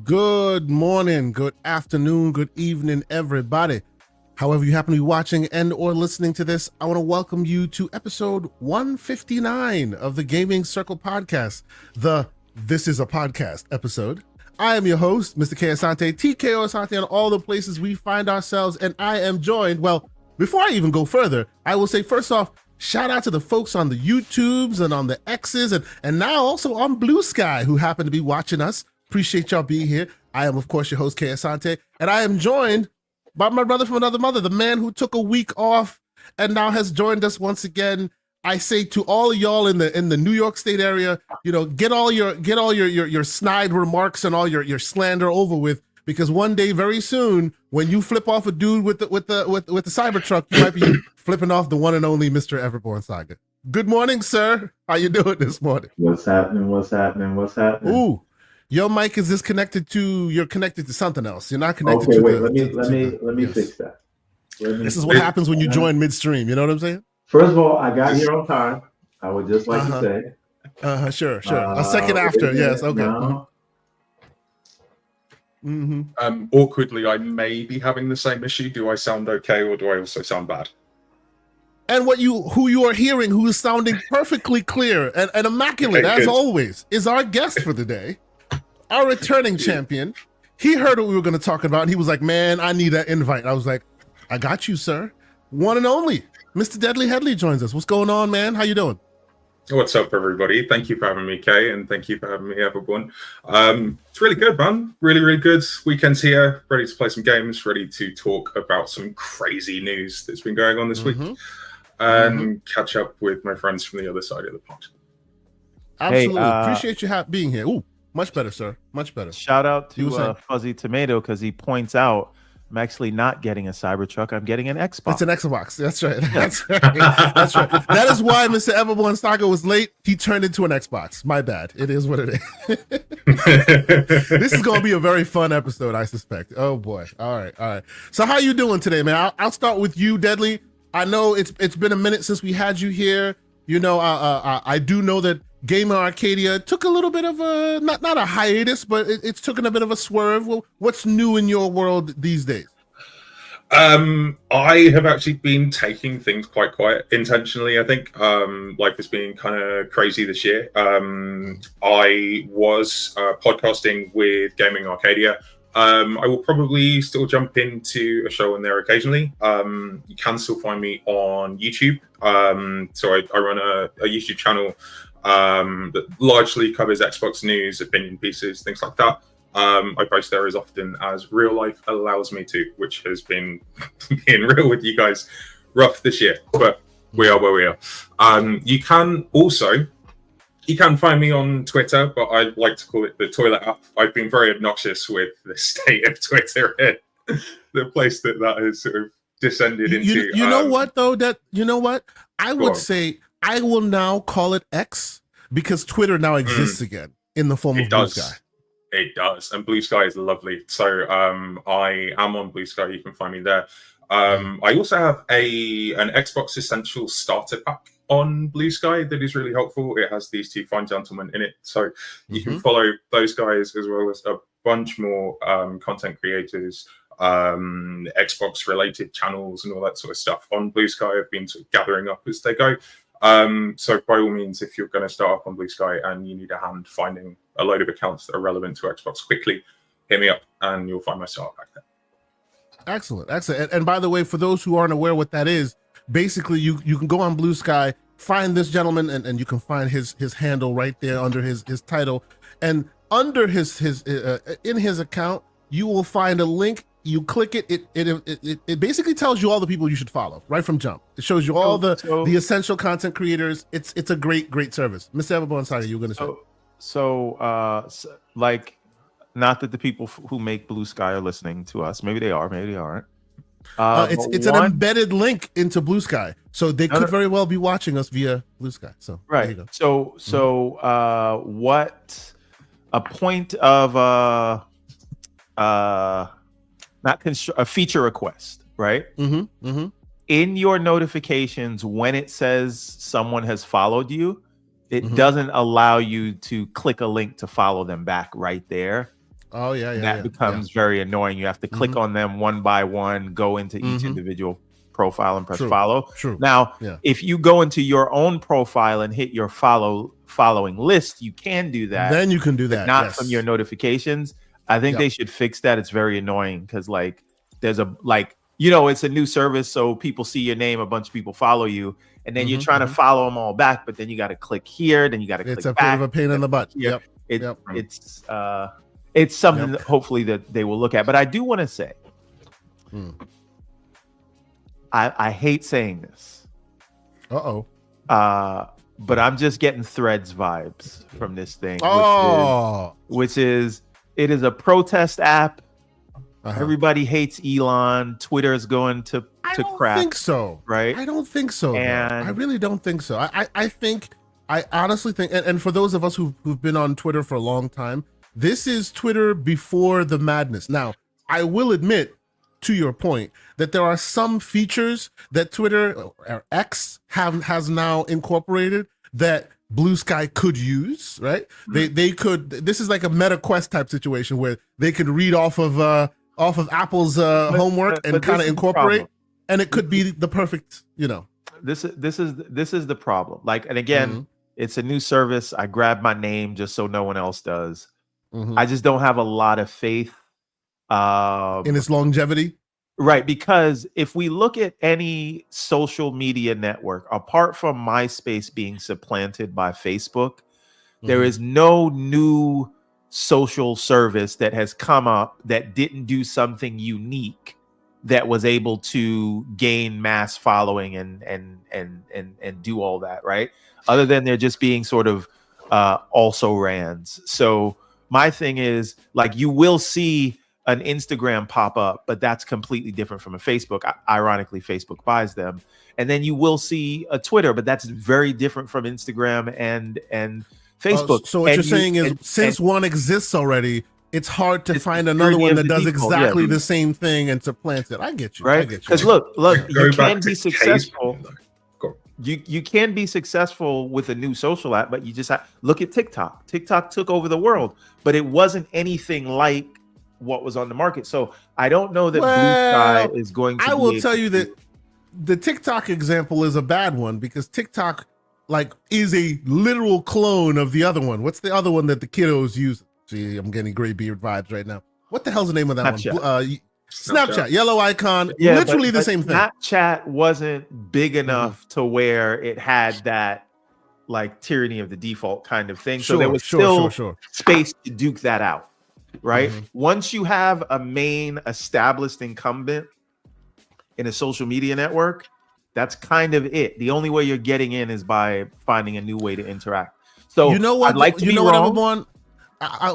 Good morning, good afternoon, good evening, everybody. However you happen to be watching and or listening to this, I want to welcome you to episode 159 of the Gaming Circle podcast, the This is a Podcast episode. I am your host, Mr. K Asante, TKO Asante, on all the places we find ourselves, and I am joined, well, before I even go further, I will say first off, shout out to the folks on the YouTubes and on the X's and now also on BlueSky who happen to be watching us. Appreciate y'all being here. I am, of course, your host, K Asante, and I am joined by my brother from another mother, the man who took a week off and now has joined us once again. I say to all of y'all in the New York State area, you know, get all your snide remarks and all your slander over with, because one day, very soon, when you flip off a dude with the Cybertruck, you might be flipping off the one and only Mr. Everborn Saga. Good morning, sir. How you doing this morning? What's happening? Ooh. Your mic is disconnected to. You're connected to something else. You're not connected. Okay, to wait. the, Let me fix that. This is what happens when you join midstream. You know what I'm saying? First of all, I got here on time. I would just like to say. Sure. A second after. Yes. Okay. No. Awkwardly, I may be having the same issue. Do I sound okay, or do I also sound bad? And who you are hearing, who is sounding perfectly clear and immaculate as always, is our guest for the day. Our returning champion. He heard what we were going to talk about, and he was like, man, I need that invite. I was like, I got you, sir. One and only. Mr. Deadly Headley joins us. What's going on, man? How you doing? What's up, everybody? Thank you for having me, Kay, and thank you for having me, everyone. It's really good, man. Really, really good. Weekend's here. Ready to play some games. Ready to talk about some crazy news that's been going on this week. And catch up with my friends from the other side of the pond. Absolutely. Appreciate you being here. Ooh. Much better, sir. Much better. Shout out to Fuzzy Tomato, because he points out I'm actually not getting a Cybertruck. I'm getting an Xbox. It's an Xbox. That's right. That's right. That's right. That is why Mr. Everborn Saga was late. He turned into an Xbox. My bad. It is what it is. This is going to be a very fun episode, I suspect. Oh, boy. All right. So how you doing today, man? I'll start with you, Deadly. I know it's been a minute since we had you here. You know, I do know that Gamer Arcadia took a little bit of a not a hiatus, but it's taken a bit of a swerve. Well, what's new in your world these days? I have actually been taking things quite quiet intentionally. I think life has been kind of crazy this year. I was podcasting with Gaming Arcadia. I will probably still jump into a show in there occasionally. You can still find me on YouTube. So I run a YouTube channel that largely covers Xbox news, opinion pieces, things like that. I post there as often as real life allows me to, which has been being real with you guys rough this year, but we are where we are. You can find me on Twitter, but I like to call it the toilet app. I've been very obnoxious with the state of Twitter and the place that has sort of descended into. You know what, though? I would say I will now call it X, because Twitter now exists again in the form of BlueSky. It does, and BlueSky is lovely. So I am on BlueSky. You can find me there. I also have an Xbox Essential starter pack on BlueSky that is really helpful. It has these two fine gentlemen in it, so you can follow those guys as well as a bunch more content creators, Xbox related channels and all that sort of stuff on BlueSky. I've been sort of gathering up as they go. So by all means, if you're going to start up on BlueSky and you need a hand finding a load of accounts that are relevant to Xbox quickly, hit me up and you'll find my starter pack there. Excellent. And by the way, for those who aren't aware what that is, basically you can go on BlueSky, find this gentleman, and you can find his handle right there under his title, and under his in his account you will find a link. You click it, it basically tells you all the people you should follow right from jump. It shows you all the essential content creators. It's a great service. Mr. Everborn Saga, you were going to say. So like, not that the people who make BlueSky are listening to us. Maybe they are, maybe they aren't. It's an embedded link into BlueSky, so they could very well be watching us via BlueSky. So right. There you go. So what a point of a feature request, right? In your notifications, when it says someone has followed you, it doesn't allow you to click a link to follow them back right there. Oh yeah, yeah. That becomes very annoying. You have to click on them one by one, go into each individual profile and press follow. True. Now, if you go into your own profile and hit your following list, you can do that. Then you can do that. Not from your notifications. I think they should fix that. It's very annoying because like there's a it's a new service, so people see your name, a bunch of people follow you, and then you're trying to follow them all back, but then you got to click here, then you got to click back. It's a bit of a pain in the butt. It's something that hopefully that they will look at. But I do want to say, I hate saying this. But I'm just getting Threads vibes from this thing. Which is it is a protest app. Everybody hates Elon. Twitter is going to crap. I don't think so. Right? I don't think so. And I really don't think so. I honestly think, and for those of us who've been on Twitter for a long time, this is Twitter before the madness. Now, I will admit, to your point, that there are some features that Twitter or X has now incorporated that BlueSky could use, right? They could. This is like a Meta Quest type situation where they could read off of Apple's homework and kind of incorporate, and it could be the perfect, This is the problem. Like, and again, it's a new service. I grabbed my name just so no one else does. I just don't have a lot of faith in its longevity. Right, because if we look at any social media network, apart from MySpace being supplanted by Facebook, there is no new social service that has come up that didn't do something unique that was able to gain mass following and do all that, right? Other than they're just being sort of also rans. So my thing is, like, you will see an Instagram pop up, but that's completely different from a Facebook. Ironically, Facebook buys them. And then you will see a Twitter, but that's very different from Instagram and Facebook. So what you're saying is, since one exists already, it's hard to find another one that does exactly the same thing and supplants it. I get you. Right? Because look, you can be successful. You can be successful with a new social app, but you just look at TikTok. TikTok took over the world, but it wasn't anything like what was on the market. So I don't know that BlueSky is going to. I will tell you that the TikTok example is a bad one because TikTok is a literal clone of the other one. What's the other one that the kiddos use? See, I'm getting gray beard vibes right now. What the hell's the name of that one? Snapchat, yellow icon, literally the same thing. Snapchat wasn't big enough to where it had that like tyranny of the default kind of thing. So there was still space to duke that out. Right. Once you have a main established incumbent in a social media network, that's kind of it. The only way you're getting in is by finding a new way to interact. So you know what? I'd like to be wrong.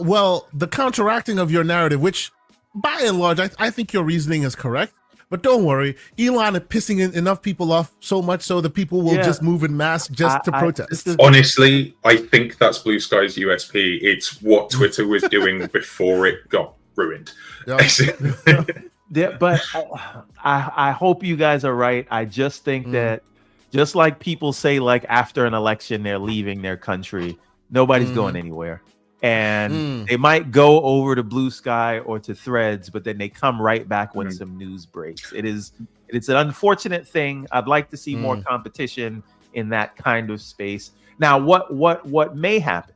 Well, the counteracting of your narrative, which by and large, I think your reasoning is correct. But don't worry, Elon is pissing enough people off so much so that people will just move in mass just to protest. Honestly, I think that's BlueSky's USP. It's what Twitter was doing before it got ruined. Yeah, but I hope you guys are right. I just think that just like people say, like after an election, they're leaving their country, nobody's going anywhere. And they might go over to BlueSky or to Threads, but then they come right back when some news breaks. It's an unfortunate thing. I'd like to see more competition in that kind of space. Now, what may happen,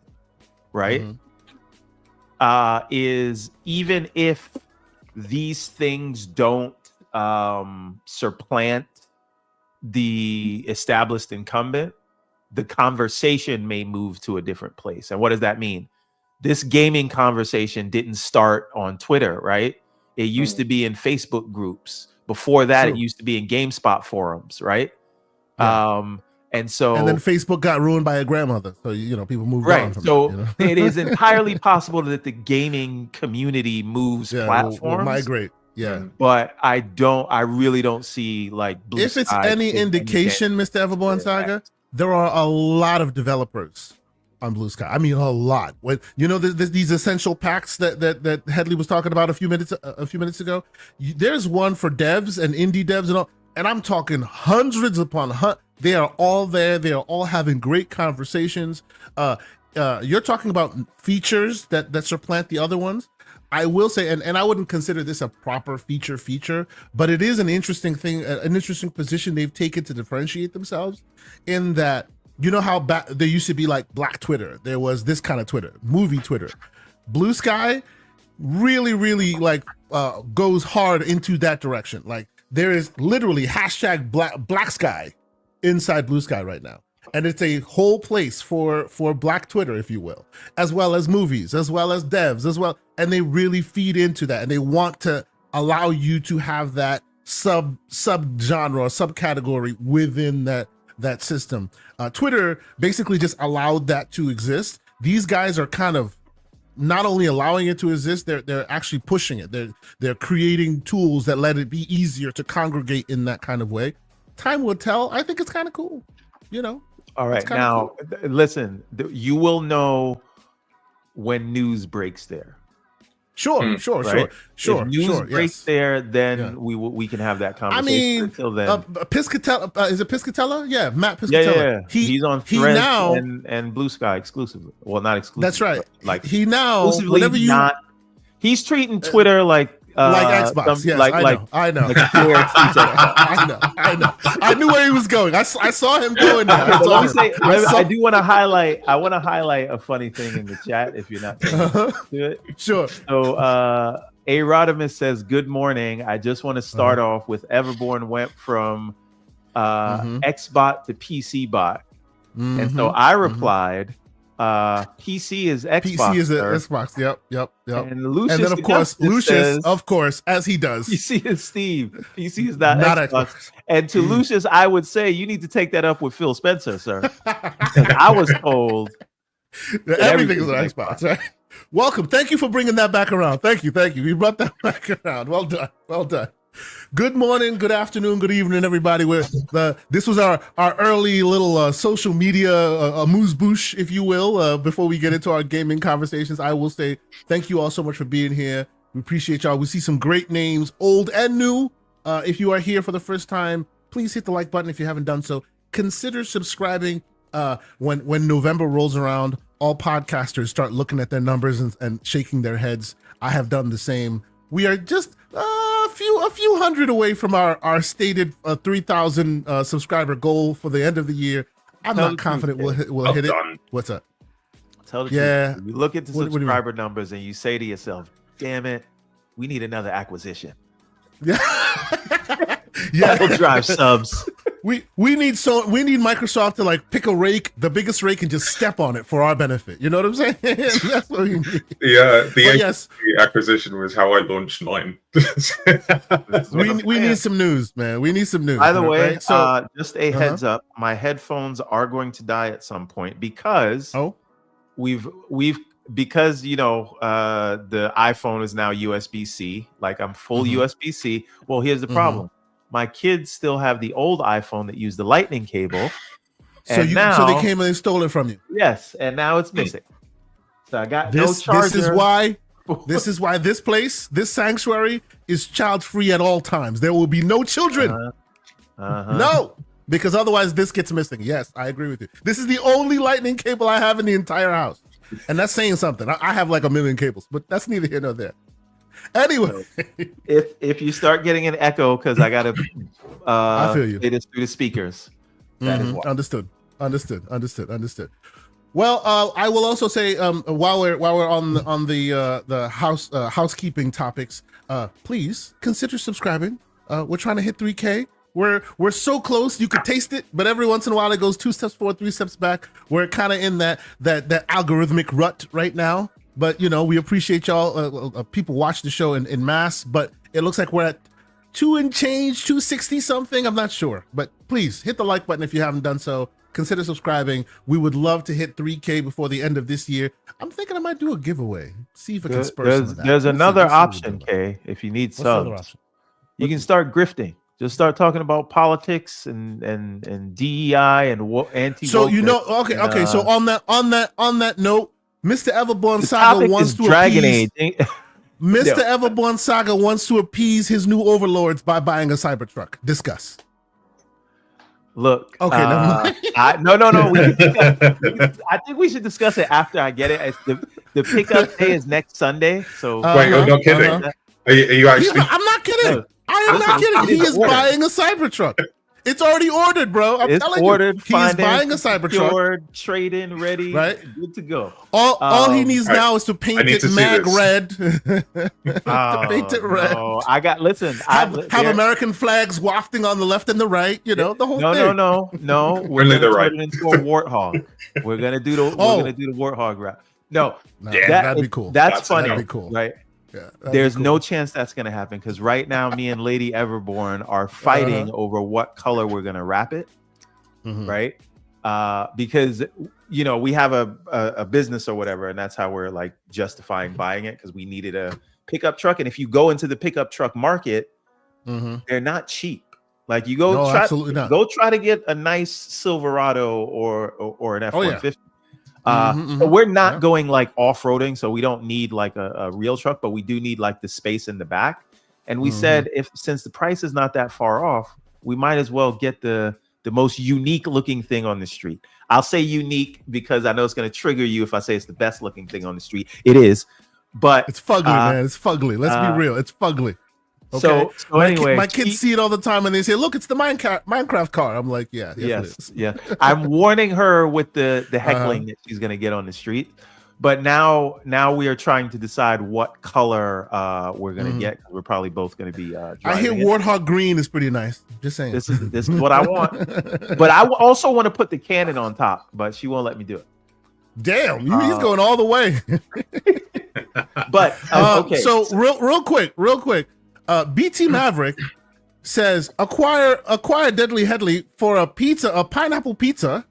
right? Is even if these things don't supplant the established incumbent, the conversation may move to a different place. And what does that mean? This gaming conversation didn't start on Twitter, right? It used to be in Facebook groups. Before that, it used to be in GameSpot forums, right? And then Facebook got ruined by a grandmother. So, people moved on from it. It is entirely possible that the gaming community moves platforms. Will migrate. Yeah. But I really don't see like BlueSky. If it's any indication, Mr. Everborn Saga, there are a lot of developers on BlueSky. I mean, a lot. When there's these essential packs that Headley was talking about a few minutes ago. There's one for devs and indie devs and all, and I'm talking hundreds upon hundreds. They are all there. They are all having great conversations. You're talking about features that supplant the other ones. I will say, and I wouldn't consider this a proper feature, but it is an interesting thing, an interesting position they've taken to differentiate themselves in that, you know how there used to be like Black Twitter. There was this kind of Twitter, movie Twitter. BlueSky really like goes hard into that direction. Like there is literally hashtag Black Sky inside BlueSky right now. And it's a whole place for Black Twitter, if you will, as well as movies, as well as devs, as well. And they really feed into that, and they want to allow you to have that sub genre or subcategory within that system. Twitter basically just allowed that to exist. These guys are kind of not only allowing it to exist, they're actually pushing it. They're creating tools that let it be easier to congregate in that kind of way. Time will tell. I think it's kind of cool, you know. All right, now cool. Listen, you will know when news breaks there. Sure. If news breaks there, then we can have that conversation. I mean, until then, Piscatella, is it Piscatella? Yeah, Matt Piscatella. Yeah. He's on Threads and BlueSky exclusively. Well, not exclusively. That's right. Like he now, whenever you, he's treating Twitter like Xbox. Yes, I know. I know. I knew where he was going. I saw him going there. I do want to highlight. I want to highlight a funny thing in the chat. If you're not to it, sure. So, A Rodimus says, "Good morning. I just want to start off with Everborn went from Xbot to PC bot, and so I replied." PC is Xbox. PC is Xbox. Yep. And Lucius, and then of course, Lucius, as he does. PC is Steve. PC is not Xbox. And to Lucius, I would say you need to take that up with Phil Spencer, sir. I was told everything is an Xbox. Right? Welcome. Thank you for bringing that back around. Thank you. You brought that back around. Well done. Good morning, good afternoon, good evening, everybody. This was our early little social media amuse-bouche, if you will, before we get into our gaming conversations. I will say thank you all so much for being here. We appreciate y'all. We see some great names, old and new. If you are here for the first time, please hit the like button if you haven't done so. Consider subscribing. When November rolls around, all podcasters start looking at their numbers and shaking their heads. I have done the same. We are just a few hundred away from our stated 3,000 subscriber goal for the end of the year. I'm not confident we'll hit it. What's up? Tell the truth. You look at the subscriber numbers and you say to yourself, "Damn it, we need another acquisition." Yeah, that'll drive subs. We need Microsoft to like pick a rake, the biggest rake, and just step on it for our benefit. You know what I'm saying? That's what we need. Yeah, the acquisition was how I launched mine. we need some news, man. We need some news. By the way, right? So just a heads up, my headphones are going to die at some point because because you know the iPhone is now USB-C. Like I'm full USB-C. Well, here's the problem. My kids still have the old iPhone that used the lightning cable. So they came and stole it from you. Yes, and now it's missing. So I got no charger. This is why this sanctuary is child-free at all times. There will be no children. No, because otherwise this gets missing. Yes, I agree with you. This is the only lightning cable I have in the entire house. And that's saying something. I have like a million cables, but that's neither here nor there. Anyway, if you start getting an echo, because I gotta I feel you. It is through the speakers. That is why. Understood. Well, I will also say while we're on the housekeeping topics, please consider subscribing. We're trying to hit 3K. We're so close, you could taste it, but every once in a while it goes 2 steps forward, 3 steps back. We're kind of in that algorithmic rut right now. But, you know, we appreciate y'all. People watch the show in mass, but it looks like we're at 2 and change, 260 something. I'm not sure. But please hit the like button if you haven't done so. Consider subscribing. We would love to hit 3K before the end of this year. I'm thinking I might do a giveaway. See if it can spur some of that. There's another option, Kay, if you need subs. You can start grifting. Just start talking about politics and DEI and anti. So you know, okay. So on that note, Mr. Everborn Saga wants to appease. Mr. Everborn Saga wants to appease his new overlords by buying a Cybertruck. Discuss. Look. Okay, never mind. No. I think we should discuss it after I get it. The pickup day is next Sunday. So wait, you're not kidding? Are you actually? I'm not kidding. I am not kidding. He is buying a Cybertruck. It's already ordered, bro. I'm telling you. He is buying a Cybertruck. Trade-in ready, right? Good to go. All he needs now is to paint it mag red. To paint it red. No. I got. Listen. Have American flags wafting on the left and the right. You know the whole thing. No. We're Only gonna the right. turn it into a warthog. We're gonna do the warthog route. No, that'd be cool. That's funny. That'd be cool. Right? Yeah, there's no chance that's going to happen because right now me and Lady Everborn are fighting over what color we're going to wrap it, right? Because we have a business or whatever, and that's how we're like justifying buying it because we needed a pickup truck. And if you go into the pickup truck market, they're not cheap. Like you go try to get a nice Silverado or an F-150. So we're not going like off-roading, so we don't need like a real truck, but we do need like the space in the back. And we said since the price is not that far off, we might as well get the most unique looking thing on the street. I'll say unique because I know it's going to trigger you if I say it's the best looking thing on the street. It is, but it's fugly, man. It's fugly. Let's be real. It's fugly. Okay? So anyway, my kids see it all the time and they say, "Look, it's the Minecraft car." I'm like, "Yeah, yes, yeah." I'm warning her with the heckling that she's gonna get on the street. But now we are trying to decide what color we're gonna get. We're probably both gonna be. I hear Warthog green is pretty nice. Just saying. This is what I want. But I also want to put the cannon on top, but she won't let me do it. Damn, he's going all the way. But okay. So real quick. BT Maverick says acquire Deadly Headley for a pineapple pizza,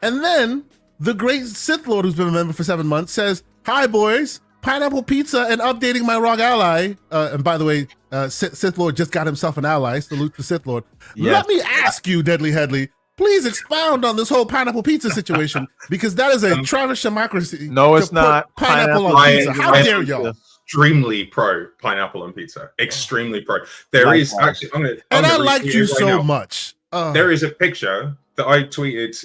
and then the great Sith Lord who's been a member for 7 months says, "Hi boys, pineapple pizza and updating my ROG ally." And by the way, Sith Lord just got himself an ally. Salute to Sith Lord. Yes. Let me ask you, Deadly Headley, please expound on this whole pineapple pizza situation because that is a Travis democracy. No, it's not. Pineapple on pizza. How dare y'all? Extremely pro pineapple on pizza. Extremely pro. There is actually, I liked you so much. There is a picture that I tweeted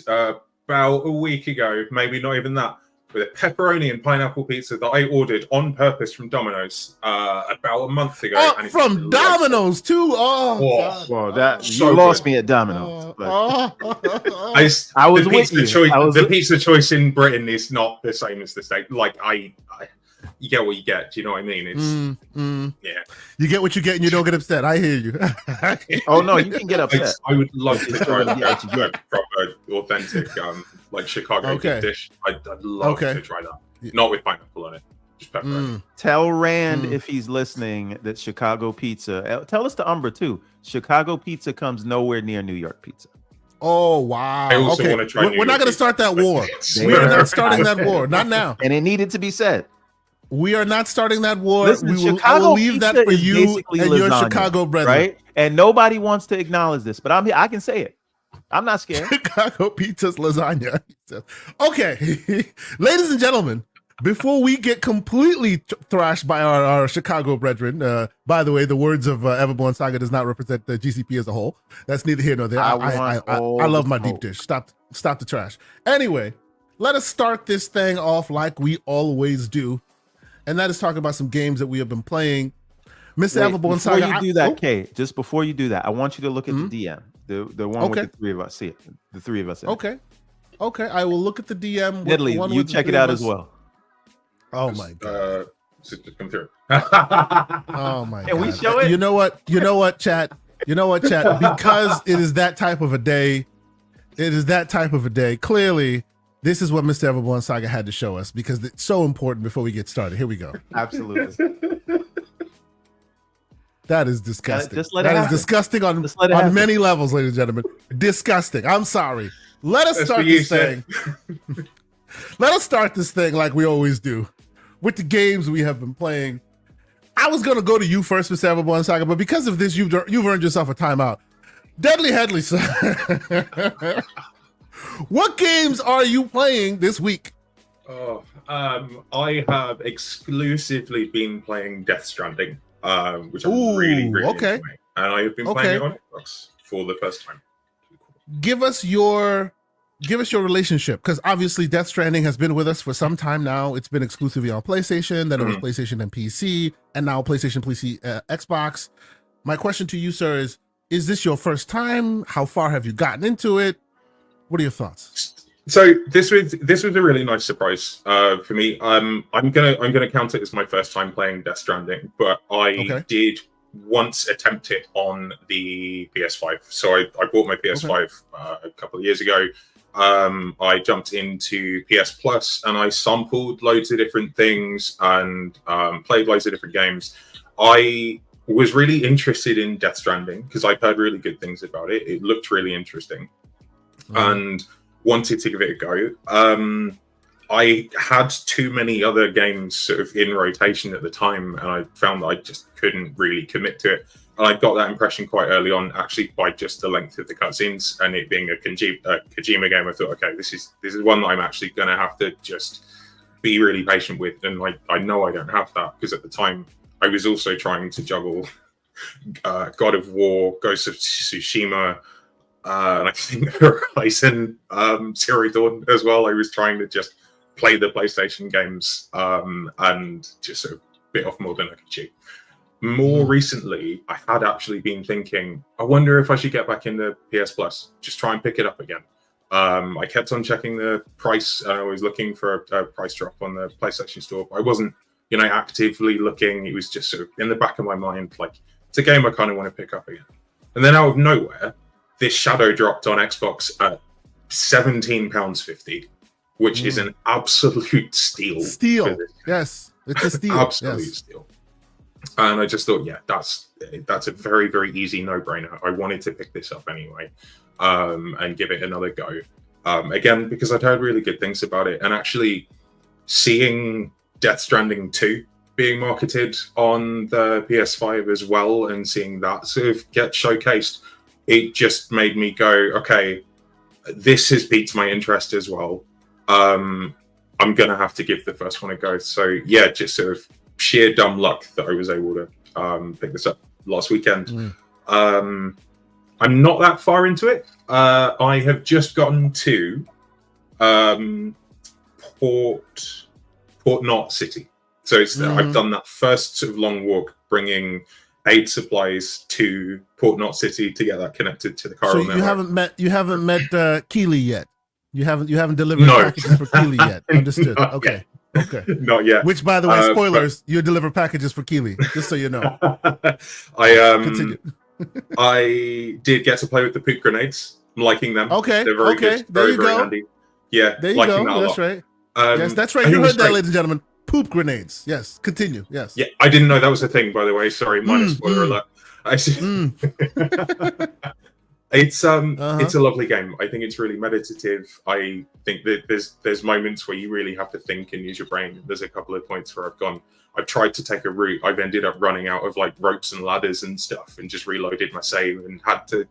about a week ago, maybe not even that, with a pepperoni and pineapple pizza that I ordered on purpose from Domino's about a month ago. And from Domino's too. Well, that you lost me at Domino's. I was with you. The pizza choice in Britain is not the same as the States. Like you get what you get. Do you know what I mean? It's yeah. You get what you get, and you don't get upset. I hear you. Oh no, you can get upset. I would love to try a proper, authentic, like Chicago dish. I'd love to try that. Not with pineapple on it, just pepperoni. Tell Rand if he's listening that Chicago pizza. Tell us to Umber too. Chicago pizza comes nowhere near New York pizza. Oh wow! I also want to try. We're not going to start that war. We are not starting that war. Not now. And it needed to be said. We are not starting that war. Listen, I will leave that for you and your Chicago brethren. Right? And nobody wants to acknowledge this, but I'm here. I can say it. I'm not scared. Chicago pizza's lasagna. Okay, ladies and gentlemen, before we get completely thrashed by our Chicago brethren, by the way, the words of Everborn Saga does not represent the GCP as a whole. That's neither here nor there. I love my deep dish. Stop the trash. Anyway, let us start this thing off like we always do. And that is talking about some games that we have been playing. Mr. Everborn Saga. Before you do that, Kay, just before you do that, I want you to look at the DM. The one with the three of us. See it. The three of us. Okay. I will look at the DM. Deadly, you check it out as well. Oh my god. Come through. Oh my god. Can we show it? You know what, chat? Because it is that type of a day. Clearly, this is what Mr. Everborn Saga had to show us because it's so important before we get started. Here we go. Absolutely. That is disgusting. That is disgusting on many levels, ladies and gentlemen. Disgusting. I'm sorry. Let us start this thing. Let us start this thing like we always do with the games we have been playing. I was going to go to you first, Mr. Everborn Saga, but because of this, you've earned yourself a timeout. Deadly Headley, sir. What games are you playing this week? I have exclusively been playing Death Stranding, which I'm really enjoying. And I have been playing it on Xbox for the first time. give us your relationship, because obviously Death Stranding has been with us for some time now. It's been exclusively on PlayStation, then it was PlayStation and PC, and now PlayStation, Xbox. My question to you, sir, is this your first time? How far have you gotten into it? What are your thoughts? So this was a really nice surprise for me. I'm gonna count it as my first time playing Death Stranding, but I did once attempt it on the PS5. So I bought my PS5 a couple of years ago. I jumped into PS Plus and I sampled loads of different things and played loads of different games. I was really interested in Death Stranding because I've heard really good things about it. It looked really interesting and wanted to give it a go. I had too many other games sort of in rotation at the time, and I found that I just couldn't really commit to it. And I got that impression quite early on, actually, by just the length of the cutscenes and it being a Kojima game. I thought, okay, this is one that I'm actually going to have to just be really patient with. And I know I don't have that because at the time I was also trying to juggle God of War, Ghost of Tsushima, and I think Tyson, Zero Dawn as well. I was trying to just play the PlayStation games and just sort of bit off more than I could chew. More recently, I had actually been thinking, I wonder if I should get back into PS Plus, just try and pick it up again. I kept on checking the price. I was looking for a price drop on the PlayStation Store, but I wasn't, actively looking. It was just sort of in the back of my mind, like, it's a game I kind of want to pick up again. And then out of nowhere, this Shadow dropped on Xbox at £17.50, which is an absolute steal. Yes, it's a steal. Absolute steal. And I just thought, yeah, that's a very, very easy no-brainer. I wanted to pick this up anyway and give it another go. Again, because I'd heard really good things about it. And actually seeing Death Stranding 2 being marketed on the PS5 as well and seeing that sort of get showcased, it just made me go, okay, this has piqued my interest as well. I'm going to have to give the first one a go. So yeah, just sort of sheer dumb luck that I was able to pick this up last weekend. I'm not that far into it. I have just gotten to Port Knot City. So it's I've done that first sort of long walk bringing aid supplies to Port Knot City to get that connected to the car. So you haven't met Keeley yet. You haven't delivered packages for Keeley yet. Understood. Okay. Okay. Not yet. Which, by the way, spoilers, you deliver packages for Keeley, just so you know. Continue. I did get to play with the poop grenades. I'm liking them. Okay. They're very good. There you go. Handy. Yeah. There you go. That's right. Yes, that's right. You heard that, ladies and gentlemen. Poop grenades. Yes. Continue. Yes. Yeah. I didn't know that was a thing, by the way. Sorry. Minor spoiler alert. It's a lovely game. I think it's really meditative. I think that there's moments where you really have to think and use your brain. There's a couple of points where I've tried to take a route. I've ended up running out of like ropes and ladders and stuff and just reloaded my save and had to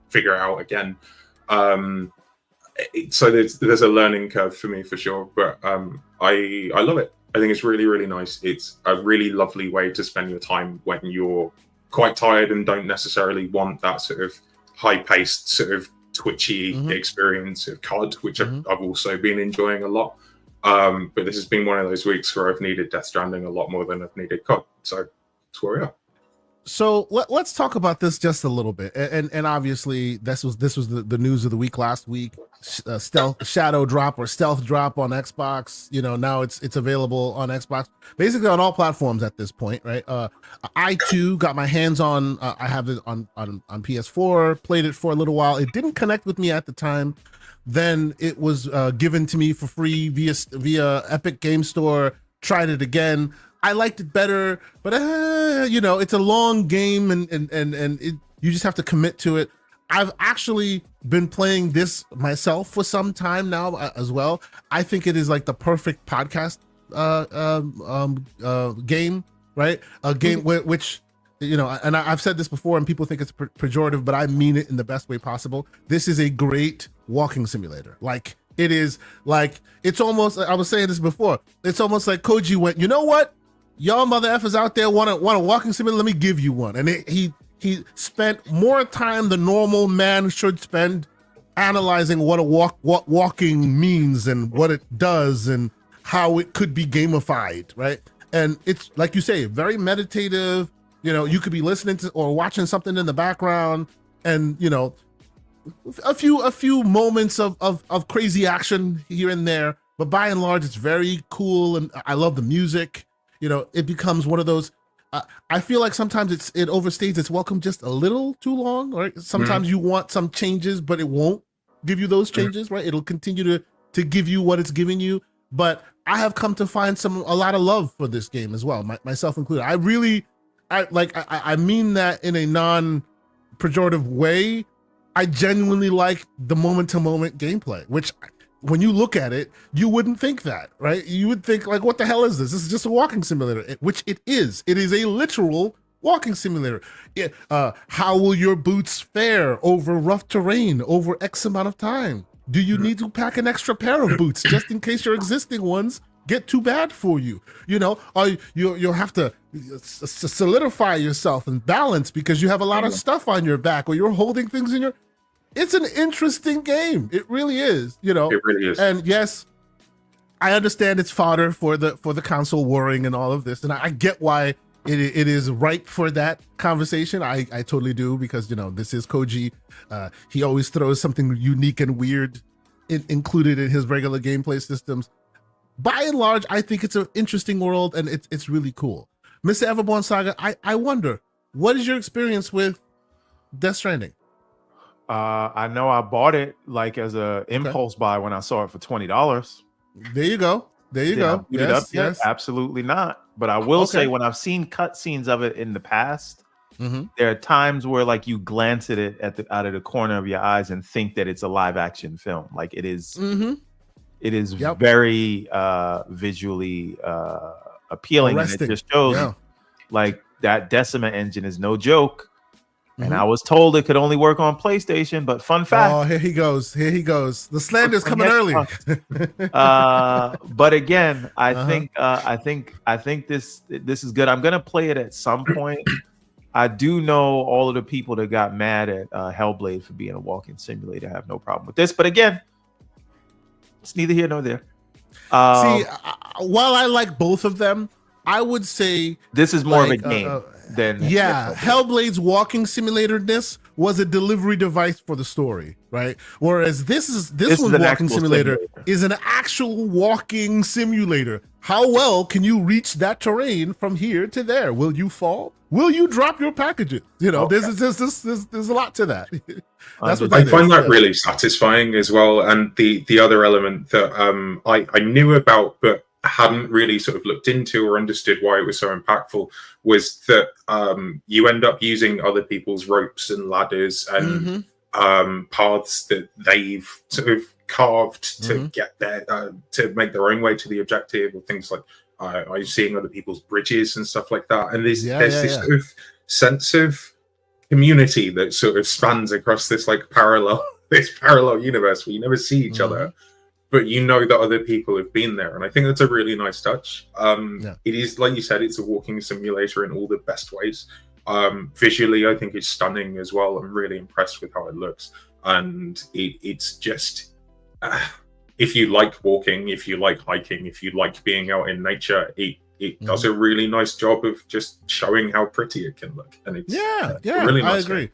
figure it out again. So there's a learning curve for me for sure, but I love it. I think it's really, really nice. It's a really lovely way to spend your time when you're quite tired and don't necessarily want that sort of high-paced, sort of twitchy experience of COD, which I've also been enjoying a lot. But this has been one of those weeks where I've needed Death Stranding a lot more than I've needed COD. So that's where we are. So let's talk about this just a little bit. And obviously this was the news of the week last week. Shadow drop or stealth drop on Xbox. Now it's available on Xbox, basically on all platforms at this point, right? I too got my hands on. I have it on PS4. Played it for a little while. It didn't connect with me at the time. Then it was given to me for free via Epic Game Store. Tried it again. I liked it better, but it's a long game, and you just have to commit to it. I've actually been playing this myself for some time now as well. I think it is like the perfect podcast game, right? A game which and I've said this before, and people think it's pejorative, but I mean it in the best way possible. This is a great walking simulator. Like it is, like it's almost. I was saying this before. It's almost like Koji went, you know what? Y'all mother effers out there want a walking simulator? Let me give you one. And he spent more time than normal man should spend analyzing what walking means and what it does and how it could be gamified, right? And it's like you say, very meditative. You could be listening to or watching something in the background, and a few moments of crazy action here and there. But by and large, it's very cool, and I love the music. It becomes one of those. I feel like sometimes it overstays its welcome just a little too long. Right? Sometimes you want some changes, but it won't give you those changes. Right? It'll continue to give you what it's giving you. But I have come to find a lot of love for this game as well, myself included. I mean that in a non-pejorative way. I genuinely like the moment-to-moment gameplay, which when you look at it, you wouldn't think that, right? You would think, like, what the hell is this? This is just a walking simulator, which it is. It is a literal walking simulator. How will your boots fare over rough terrain over X amount of time? Do you need to pack an extra pair of boots just in case your existing ones get too bad for you? Or you'll have to solidify yourself and balance because you have a lot of stuff on your back, or you're holding things in your. It's an interesting game. It really is. It really is. And yes, I understand it's fodder for the console warring and all of this, and I get why it is ripe for that conversation. I totally do, because this is Koji. He always throws something unique and weird included in his regular gameplay systems. By and large, I think it's an interesting world, and it's really cool. Mr. Everborn Saga, I wonder, what is your experience with Death Stranding? I know I bought it like as a impulse buy when I saw it for $20. There you go. Yes. Absolutely not. But I will say, when I've seen cutscenes of it in the past, there are times where like you glance at it out of the corner of your eyes and think that it's a live action film. Like it is. It is very visually appealing, and it just shows like that Decima engine is no joke. And I was told it could only work on PlayStation, but fun fact. Oh, here he goes. The slander's coming early. But again, I think this is good. I'm gonna play it at some point. I do know all of the people that got mad at Hellblade for being a walking simulator. I have no problem with this, but again, it's neither here nor there. While I like both of them, I would say this is more of a game. Hellblade's walking simulator-ness was a delivery device for the story, right? Whereas this one's walking simulator is an actual walking simulator. How well can you reach that terrain from here to there? Will you fall? Will you drop your packages? There's a lot to that. That's what I find that really satisfying as well. And the other element that I knew about but hadn't really sort of looked into or understood why it was so impactful was that you end up using other people's ropes and ladders and paths that they've sort of carved to get there, to make their own way to the objective, or things like I'm seeing other people's bridges and stuff like that. And there's this sort of sense of community that sort of spans across this like parallel universe where you never see each other, but you know that other people have been there. And I think that's a really nice touch. It is, like you said, it's a walking simulator in all the best ways. Visually, I think it's stunning as well. I'm really impressed with how it looks. And it's just, if you like walking, if you like hiking, if you like being out in nature, it does a really nice job of just showing how pretty it can look. And it's really nice. I agree.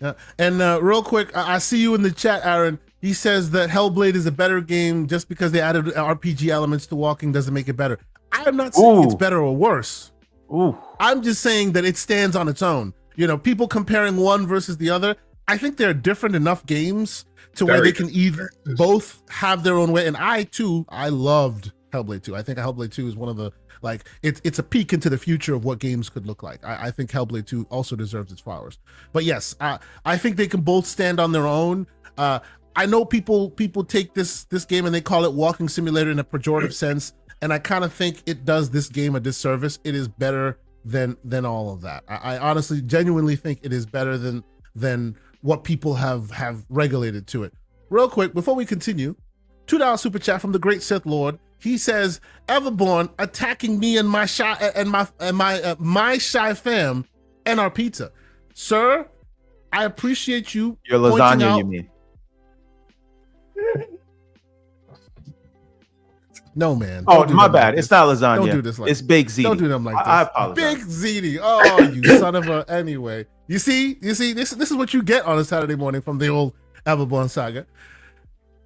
Yeah. And real quick, I see you in the chat, Aaron. He says that Hellblade is a better game just because they added RPG elements to walking doesn't make it better. I'm not saying it's better or worse. I'm just saying that it stands on its own. People comparing one versus the other, I think they're different enough games to where they can either both have their own way. And I loved Hellblade 2. I think Hellblade 2 is one of the, it's a peek into the future of what games could look like. I think Hellblade 2 also deserves its flowers. But yes, I think they can both stand on their own. I know people take this game and they call it walking simulator in a pejorative sense, and I kind of think it does this game a disservice. It is better than all of that. I honestly, genuinely think it is better than what people have regulated to it. Real quick, before we continue, $2 super chat from the great Sith Lord. He says, Everborn attacking me and my shy fam and our pizza. Sir, I appreciate you. Your lasagna, you mean? No, man. Oh, Don't do my them like bad. this. It's not lasagna. Don't do this like it's Big Ziti. Don't do them like this. I apologize. Big Ziti. Oh, you son of a. Anyway, you see, this is what you get on a Saturday morning from the old Everborn saga.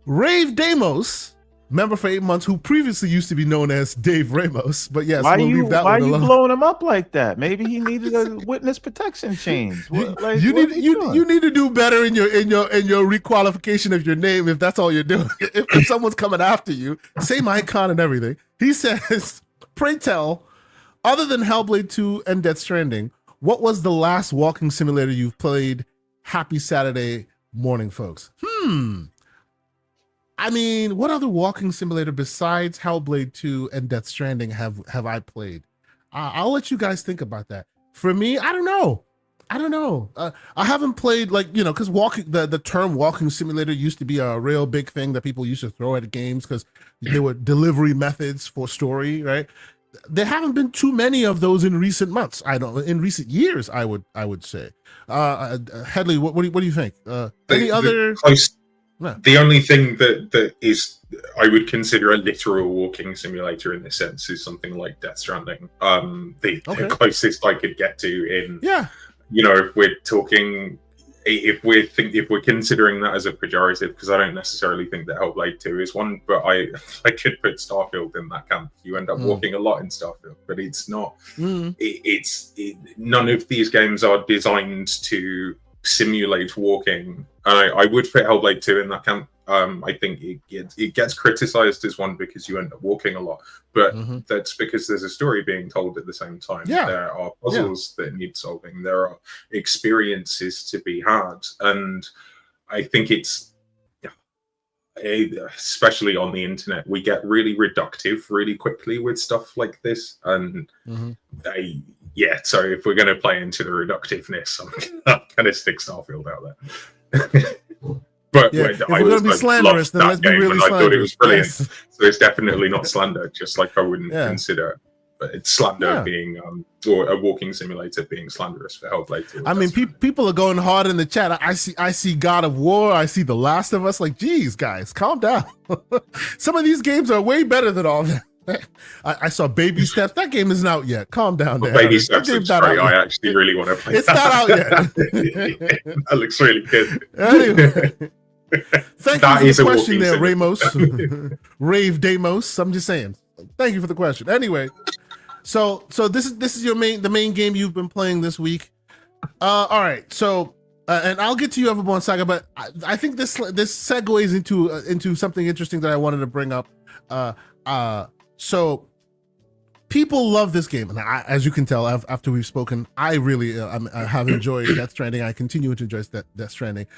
Rave Damos, member for 8 months, who previously used to be known as Dave Ramos, but yes, why we'll leave that why one you alone. blowing him up like that? Maybe he needed a witness protection change. You need to do better in your requalification of your name if that's all you're doing. If someone's coming after you, same icon and everything. He says, pray tell, other than Hellblade 2 and Death Stranding, what was the last walking simulator you've played? Happy Saturday morning, folks. I mean, what other walking simulator besides Hellblade 2 and Death Stranding have I played? I'll let you guys think about that. For me, I don't know. I haven't played, like, because the term walking simulator used to be a real big thing that people used to throw at games because there were delivery methods for story, right? There haven't been too many of those in recent months. In recent years, I would say. Headley, what do you think? The only thing that is I would consider a literal walking simulator in this sense is something like Death Stranding. The closest I could get to in if we're talking, if we're considering that as a pejorative, because I don't necessarily think that Hellblade 2 is one, but I could put Starfield in that camp. You end up walking a lot in Starfield, but it's not. None of these games are designed to simulate walking. I would put Hellblade 2 in that camp. I think it gets criticized as one because you end up walking a lot, but that's because there's a story being told at the same time. There are puzzles that need solving. There are experiences to be had, and I think it's, especially on the internet, we get really reductive really quickly with stuff like this, and so if we're going to play into the reductiveness, I'm going to stick Starfield out there. But if we're going to be slanderous, then let's be really slanderous. I thought it was brilliant. Yes. So it's definitely not slander, just like I wouldn't consider, but it's slander being, or a walking simulator being slanderous for Hellblade 2. I mean, people are going hard in the chat. I see God of War. I see The Last of Us. Like, geez, guys, calm down. Some of these games are way better than all that. I saw Baby Steps. That game isn't out yet. Calm down there. Baby Steps looks great. I actually really want to play It's not out yet. That looks really good. Anyway. Thank you for the question there, Ramos. Rave Damos. I'm just saying. Thank you for the question. Anyway, so this is the main game you've been playing this week. All right. So and I'll get to you, Everborn Saga, but I think this segues into something interesting that I wanted to bring up. So people love this game, and as you can tell after we've spoken, I really I have enjoyed Death Stranding. I continue to enjoy Death Stranding.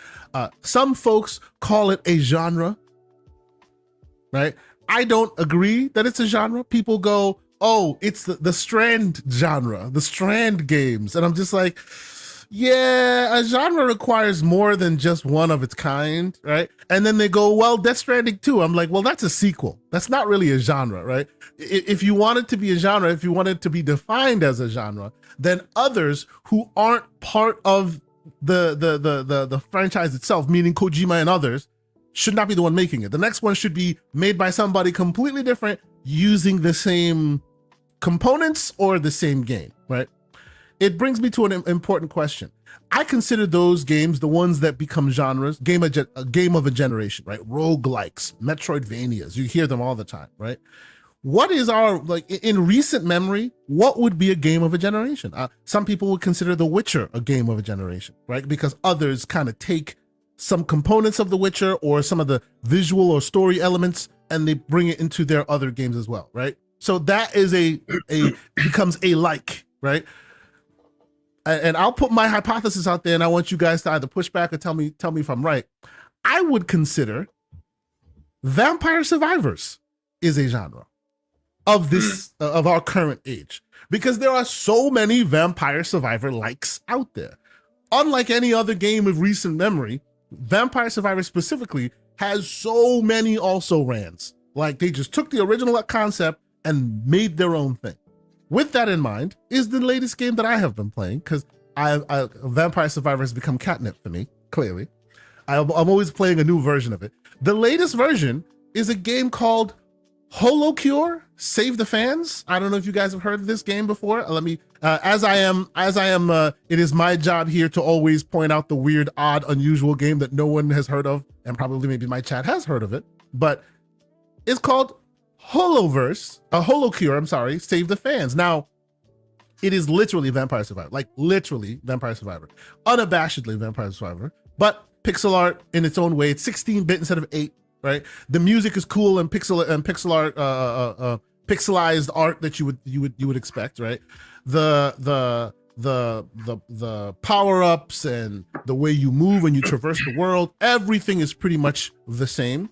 Some folks call it a genre, right? I don't agree that it's a genre. People go, "Oh, it's the Strand genre, the Strand games," and I'm just like, yeah, a genre requires more than just one of its kind, right? And then they go, well, Death Stranding 2. I'm like, well, that's a sequel. That's not really a genre, right? If you want it to be a genre, if you want it to be defined as a genre, then others who aren't part of the franchise itself, meaning Kojima and others, should not be the one making it. The next one should be made by somebody completely different using the same components or the same game, right? It brings me to an important question. I consider those games the ones that become genres, a game of a generation, right? Roguelikes, Metroidvanias, you hear them all the time, right? What is in recent memory, what would be a game of a generation? Some people would consider The Witcher a game of a generation, right? Because others kind of take some components of The Witcher or some of the visual or story elements and they bring it into their other games as well, right? So that is becomes a like, right? And I'll put my hypothesis out there, and I want you guys to either push back or tell me if I'm right. I would consider Vampire Survivors is a genre of this of our current age, because there are so many Vampire Survivor likes out there. Unlike any other game of recent memory, Vampire Survivor specifically has so many also rans. Like, they just took the original concept and made their own thing. With that in mind, is the latest game that I have been playing, because Vampire Survivor has become catnip for me, clearly. I'm always playing a new version of it. The latest version is a game called HoloCure, Save the Fans. I don't know if you guys have heard of this game before. Let me, as I am, it is my job here to always point out the weird, odd, unusual game that no one has heard of, and maybe my chat has heard of it. But it's called HoloCure. I'm sorry, Save the Fans. Now, it is literally Vampire Survivor, like literally Vampire Survivor, unabashedly Vampire Survivor, but pixel art in its own way. It's 16-bit instead of 8. Right, the music is cool and pixel art, pixelized art that you would expect. Right, the power ups and the way you move and you traverse the world, everything is pretty much the same.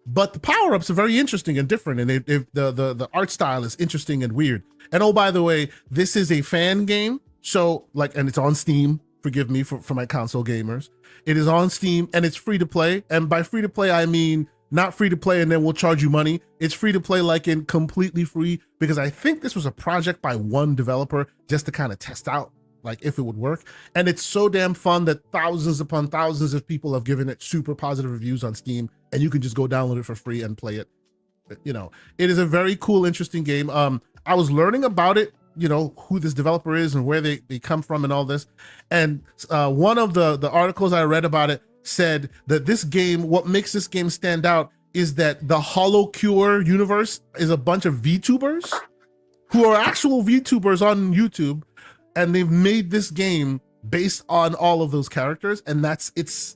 But the power ups are very interesting and different, and the art style is interesting and weird. And oh, by the way, this is a fan game, so and it's on Steam. Forgive me for my console gamers. It is on Steam and it's free to play. And by free to play, I mean not free to play and then we'll charge you money. It's free to play like in completely free, because I think this was a project by one developer just to kind of test out like if it would work. And it's so damn fun that thousands upon thousands of people have given it super positive reviews on Steam, and you can just go download it for free and play it. You know, it is a very cool, interesting game. I was learning about it, you know, who this developer is and where they come from and all this. And one of the articles I read about it said that this game, what makes this game stand out is that the HoloCure universe is a bunch of VTubers who are actual VTubers on YouTube, and they've made this game based on all of those characters, and that's its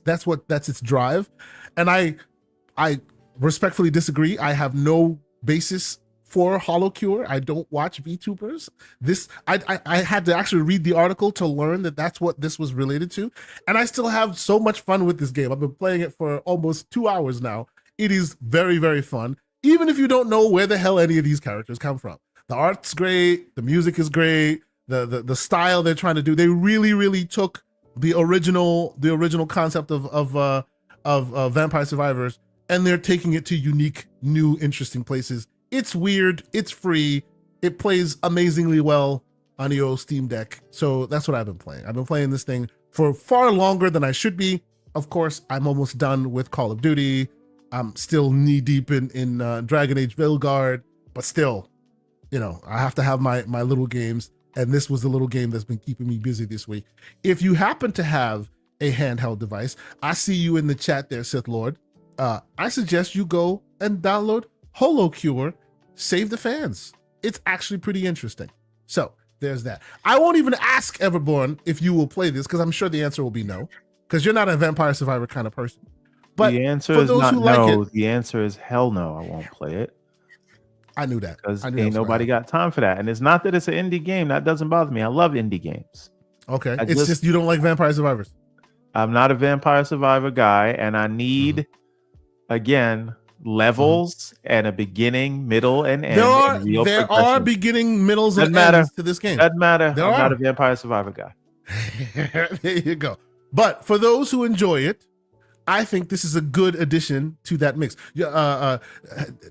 drive. And I respectfully disagree. I have no basis for HoloCure. I don't watch VTubers. I had to actually read the article to learn that that's what this was related to. And I still have so much fun with this game. I've been playing it for almost 2 hours now. It is very, very fun, even if you don't know where the hell any of these characters come from. The art's great. The music is great. The style they're trying to do. They really, really took the original concept of Vampire Survivors, and they're taking it to unique, new, interesting places. It's weird, it's free, it plays amazingly well on the old Steam Deck. So that's what I've been playing. I've been playing this thing for far longer than I should be. Of course, I'm almost done with Call of Duty. I'm still knee deep in Dragon Age Veilguard, but still, you know, I have to have my little games. And this was the little game that's been keeping me busy this week. If you happen to have a handheld device, I see you in the chat there, Sith Lord. I suggest you go and download HoloCure, Save the Fans. It's actually pretty interesting. So there's that. I won't even ask Everborn if you will play this, because I'm sure the answer will be no, because you're not a Vampire Survivor kind of person. But the answer is not no. The answer is hell no. I won't play it. I knew that. Because ain't nobody got time for that. And it's not that it's an indie game. That doesn't bother me. I love indie games. Okay. It's just you don't like Vampire Survivors. I'm not a Vampire Survivor guy, and I need, again, levels and a beginning, middle, and end. There are beginning, middles, and ends to this game. Doesn't matter. I'm not a Vampire Survivor guy. There you go. But for those who enjoy it, I think this is a good addition to that mix.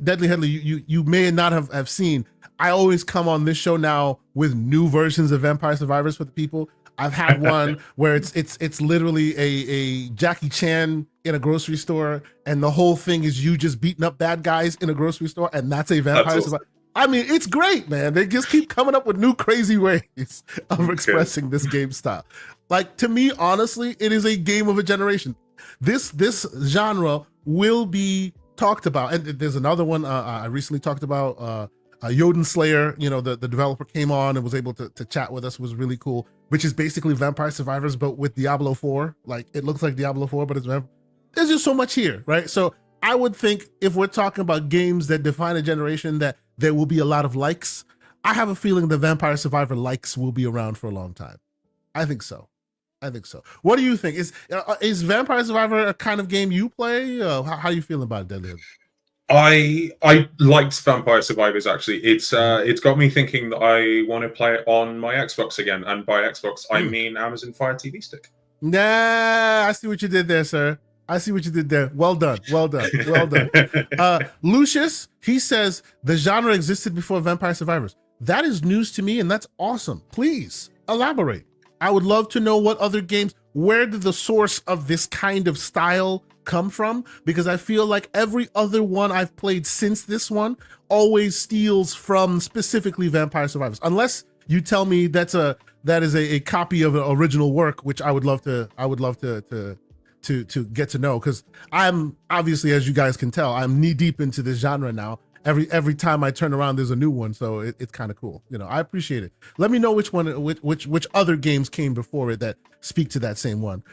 Deadly Headley, you may not have seen, I always come on this show now with new versions of Vampire Survivors for the people. I've had one where it's literally a Jackie Chan in a grocery store, and the whole thing is you just beating up bad guys in a grocery store, and that's a Vampire Survivor. I mean, it's great, man. They just keep coming up with new crazy ways of expressing this game style. Like, to me, honestly, it is a game of a generation. This genre will be talked about, and there's another one I recently talked about. Jodin Slayer, you know, the developer came on and was able to chat with us. It was really cool, which is basically Vampire Survivors but with Diablo 4. Like, it looks like Diablo 4, but there's just so much here, right? So I would think if we're talking about games that define a generation, that there will be a lot of likes. I have a feeling the Vampire Survivor likes will be around for a long time. I think so. What do you think? Is Vampire Survivor a kind of game you play? How you feeling about it, Deadly? I liked Vampire Survivors, actually. It's got me thinking that I want to play it on my Xbox again, and by Xbox I mean Amazon Fire TV Stick. Nah, I see what you did there, sir. I see what you did there. Well done. Lucius, he says the genre existed before Vampire Survivors. That is news to me, and that's awesome. Please elaborate. I would love to know what other games, where did the source of this kind of style come from, because I feel like every other one I've played since this one always steals from specifically Vampire Survivors, unless you tell me that is a copy of an original work, which I would love to get to know, because I'm obviously, as you guys can tell, I'm knee deep into this genre now. Every time I turn around, there's a new one, so it's kind of cool. I appreciate it. Let me know which other games came before it that speak to that same one.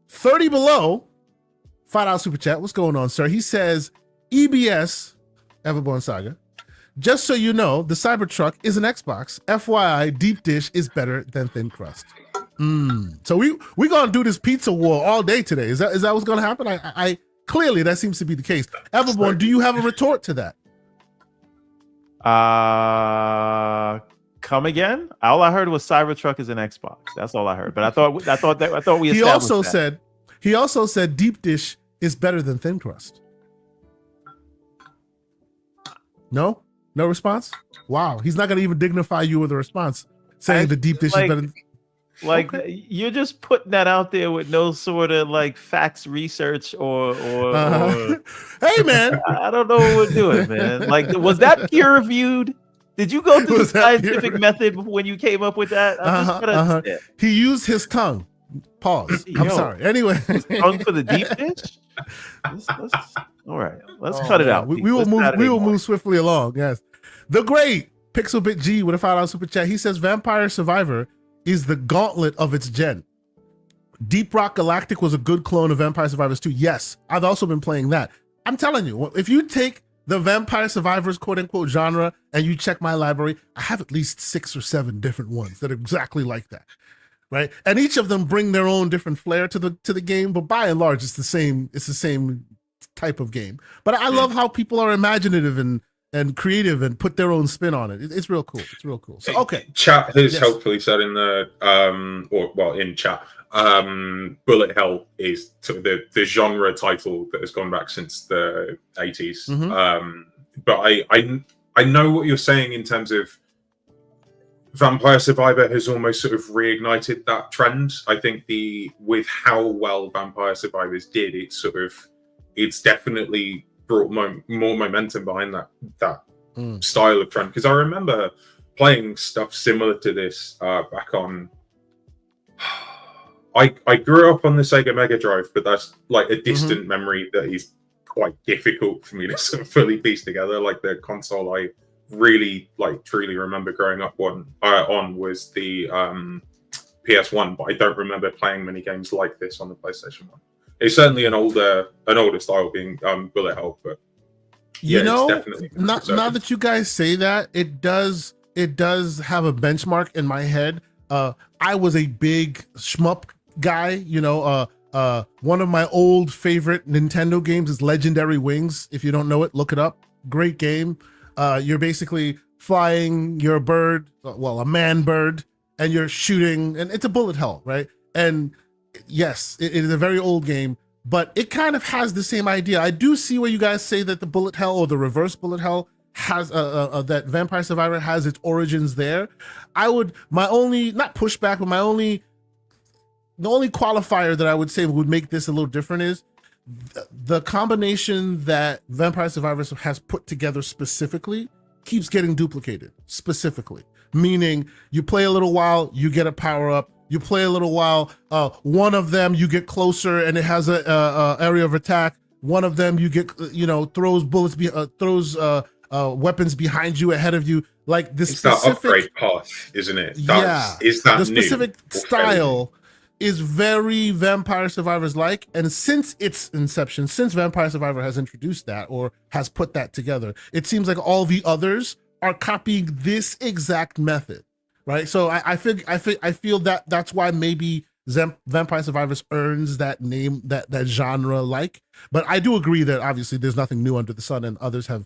30 Below, $5 super chat. What's going on, sir? He says, EBS, Everborn Saga. Just so you know, the Cybertruck is an Xbox. FYI, Deep Dish is better than Thin Crust. So we gonna do this pizza war all day today. Is that what's gonna happen? I clearly that seems to be the case. Everborn, do you have a retort to that? Come again? All I heard was Cybertruck is an Xbox. That's all I heard. But I thought we established He also said Deep Dish is better than Thin Crust. No response. Wow, he's not gonna even dignify you with a response, saying the Deep Dish is better. Okay. You're just putting that out there with no sort of facts research or Hey man, I don't know what we're doing, man. Was that peer reviewed? Did you go through the scientific method when you came up with that? He used his tongue. Pause. I'm sorry. Anyway, tongue for the Deep Dish. All right, let's cut it out. We will move swiftly along. Yes, the great Pixelbit G with a $5 super chat. He says Vampire Survivor is the gauntlet of its gen. Deep Rock Galactic was a good clone of Vampire Survivors 2. Yes, I've also been playing that. I'm telling you, if you take the Vampire Survivors quote unquote genre and you check my library, I have at least 6 or 7 different ones that are exactly like that. Right? And each of them bring their own different flair to the game, but by and large it's the same type of game. But I love how people are imaginative and creative and put their own spin on it. It's real cool. It's real cool. So okay. Chat has helpfully said in the in chat, Bullet Hell is the genre title that has gone back since the 80s. Mm-hmm. But I know what you're saying in terms of Vampire Survivor has almost sort of reignited that trend. I think with how well Vampire Survivors did, it's definitely brought more momentum behind that style of trend. Because I remember playing stuff similar to this back on. I grew up on the Sega Mega Drive, but that's a distant memory that is quite difficult for me to sort of fully piece together. The console I really truly remember growing up on was the PS1, but I don't remember playing many games like this on the PlayStation 1. It's certainly an older style being Bullet Hell, but yeah, it's definitely now that you guys say that, it does have a benchmark in my head. I was a big shmup guy, one of my old favorite Nintendo games is Legendary Wings. If you don't know it, look it up. Great game. You're basically flying your bird, a man bird, and you're shooting, and it's a bullet hell, right? And yes, it is a very old game, but it kind of has the same idea. I do see where you guys say that the bullet hell or the reverse bullet hell has that Vampire Survivor has its origins there. My only, not pushback, but the only qualifier that I would say would make this a little different is the combination that Vampire Survivors has put together specifically keeps getting duplicated specifically, meaning you play a little while, you get a power up, you play a little while, one of them you get closer and it has a area of attack, one of them you get throws bullets throws weapons behind you, ahead of you, it's that upgrade path, isn't it? Is that the specific style is very Vampire Survivors like, and since its inception, since Vampire Survivor has introduced that or has put that together, it seems like all the others are copying this exact method, right? So I feel that that's why maybe Vampire Survivors earns that name, that genre like. But I do agree that obviously there's nothing new under the sun, and others have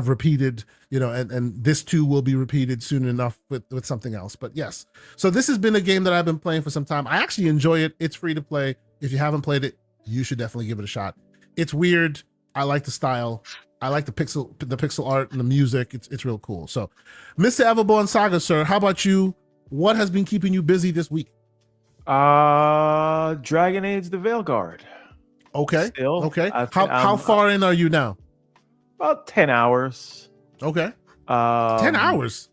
repeated, and this too will be repeated soon enough with something else. But yes, so this has been a game that I've been playing for some time. I actually enjoy it. It's free to play. If you haven't played it, you should definitely give it a shot. It's weird. I like the style. I like the pixel art and the music. It's real cool. So, Mr. Everborn Saga, sir, how about you? What has been keeping you busy this week? Dragon Age the Veilguard. Okay. Still, Okay. I How far in are you now? About 10 hours. Okay. 10 hours.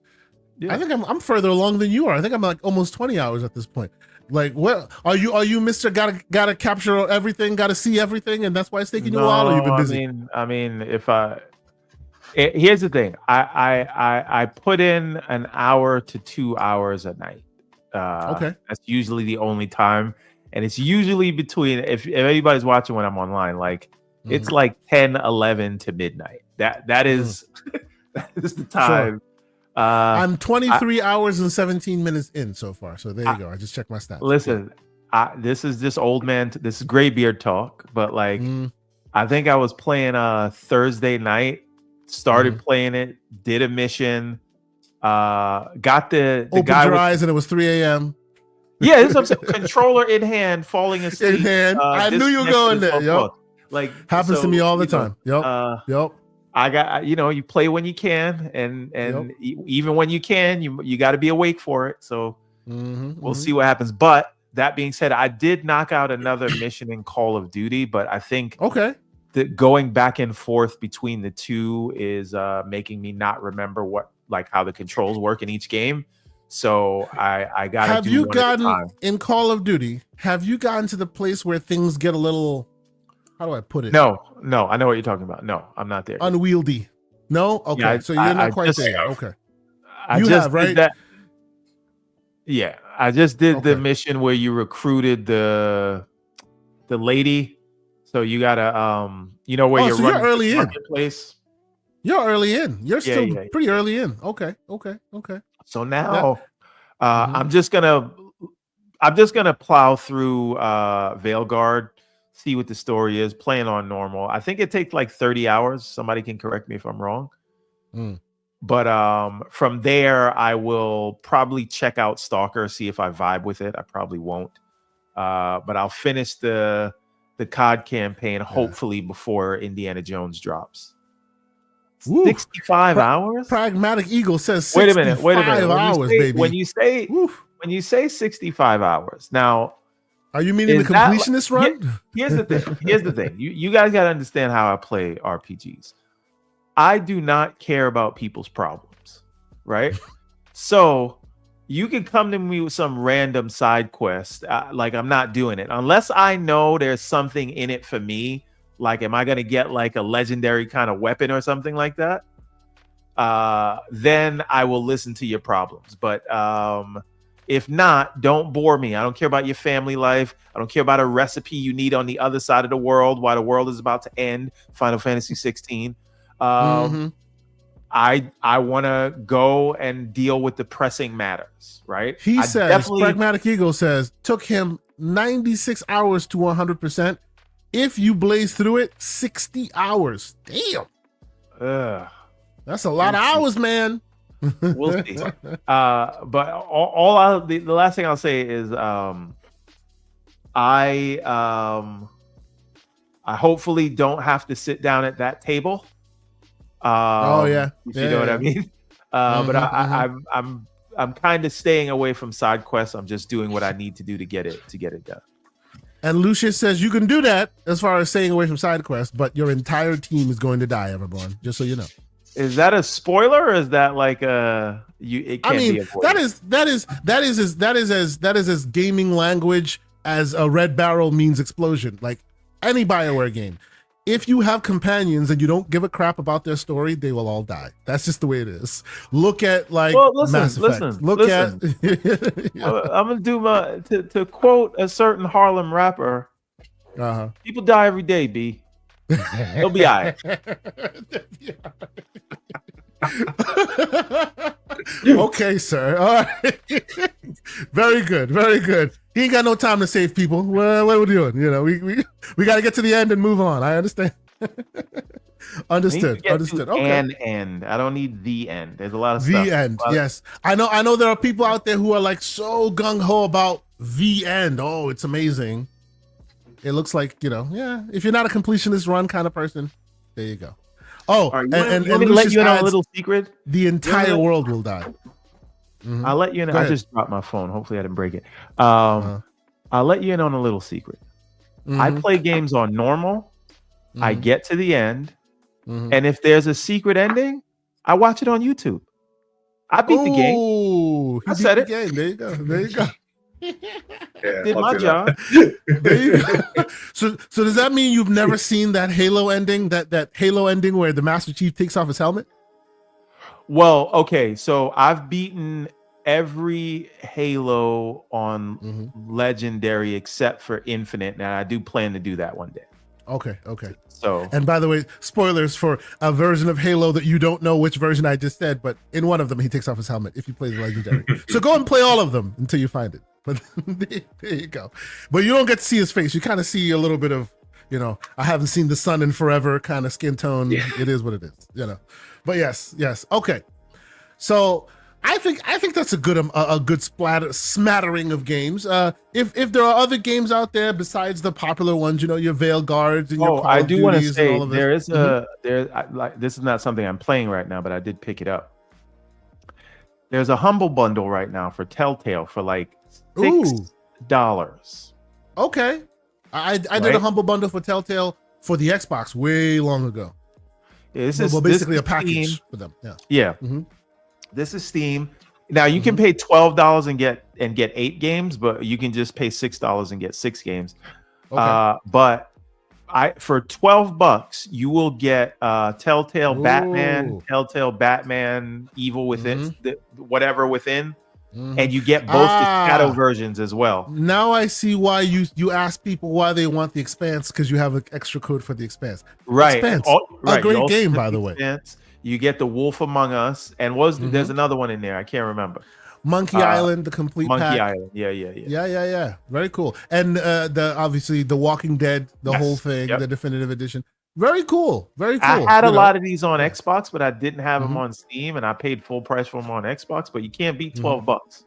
Yeah. I think I'm further along than you are. I think I'm like almost 20 hours at this point. Like, what are you Mr. Gotta capture everything, gotta see everything, and that's why it's taking you a while, or you've been busy? I mean, here's the thing. I put in an hour to 2 hours a night. Okay. That's usually the only time. And it's usually between, if anybody's watching when I'm online, like it's like 10, 11 to midnight. That is that is the time. Sure. I'm 23 hours and 17 minutes in so far. So there you go. I just checked my stats. Listen, this is this old man. This is gray beard talk. But like, I think I was playing Thursday night. Started playing it. Did a mission. Got the Opened guy your eyes and it was 3 a.m. Yeah, this is what I'm saying. Controller in hand, falling asleep. In hand. I knew you were going there. Yep. Like happens to me all the time. Yep. Yep. I got, you play when you can, and even when you can, you got to be awake for it. So we'll see what happens. But that being said, I did knock out another mission in Call of Duty, but I think that going back and forth between the two is making me not remember how the controls work in each game. So I got to. Have you gotten in Call of Duty? Have you gotten to the place where things get a little? How do I put it? No, I know what you're talking about. No, I'm not there. Unwieldy. No, okay. Yeah, so you're not quite there. Okay. You have, right? Yeah, I just did the mission where you recruited the lady. So you gotta where you're running you're early in. Place. You're early in. You're still pretty early in. Okay. So now I'm just gonna plow through Veilguard, see what the story is, playing on normal. I think it takes like 30 hours. Somebody can correct me if I'm wrong. But from there, I will probably check out Stalker, see if I vibe with it. I probably won't. But I'll finish the COD campaign hopefully before Indiana Jones drops. 65 hours? Pragmatic Eagle says 65 Wait a minute. Hours, baby. When you say 65 hours, now are you meaning the completionist run? Here's the thing. You guys got to understand how I play RPGs. I do not care about people's problems, right? So you can come to me with some random side quest. Like I'm not doing it unless I know there's something in it for me. Like, am I going to get like a legendary kind of weapon or something like that? Then I will listen to your problems. But if not, don't bore me. I don't care about your family life. I don't care about a recipe you need on the other side of the world while the world is about to end. Final Fantasy 16. I want to go and deal with the pressing matters, right? He says, Pragmatic Eagle says, took him 96 hours to 100%. If you blaze through it, 60 hours. Damn. That's a lot of hours, man. We'll see. But the last thing I'll say is I hopefully don't have to sit down at that table. You know what I mean? But I'm kind of staying away from side quests. I'm just doing what I need to do to get it done. And Lucius says you can do that as far as staying away from side quests, but your entire team is going to die, Everborn. Just so you know. Is that a spoiler, or is that like it can't be avoided? that is as gaming language as a red barrel means explosion. Like any BioWare game. If you have companions and you don't give a crap about their story, they will all die. That's just the way it is. Look at Mass Effect. Listen. I'm gonna do to quote a certain Harlem rapper. People die every day, B. They'll be all right. Okay, sir. All right. Very good. He ain't got no time to save people. What are we doing? We got to get to the end and move on. I understand. Understood. Okay. End. I don't need the end. There's a lot of the stuff. End. Yes, I know. There are people out there who are like so gung ho about the end. Oh, it's amazing. It looks like if you're not a completionist run kind of person, there you go. Oh, and let me let you in on a little secret. The entire world will die. I'll let you in. I just dropped my phone. Hopefully, I didn't break it. I'll let you in on a little secret. I play games on normal. I get to the end, and if there's a secret ending, I watch it on YouTube. I beat the game. I said it. Game. There you go. There you go. Yeah, Did my job. There you go. So does that mean you've never seen that Halo ending? That Halo ending where the Master Chief takes off his helmet? Well, okay. So I've beaten every Halo on Legendary except for Infinite, and I do plan to do that one day. Okay. So, and by the way, spoilers for a version of Halo that you don't know which version I just said, but in one of them he takes off his helmet if you play the Legendary. So go and play all of them until you find it. But there you go. But you don't get to see his face. You kind of see a little bit of, I haven't seen the sun in forever kind of skin tone. Yeah. It is what it is, But yes. Okay. So I think that's a good smattering of games. If there are other games out there besides the popular ones, your Veilguards and your Call I of do want to Duties say and all of this. This is not something I'm playing right now, but I did pick it up. There's a humble bundle right now for Telltale for like $6. Okay, I did a humble bundle for Telltale for the Xbox way long ago. Yeah, this is basically a package Steam. for them. Yeah. This is Steam. Now you can pay $12 and get 8 games, but you can just pay $6 and get 6 games. Okay. But for $12 you will get Telltale Batman, Telltale Batman Evil Within, whatever within, and you get both the shadow versions as well. Now I see why you ask people why they want the Expanse, because you have an extra code for the Expanse. Right. Expanse, a great game, by the way. You get the Wolf Among Us, and there's another one in there. I can't remember. Monkey Island, the complete Monkey pack. Island. Yeah. Very cool. And obviously the Walking Dead, the whole thing, the definitive edition. Very cool. Very cool. I had a lot of these on Xbox, but I didn't have them on Steam, and I paid full price for them on Xbox. But you can't beat $12.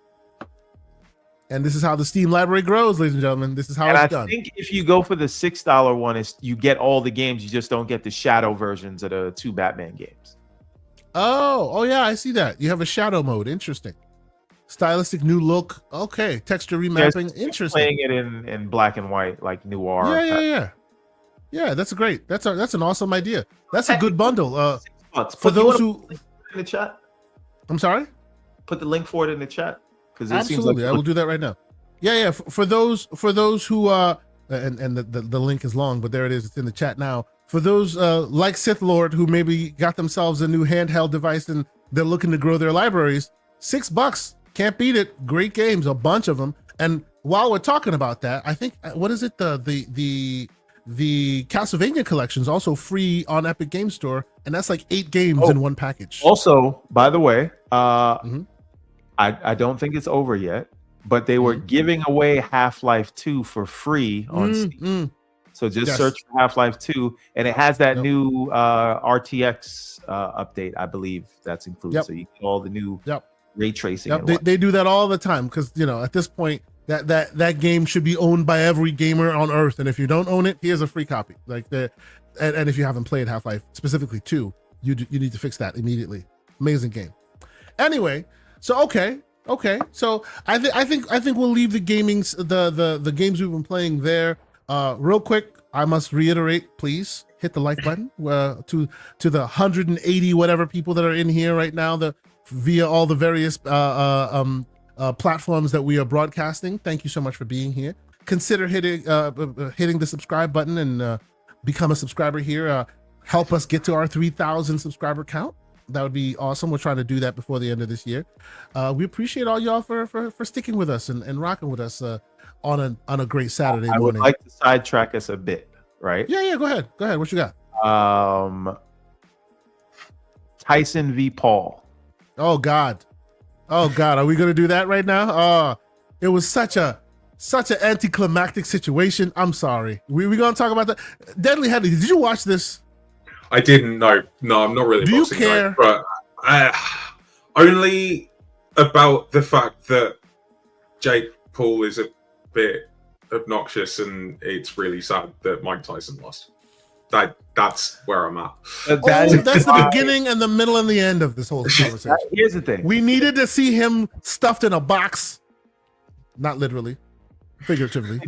And this is how the Steam library grows, ladies and gentlemen. This is how it's done. I think if you go for the $6 one, you get all the games. You just don't get the shadow versions of the 2 Batman games. Oh yeah, I see that. You have a shadow mode. Interesting. Stylistic new look. Okay. Texture remapping. Interesting. Playing it in black and white, like noir. Yeah, that's great. That's an awesome idea. That's a good bundle. For those who in the chat. I'm sorry? Put the link for it in the chat. Absolutely. I will do that right now. Yeah. For those who and the link is long, but there it is. It's in the chat now. For those like Sith Lord who maybe got themselves a new handheld device and they're looking to grow their libraries, $6, can't beat it. Great games, a bunch of them. And while we're talking about that, I think what is it? The Castlevania collection is also free on Epic Game Store, and that's like 8 games in one package. Also, by the way, I don't think it's over yet, but they were giving away Half-Life 2 for free on Steam. So just search for Half-Life 2, and it has that new RTX update, I believe that's included. So you get all the new ray tracing. They do that all the time because at this point that game should be owned by every gamer on Earth, and if you don't own it, here's a free copy. And if you haven't played Half-Life specifically 2, you need to fix that immediately. Amazing game. Anyway, so okay. So I think we'll leave the the games we've been playing there. Real quick, I must reiterate, please hit the like button to the 180 whatever people that are in here right now, via all the various platforms that we are broadcasting. Thank you so much for being here. Consider hitting the subscribe button and become a subscriber here. Help us get to our 3,000 subscriber count. That would be awesome. We're trying to do that before the end of this year. We appreciate all y'all for sticking with us and rocking with us on a great Saturday morning. I would like to sidetrack us a bit, right? Yeah. Go ahead. What you got? Tyson v. Paul. Oh God. Are we gonna do that right now? It was such an anticlimactic situation. I'm sorry. We gonna talk about that. Deadly Headley, did you watch this? I didn't. No, I'm not really. Do you care? Guy, but only about the fact that Jake Paul is a bit obnoxious, and it's really sad that Mike Tyson lost. That's where I'm at. That's the beginning and the middle and the end of this whole conversation. Here's the thing. We needed to see him stuffed in a box. Not literally. Figuratively.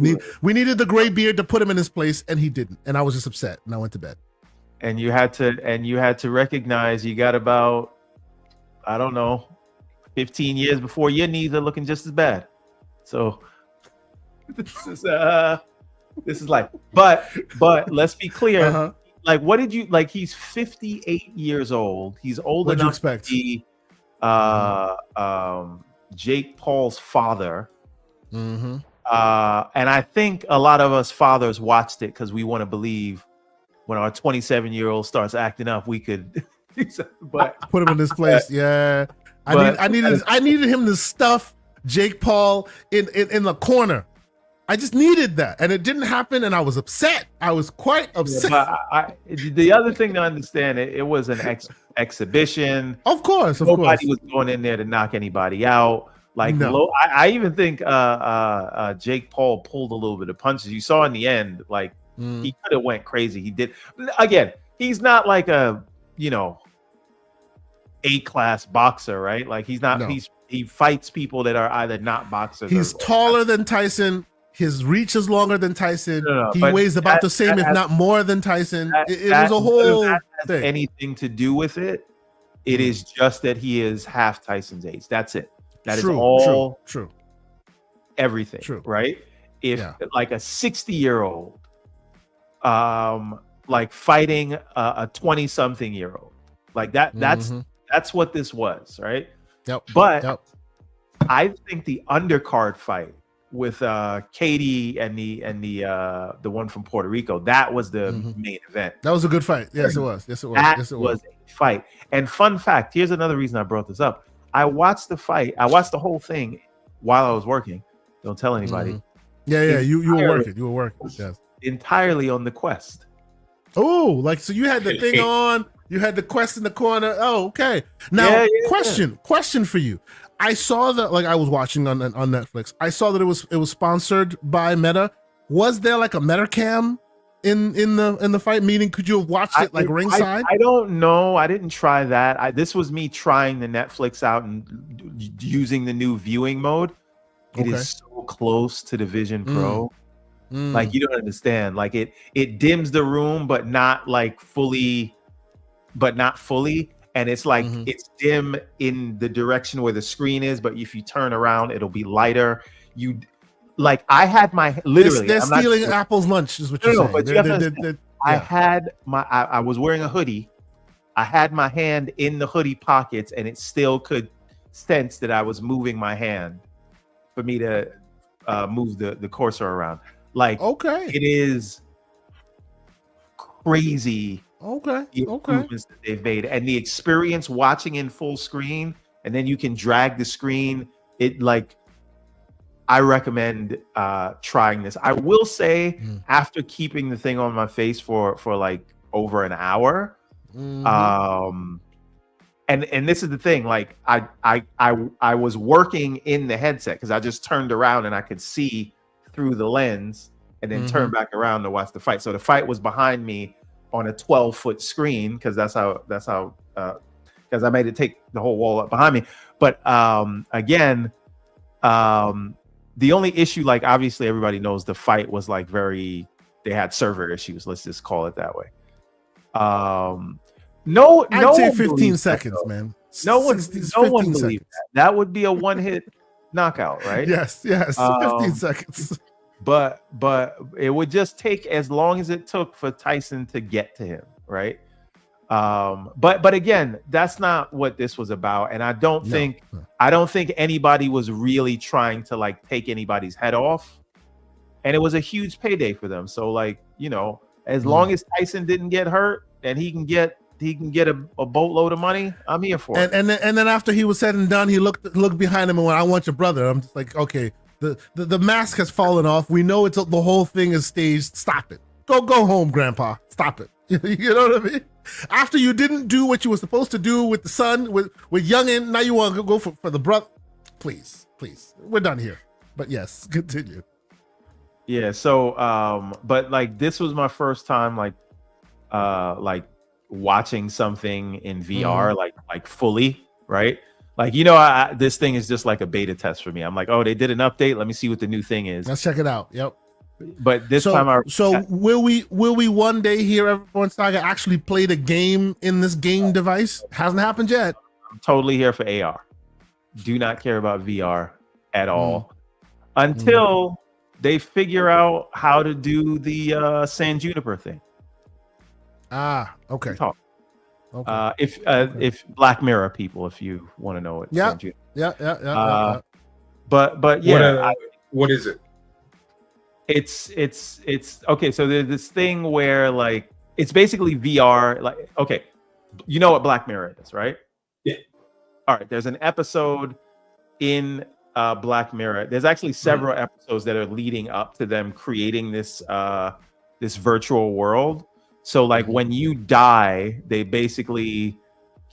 We needed the gray beard to put him in his place, and he didn't. And I was just upset, and I went to bed. And you had to recognize you got about, I don't know, 15 years before your knees are looking just as bad. So this is like, but let's be clear. Like, what did you like? He's 58 years old. He's old What'd you enough expect? to be Jake Paul's father. And I think a lot of us fathers watched it because we want to believe when our 27-year-old starts acting up, we could but put him in this place. Yeah. I needed him to stuff Jake Paul in the corner. I just needed that, and it didn't happen, and I was upset. I was quite upset. Yeah, the other thing to understand, it was an exhibition. Of course, nobody was going in there to knock anybody out. Like, no. I even think Jake Paul pulled a little bit of punches. You saw in the end, like he could have went crazy. He did. Again, he's not like a A-class boxer, right? Like he's not. No. He fights people that are either not boxers. He's taller than Tyson. His reach is longer than Tyson. He weighs about the same, if not more than Tyson. It was a whole thing. Anything to do with it? It is just that he is half Tyson's age. That's it. That is all. True. Everything. True. Right? If like a 60-year-old, like fighting a 20-something-year-old, like that. That's what this was, right? Yep. But I think the undercard fight with Katie and the one from Puerto Rico, that was the main event. That was a good fight. Yes, it was. That was a fight. And fun fact, here's another reason I brought this up. I watched the fight. I watched the whole thing while I was working. Don't tell anybody. Yeah. You were working. You were working. Yes. Entirely on the Quest. Oh, like so you had the thing on. You had the Quest in the corner. Oh, okay. Now, question for you. I saw that, like I was watching on Netflix. I saw that it was sponsored by Meta. Was there like a Meta cam in the fight? Meaning, could you have watched it like ringside? I don't know. I didn't try that. This was me trying the Netflix out and using the new viewing mode. It is so close to the Vision Pro. Like you don't understand. Like it dims the room, but not like fully. And it's like it's dim in the direction where the screen is, but if you turn around, it'll be lighter. Like I had my literally. They're stealing Apple's lunch, is what you're saying. But I was wearing a hoodie. I had my hand in the hoodie pockets, and it still could sense that I was moving my hand for me to move the cursor around. Like it is crazy. The improvements that they've made, and the experience watching in full screen, and then you can drag the screen. It like I recommend trying this. I will say after keeping the thing on my face for like over an hour, and this is the thing. Like I was working in the headset because I just turned around and I could see through the lens, and then turned back around to watch the fight. So the fight was behind me on a 12-foot screen because that's how because I made it take the whole wall up behind me. But again, the only issue, like obviously everybody knows the fight was like they had server issues. Let's just call it that way. I'd say 15 seconds, man. No one believed that. That would be a one-hit knockout, right? Yes, 15 seconds. But it would just take as long as it took for Tyson to get to him, right? But again, that's not what this was about, and I don't think anybody was really trying to like take anybody's head off, and it was a huge payday for them. So like as long as Tyson didn't get hurt and he can get a boatload of money, I'm here for it. And then after he was said and done, he looked behind him and went, "I want your brother." I'm just like, okay. The mask has fallen off. We know the whole thing is staged. Stop it. Go home, Grandpa. Stop it. You know what I mean? After you didn't do what you were supposed to do with the son, with youngin, now you want to go for the brother. Please. We're done here. But yes, continue. Yeah. So, but like this was my first time like watching something in VR, like fully, right? Like, this thing is just like a beta test for me. I'm like, oh, they did an update. Let me see what the new thing is. Let's check it out. Yep. But this time, will we one day hear Everborn Saga actually play the game in this game device? Hasn't happened yet. I'm totally here for AR. Do not care about VR at all until they figure out how to do the San Juniper thing. Okay. Talk. Okay. If Black Mirror people, if you want to know it. Yeah. But yeah. What is it? It's okay. So there's this thing where like it's basically VR. Like, okay, you know what Black Mirror is, right? Yeah. All right. There's an episode in Black Mirror. There's actually several episodes that are leading up to them creating this this virtual world. So like when you die, they basically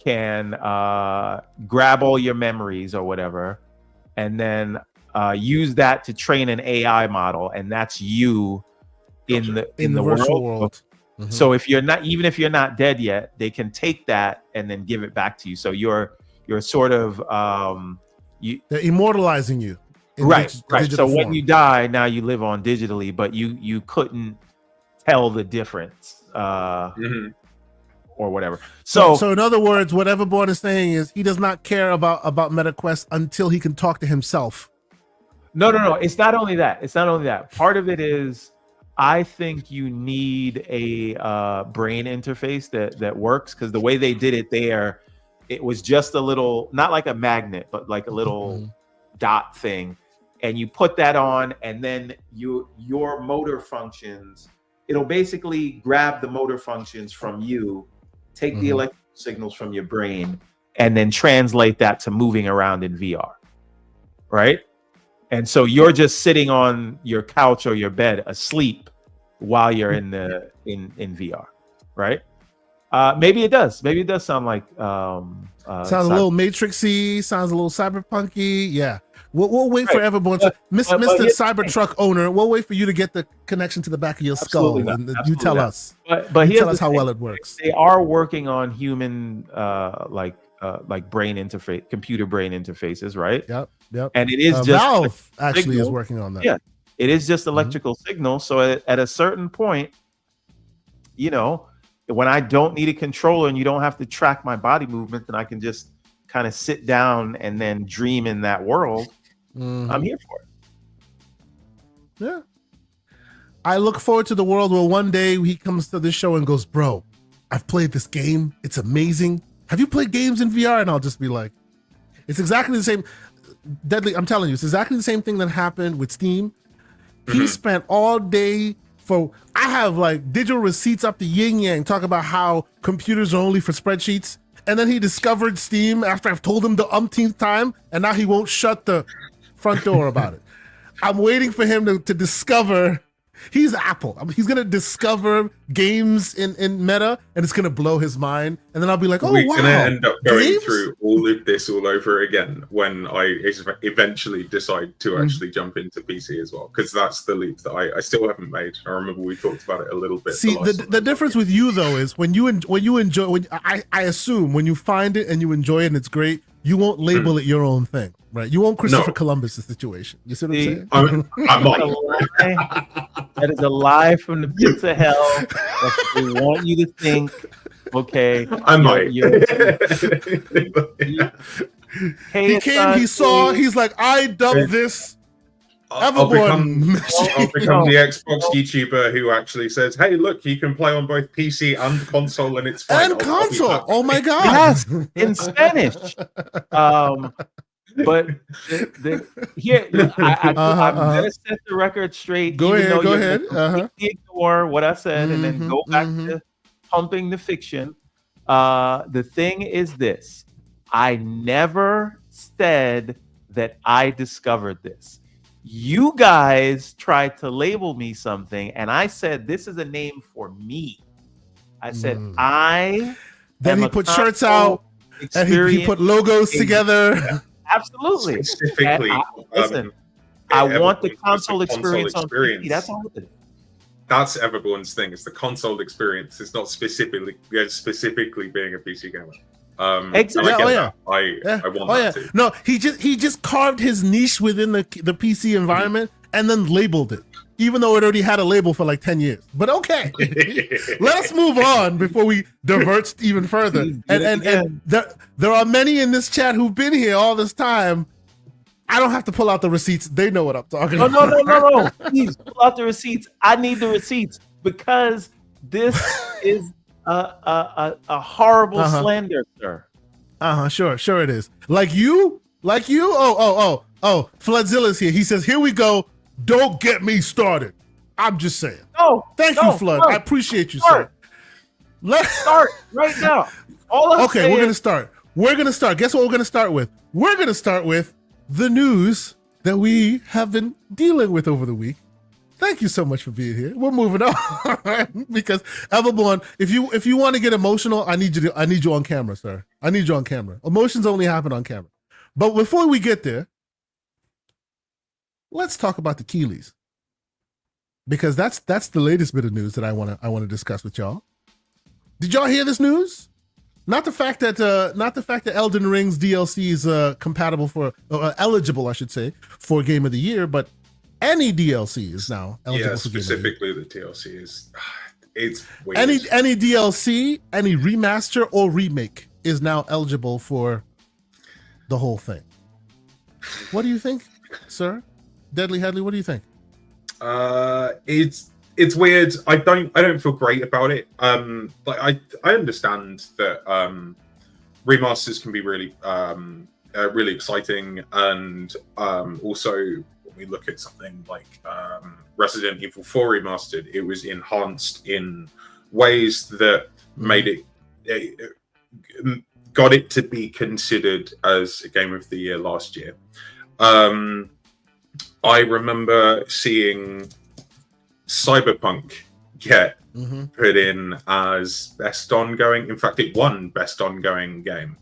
can grab all your memories or whatever, and then use that to train an AI model, and that's you in the virtual world. So if you're not dead yet, they can take that and then give it back to you. So you're sort of they're immortalizing you. Right. So when you die, now you live on digitally, but you couldn't tell the difference or whatever. So in other words, what Everborn is saying is he does not care about MetaQuest until he can talk to himself. No. It's not only that. Part of it is I think you need a brain interface that works, because the way they did it there, it was just a little, not like a magnet, but like a little dot thing. And you put that on, and then your motor functions, it'll basically grab the motor functions from you, take the electrical signals from your brain, and then translate that to moving around in VR. Right? And so you're just sitting on your couch or your bed asleep while you're in VR, right? Maybe it does sound like sounds a little Matrixy, sounds a little cyberpunky. Yeah, we'll wait for Everborn. Mr. Cybertruck owner, we'll wait for you to get the connection to the back of your skull, and you tell us. But you tell us how well it works. They are working on human like brain interface, computer brain interfaces, right? Yep. And it is just Valve actually is working on that. Yeah, it is just electrical signal. So at a certain point, when I don't need a controller and you don't have to track my body movement, then I can just kind of sit down and then dream in that world. I'm here for it. Yeah. I look forward to the world where one day he comes to this show and goes, bro, I've played this game. It's amazing. Have you played games in VR? And I'll just be like, it's exactly the same. Deadly, I'm telling you, it's exactly the same thing that happened with Steam. He spent all day I have like digital receipts up the yin yang talk about how computers are only for spreadsheets. And then he discovered Steam after I've told him the umpteenth time, and now he won't shut the front door about it. I'm waiting for him to discover. He's Apple. He's gonna discover games in Meta, and it's gonna blow his mind. And then I'll be like, "Oh, we're wow!" gonna end up going through all of this all over again when I eventually decide to actually jump into PC as well, because that's the leap that I still haven't made. I remember we talked about it a little bit. See, the difference with you though is when you enjoy. I assume when you find it and you enjoy it and it's great, you won't label it your own thing, right? You won't Christopher Columbus the situation. You see what I'm saying? I might. That is a lie from the pits of hell. That's what they want you to think. Okay, I might. He came, he saw, he's like, I dubbed this. I'll become the Xbox YouTuber who actually says, "Hey, look, you can play on both PC and console, and it's fine." And console. Oh my god! Yes, in Spanish. But here, I'm gonna set the record straight. Go ahead. Ignore what I said, and then go back to pumping the fiction. The thing is this: I never said that I discovered this. You guys tried to label me something, and I said this is a name for me. I said I. Then he put shirts out, and he put logos together. Absolutely. Specifically, I want the console experience on PC. That's all it is. That's Everborn's thing. It's the console experience. It's not specifically being a PC gamer. Exactly. And I want that too. No, he just carved his niche within the PC environment and then labeled it, even though it already had a label for like 10 years. But okay, let us move on before we divert even further. And there are many in this chat who've been here all this time. I don't have to pull out the receipts. They know what I'm talking about. No. Please pull out the receipts. I need the receipts because this is a horrible slander, sir. Sure it is. Like you? Oh, Floodzilla's here. He says, here we go. Don't get me started. I'm just saying. Thank you, Flood. I appreciate you, sir. Let's start right now. Okay, we're gonna start. Guess what we're gonna start with? We're gonna start with the news that we have been dealing with over the week. Thank you so much for being here. We're moving on because Everborn, if you want to get emotional, I need you on camera, sir. I need you on camera. Emotions only happen on camera. But before we get there, let's talk about the Keeleys, because that's the latest bit of news that I want to discuss with y'all. Did y'all hear this news? Not the fact that Elden Ring's DLC is compatible for eligible, I should say, for Game of the Year, but any DLC is now eligible for Game of the Year. Specifically the DLC is it's weird. Any DLC, any remaster or remake is now eligible for the whole thing. What do you think, sir? Deadly Headley, what do you think? It's weird. I don't feel great about it. I understand that remasters can be really really exciting, and also when we look at something like Resident Evil 4 remastered, it was enhanced in ways that made it got it to be considered as a Game of the Year last year. I remember seeing Cyberpunk get put in as best ongoing. In fact, it won best ongoing game,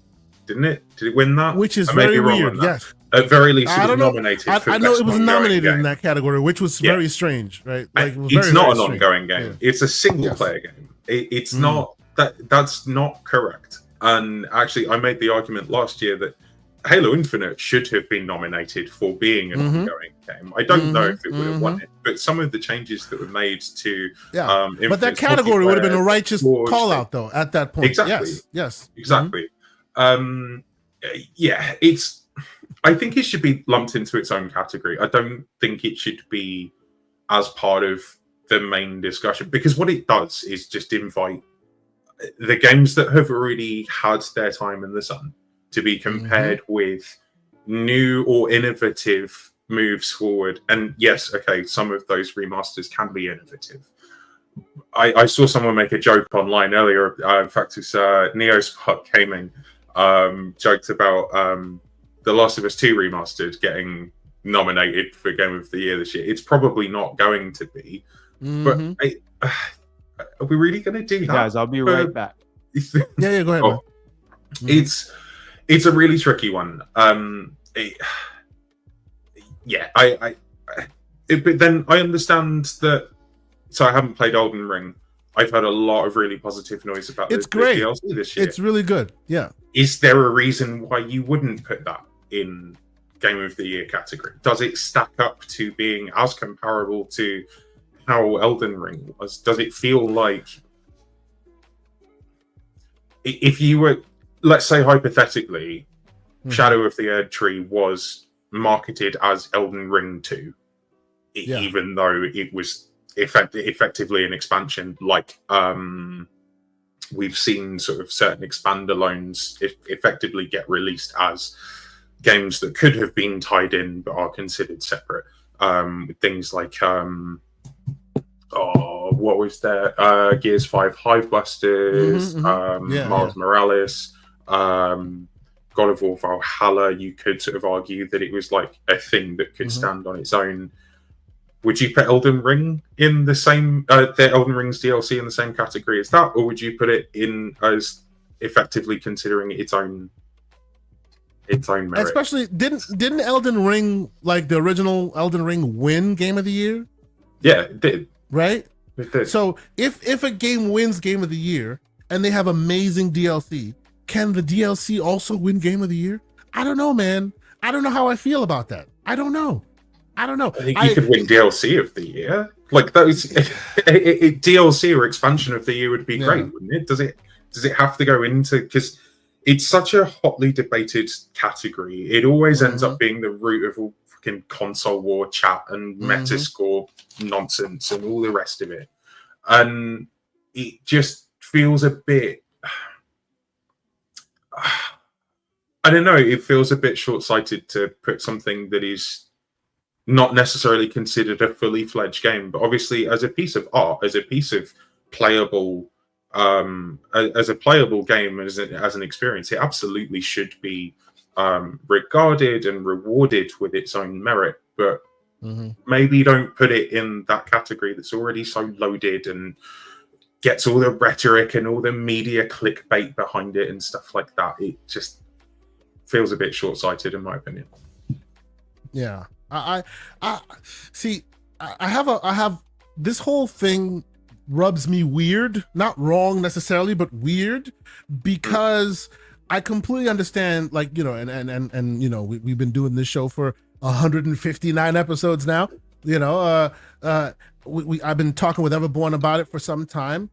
didn't it? Did it win that? Which is very weird. Yes, at very least, it was nominated. I know it was nominated in that category, which was very strange, right? Like, it's not an ongoing game. Yeah. It's a single player game. It's not that. That's not correct. And actually, I made the argument last year that Halo Infinite should have been nominated for being an ongoing game. I don't know if it would have won it, but some of the changes that were made to but that category would have been a righteous call out though at that point. Exactly. Yes. Exactly. It's. I think it should be lumped into its own category. I don't think it should be as part of the main discussion, because what it does is just invite the games that have already had their time in the sun to be compared with new or innovative moves forward. And yes, okay, some of those remasters can be innovative. I saw someone make a joke online earlier. In fact, it's Neospark Gaming joked about The Last of Us 2 Remastered getting nominated for Game of the Year this year. It's probably not going to be. But are we really going to do that? Guys, I'll be right back. Yeah, go ahead. It's a really tricky one. But then I understand that. So I haven't played Elden Ring. I've heard a lot of really positive noise about it's great. The DLC this year. It's really good. Yeah. Is there a reason why you wouldn't put that in Game of the Year category? Does it stack up to being as comparable to how Elden Ring was? Does it feel like if you were, let's say hypothetically, Shadow of the Erdtree was marketed as Elden Ring 2, even though it was effectively an expansion, like we've seen sort of certain expandalones effectively get released as games that could have been tied in but are considered separate. Things like what was there? Gears 5 Hivebusters, Miles Morales, God of War Valhalla. You could sort of argue that it was like a thing that could stand on its own. Would you put Elden Ring in the same, the Elden Ring's DLC in the same category as that, or would you put it in as effectively considering its own merit? Especially, didn't Elden Ring, like the original Elden Ring, win Game of the Year? Yeah, it did. Right? It did. So if a game wins Game of the Year and they have amazing DLC, can the DLC also win Game of the Year? I don't know, man. I don't know how I feel about that. I don't know. I think you could win DLC of the year. Like those DLC or expansion of the year would be great, wouldn't it? Does it have to go into, because it's such a hotly debated category. It always ends up being the root of all fucking console war chat and Metascore nonsense and all the rest of it. And it just feels a bit, I don't know, it feels a bit short-sighted to put something that is not necessarily considered a fully fledged game, but obviously as a piece of art, as a piece of playable, as a playable game, as an experience, it absolutely should be regarded and rewarded with its own merit. But maybe don't put it in that category that's already so loaded and gets all the rhetoric and all the media clickbait behind it and stuff like that. It just feels a bit short-sighted, in my opinion. Yeah. I see. I have this whole thing rubs me weird, not wrong necessarily, but weird, because I completely understand, like, you know, and you know, we've been doing this show for 159 episodes now. You know, I've been talking with Everborn about it for some time.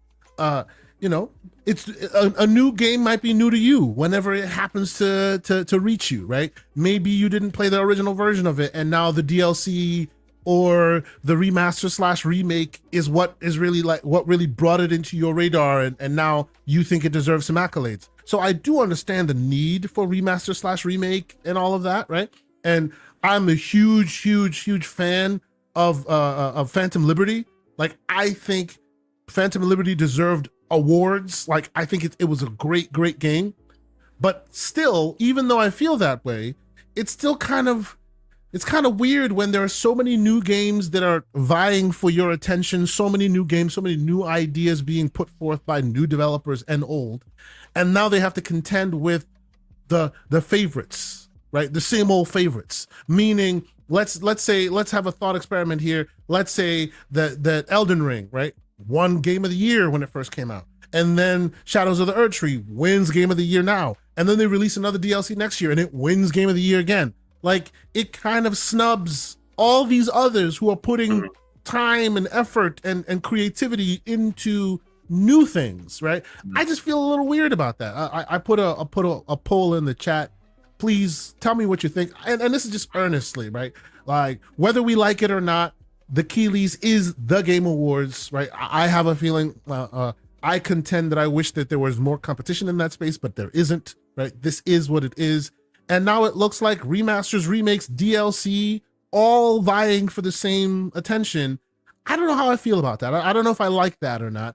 You know, it's a new game might be new to you whenever it happens to reach you, right? Maybe you didn't play the original version of it, and now the DLC or the remaster / remake is what is really like what really brought it into your radar, and now you think it deserves some accolades. So I do understand the need for remaster / remake and all of that, right? And I'm a huge fan of Phantom Liberty. Like, I think Phantom Liberty deserved awards. Like, I think it was a great game, but still, even though I feel that way, it's still kind of weird when there are so many new games that are vying for your attention, so many new games, so many new ideas being put forth by new developers and old, and now they have to contend with the favorites, right? The same old favorites. Meaning, let's have a thought experiment here. Let's say that Elden Ring, right, won Game of the Year when it first came out, and then Shadows of the Erdtree wins Game of the Year now, and then they release another DLC next year and it wins Game of the Year again. Like, it kind of snubs all these others who are putting time and effort and creativity into new things, right? I just feel a little weird about that. I put a poll in the chat. Please tell me what you think, and this is just earnestly, right? Like, whether we like it or not, the Keeleys is the Game Awards, right? I have a feeling, I contend that I wish that there was more competition in that space, but there isn't, right? This is what it is. And now it looks like remasters, remakes, DLC, all vying for the same attention. I don't know how I feel about that. I don't know if I like that or not.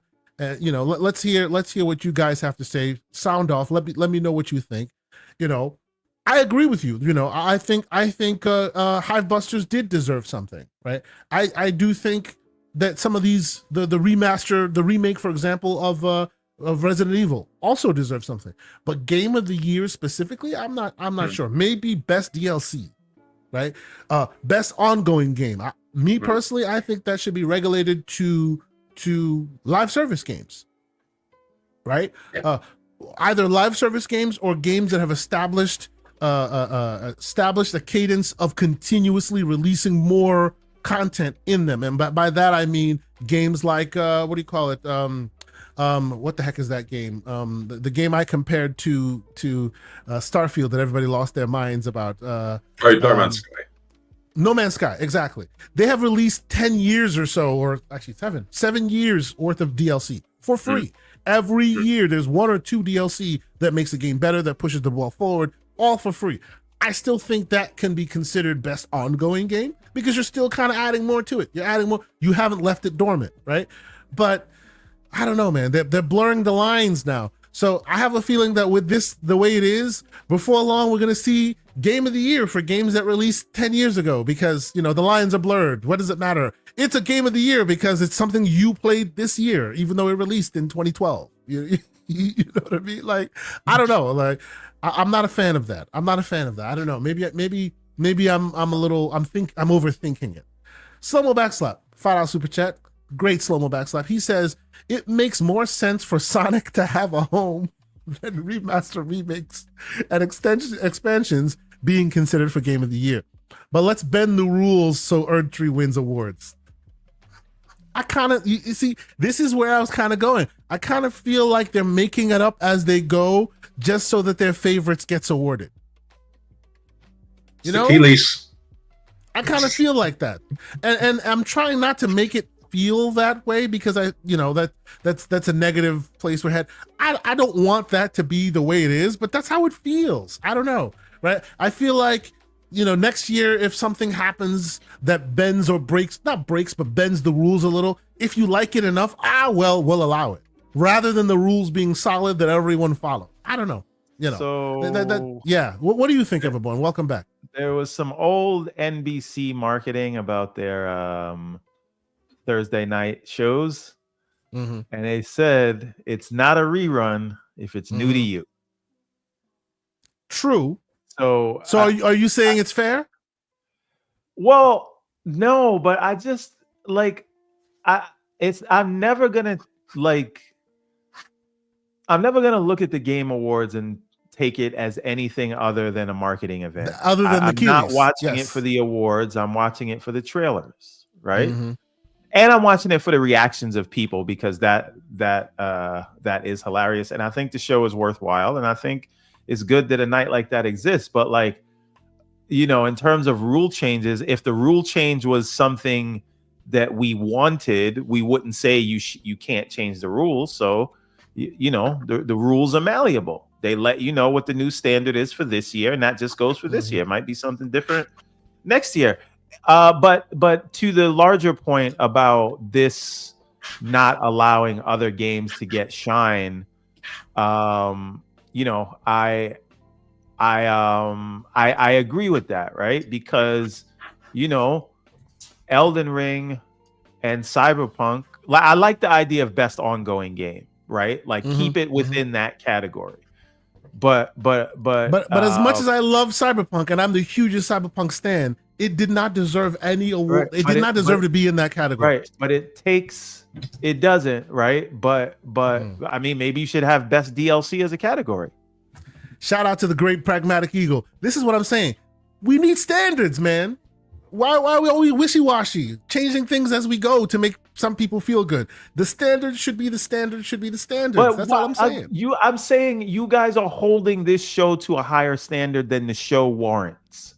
You know, let's hear what you guys have to say. Sound off. Let me know what you think. You know, I agree with you. You know, I think Hivebusters did deserve something, right? I do think that some of these, the remake, for example, of Resident Evil also deserves something. But Game of the Year specifically, I'm not sure. Maybe best DLC, right? Best ongoing game. Me personally, I think that should be regulated to live service games, right? Either live service games or games that have established a cadence of continuously releasing more content in them. And by that I mean games like what do you call it? What the heck is that game? The game I compared to Starfield that everybody lost their minds about. No Man's Sky. No Man's Sky, exactly. They have released 10 years or so, or actually 7 years worth of DLC for free. Every year there's 1 or 2 DLC that makes the game better, that pushes the ball forward, all for free. I still think that can be considered best ongoing game because you're still kind of adding more to it. You're adding more. You haven't left it dormant, right? But I don't know, man. They're blurring the lines now. So I have a feeling that with this, the way it is, before long, we're going to see Game of the Year for games that released 10 years ago because, you know, the lines are blurred. What does it matter? It's a Game of the Year because it's something you played this year, even though it released in 2012. You know what I mean? Like, I don't know. Like, I'm not a fan of that. I don't know. Maybe I'm overthinking it. Slow-mo backslap, $5 super chat. Great slow-mo backslap. He says, it makes more sense for Sonic to have a home and remaster remakes and expansions being considered for Game of the Year. But let's bend the rules so Erdtree wins awards. I kind of, you see, this is where I was kind of going. I kind of feel like they're making it up as they go just so that their favorites gets awarded. You know? Achilles. I kind of feel like that. And I'm trying not to make it feel that way because that's a negative place we're headed. I don't want that to be the way it is, but that's how it feels. I don't know, right? I feel like, next year, if something happens that bends or breaks, not breaks, but bends the rules a little, if you like it enough, we'll allow it. Rather than the rules being solid that everyone follows. I don't know. So yeah. What do you think, everyone? Welcome back. There was some old NBC marketing about their Thursday night shows, and they said it's not a rerun if it's new to you. True. So are you saying it's fair? Well, no, but I just I'm never gonna look at the Game Awards and take it as anything other than a marketing event. Other than I'm not watching it for the awards. I'm watching it for the trailers, right? And I'm watching it for the reactions of people because that is hilarious, and I think the show is worthwhile, and I think it's good that a night like that exists. But in terms of rule changes, if the rule change was something that we wanted, we wouldn't say you can't change the rules. So the rules are malleable. They let you know what the new standard is for this year, and that just goes for this year. It might be something different next year. But to the larger point about this not allowing other games to get shine, I agree with that, right? Because Elden Ring and Cyberpunk, I like the idea of best ongoing game, right? Keep it within that category. But as much as I love Cyberpunk and I'm the hugest Cyberpunk stan, it did not deserve any award. Right. It did not deserve to be in that category. Right. But it doesn't, right? But I mean, maybe you should have best DLC as a category. Shout out to the great Pragmatic Eagle. This is what I'm saying. We need standards, man. Why are we always wishy-washy, changing things as we go to make some people feel good? The standard should be the standard. But that's all I'm saying. I'm saying you guys are holding this show to a higher standard than the show warrants.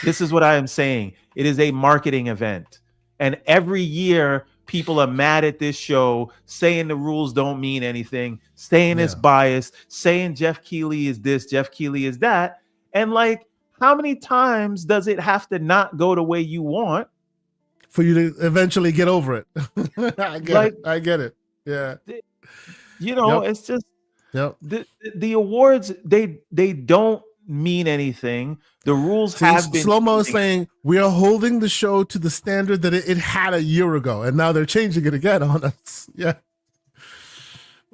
This is what I am saying. It is a marketing event. And every year, people are mad at this show, saying the rules don't mean anything, saying it's biased, saying Jeff Keighley is this, Jeff Keighley is that. And how many times does it have to not go the way you want for you to eventually get over it? I get it. Yeah. It's just the awards, they don't mean anything. The rules have been. Slow-Mo is saying we are holding the show to the standard that it had a year ago, and now they're changing it again on us. Yeah.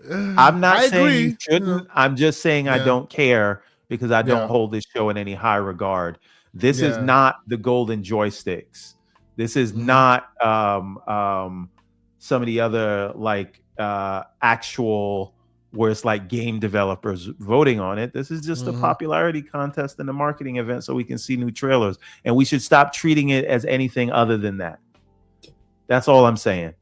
I'm not saying you shouldn't. I'm just saying I don't care because I don't hold this show in any high regard. This is not the golden joysticks. This is not some of the other actual where it's game developers voting on it. This is just a popularity contest and a marketing event so we can see new trailers. And we should stop treating it as anything other than that. That's all I'm saying.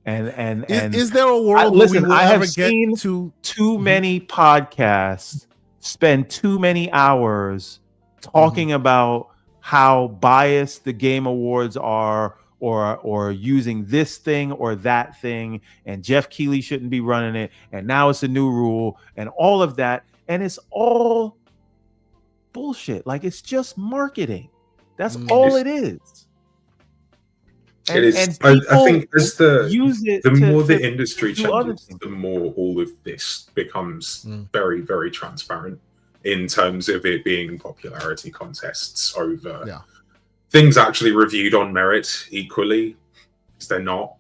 And is there a world where we will I ever have seen get to too many podcasts spend too many hours talking about how biased the Game Awards are or using this thing or that thing, and Jeff Keighley shouldn't be running it, and now it's a new rule and all of that, and it's all bullshit. It's just marketing. That's all it is. It is. I think as the more the industry changes, the more all of this becomes very, very transparent in terms of it being popularity contests over things actually reviewed on merit equally, because they're not.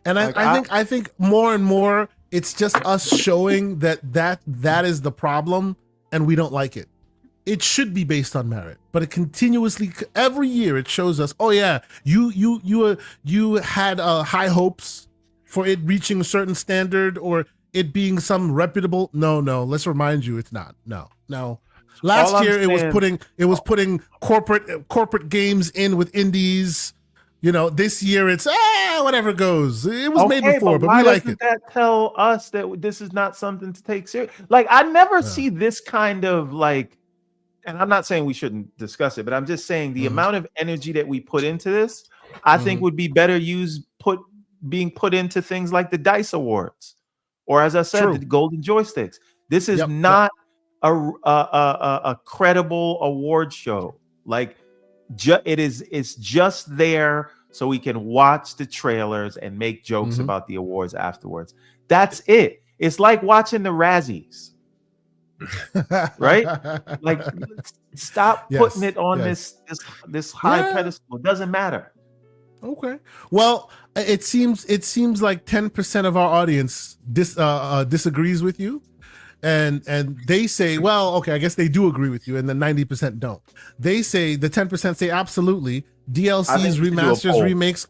And I think more and more it's just us showing that is the problem, and we don't like it. It should be based on merit, but it continuously, every year, it shows us, oh yeah, you had high hopes for it reaching a certain standard or it being some reputable. No, let's remind you, it's not. No. Last year it was putting corporate games in with indies. This year it's whatever goes. It was made before, but we like it. That tell us that this is not something to take serious? Like, I never see this kind of like, and I'm not saying we shouldn't discuss it, but I'm just saying the amount of energy that we put into this, I think would be better used being put into things like the DICE Awards, or as I said, the Golden Joysticks. This is not a credible award show. Like, it's just there so we can watch the trailers and make jokes about the awards afterwards. That's it. It's like watching the Razzies. Right? Like, stop putting it on this high pedestal. It doesn't matter. Okay. Well, it seems like 10% of our audience disagrees with you. And they say, well, okay, I guess they do agree with you, and the 90% don't. They say, the 10% say absolutely. DLCs, remasters, remakes.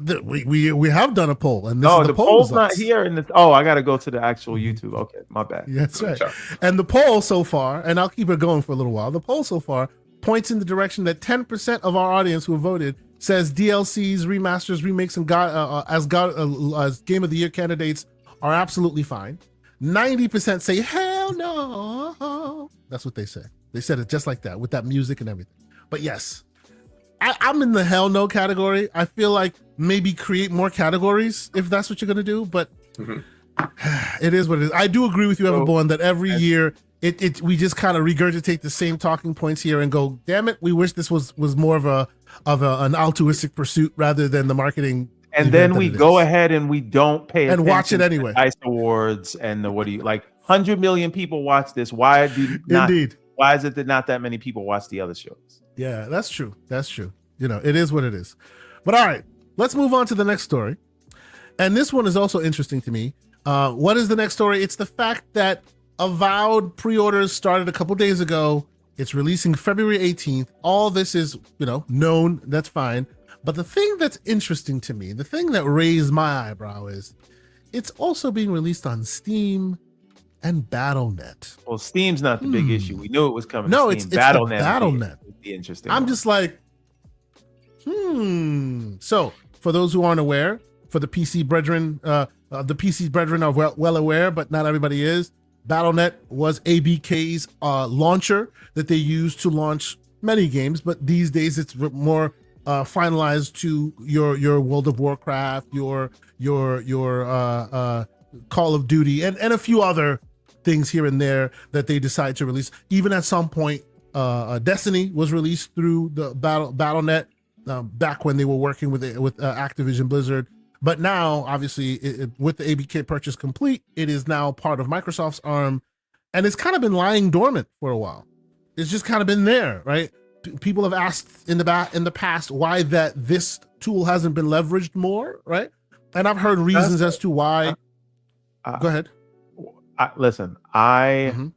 We have done a poll, and the poll's not here. I got to go to the actual YouTube. Okay, my bad. Yeah, that's right. And the poll so far, and I'll keep it going for a little while. The poll so far points in the direction that 10% of our audience who voted says DLCs, remasters, remakes, and as Game of the Year candidates are absolutely fine. 90% say hell no. That's what they say. They said it just like that with that music and everything. But yes, I'm in the hell no category. I feel like maybe create more categories if that's what you're gonna do. But it is what it is. I do agree with you, Everborn, that every year we just kind of regurgitate the same talking points here and go, damn it, we wish this was more of an altruistic pursuit rather than the marketing. And then we go ahead and we don't pay attention and watch it anyway. DICE Awards and 100 million people watch this. Why is it that not that many people watch the other shows? Yeah, that's true. It is what it is. But all right, let's move on to the next story. And this one is also interesting to me. What is the next story? It's the fact that Avowed pre-orders started a couple days ago. It's releasing February 18th. All this is, known. That's fine. But the thing that's interesting to me, the thing that raised my eyebrow is it's also being released on Steam and Battle.net. Well, Steam's not the big issue. We knew it was coming. No, it's Battle.net. Battle.net. The interesting. I'm just like, So for those who aren't aware, for the PC brethren, are well aware, but not everybody is. Battle.net was ABK's launcher that they used to launch many games, but these days it's more finalized to your World of Warcraft, your Call of Duty, and a few other things here and there that they decide to release. Even at some point, Destiny was released through the Battle.net back when they were working with Activision Blizzard. But now, obviously, with the ABK purchase complete, it is now part of Microsoft's arm, and it's kind of been lying dormant for a while. It's just kind of been there, right? People have asked in the past why this tool hasn't been leveraged more, right? And I've heard reasons as to why. Go ahead. Listen, I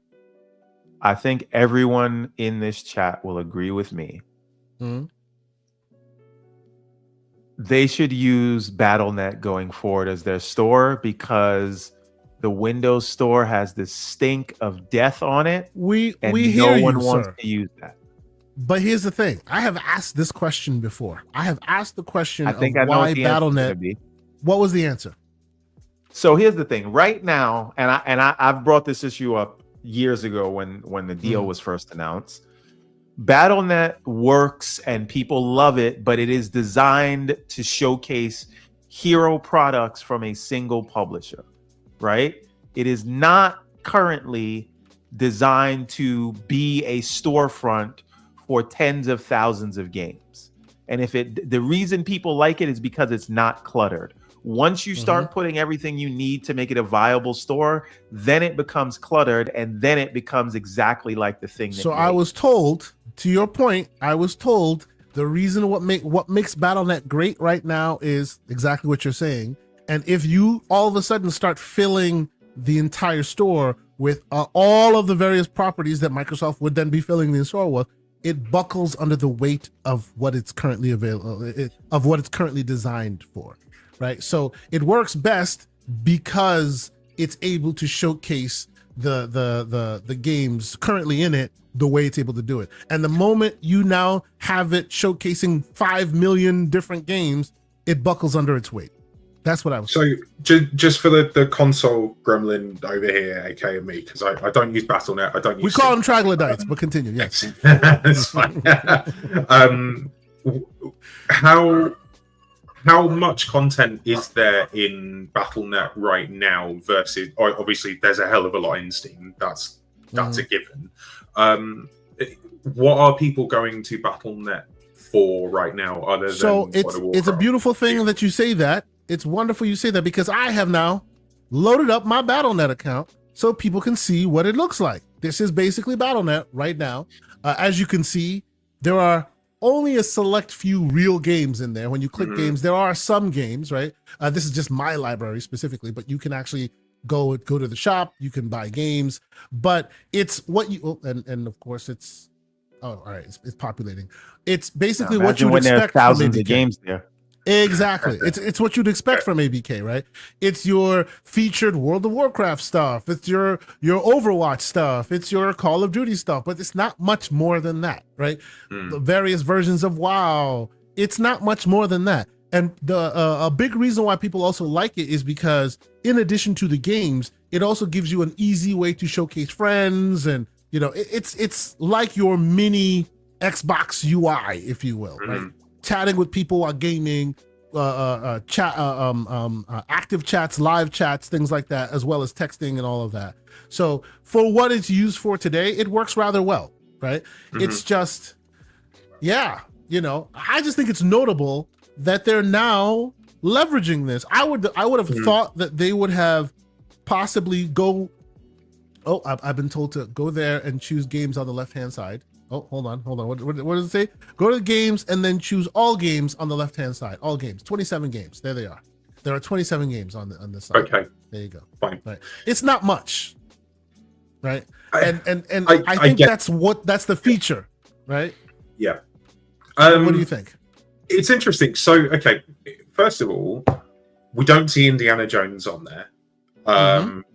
think everyone in this chat will agree with me. They should use Battle.net going forward as their store because the Windows Store has this stink of death on it. No one wants to use that. But here's the thing. I have asked this question before. I have asked the question of I know why Battle.net. What was the answer? So here's the thing. Right now, and I've brought this issue up years ago when the deal was first announced. Battle.net works and people love it, but it is designed to showcase hero products from a single publisher, right? It is not currently designed to be a storefront for tens of thousands of games. And the reason people like it is because it's not cluttered. Once you start putting everything you need to make it a viable store, then it becomes cluttered, and then it becomes exactly like the thing. So I was told, to your point, the reason what makes Battle.net great right now is exactly what you're saying. And if you all of a sudden start filling the entire store with all of the various properties that Microsoft would then be filling the store with, it buckles under the weight of what it's currently available, of what it's currently designed for. right? So it works best because it's able to showcase the games currently in it the way it's able to do it. And the moment you now have it showcasing 5 million different games, it buckles under its weight. That's what I was saying. So just for the console gremlin over here, aka me, because I don't use Battle.net. I don't use. We call them troglodytes, but continue. Yes, that's fine. How much content is there in Battle.net right now versus? Obviously, there's a hell of a lot in Steam. That's a given. What are people going to Battle.net for right now? Other than so it's a beautiful thing that you say that. It's wonderful you say that because I have now loaded up my Battle.net account so people can see what it looks like. This is basically Battle.net right now. As you can see, there are only a select few real games in there. When you click games, there are some games, right? This is just my library specifically, but you can actually go to the shop. You can buy games, but it's what you and of course it's all right. It's populating. It's basically what you would expect from thousands of games there. Exactly. It's what you'd expect from ABK, right? It's your featured World of Warcraft stuff. It's your Overwatch stuff. It's your Call of Duty stuff, but it's not much more than that, right? The various versions of WoW. It's not much more than that. And a big reason why people also like it is because in addition to the games, it also gives you an easy way to showcase friends, and it's like your mini Xbox UI, if you will, right? Chatting with people while gaming, active chats, live chats, things like that, as well as texting and all of that. So for what it's used for today, it works rather well, right? It's just, I just think it's notable that they're now leveraging this. I would have thought that they would have possibly I've been told to go there and choose games on the left-hand side. Oh, hold on. What does it say? Go to games and then choose all games on the left-hand side. All games, 27 games. There they are. There are 27 games on this side. Okay. There you go. Fine. Right. It's not much, right? And I think that's the feature, right? Yeah. What do you think? It's interesting. So, okay, first of all, we don't see Indiana Jones on there.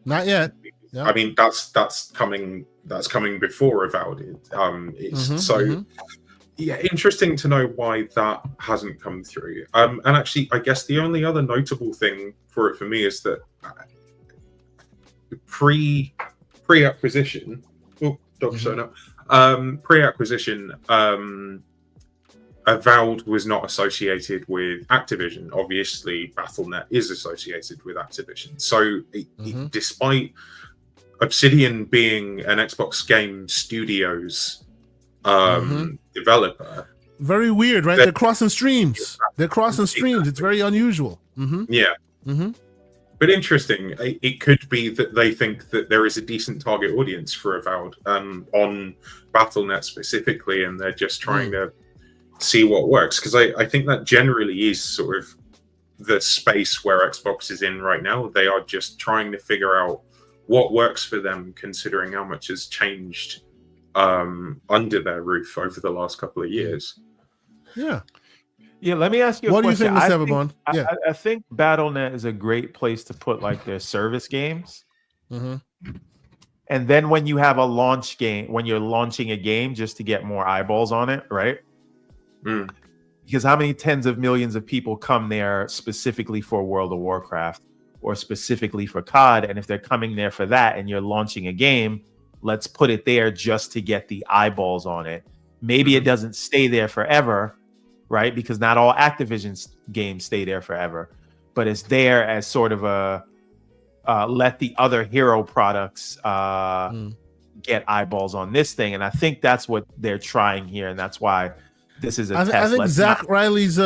Not yet. Yeah. I mean, that's coming before Avowed. Interesting to know why that hasn't come through. And actually, I guess the only other notable thing for me is that pre-acquisition, pre-acquisition, Avowed was not associated with Activision. Obviously, Battle.net is associated with Activision. So, despite Obsidian being an Xbox Game Studios developer, very weird, right? They're crossing streams. It's very unusual. But interesting. It could be that they think that there is a decent target audience for Avowed on Battle.net specifically, and they're just trying to see what works, because I think that generally is sort of the space where Xbox is in right now. They are just trying to figure out what works for them, considering how much has changed under their roof over the last couple of years. Yeah. Let me ask you a question. What do you think, Mr. Everbon? I think Battle.net is a great place to put like their service games. And then when you have a launch game, when you're launching a game, just to get more eyeballs on it, right? Because how many tens of millions of people come there specifically for World of Warcraft or specifically for COD? And if they're coming there for that and you're launching a game, let's put it there just to get the eyeballs on it. Maybe it doesn't stay there forever, right? Because not all Activision games stay there forever, but it's there as sort of a let the other hero products get eyeballs on this thing. And I think that's what they're trying here, and that's why this is a test. I think Zach Riley's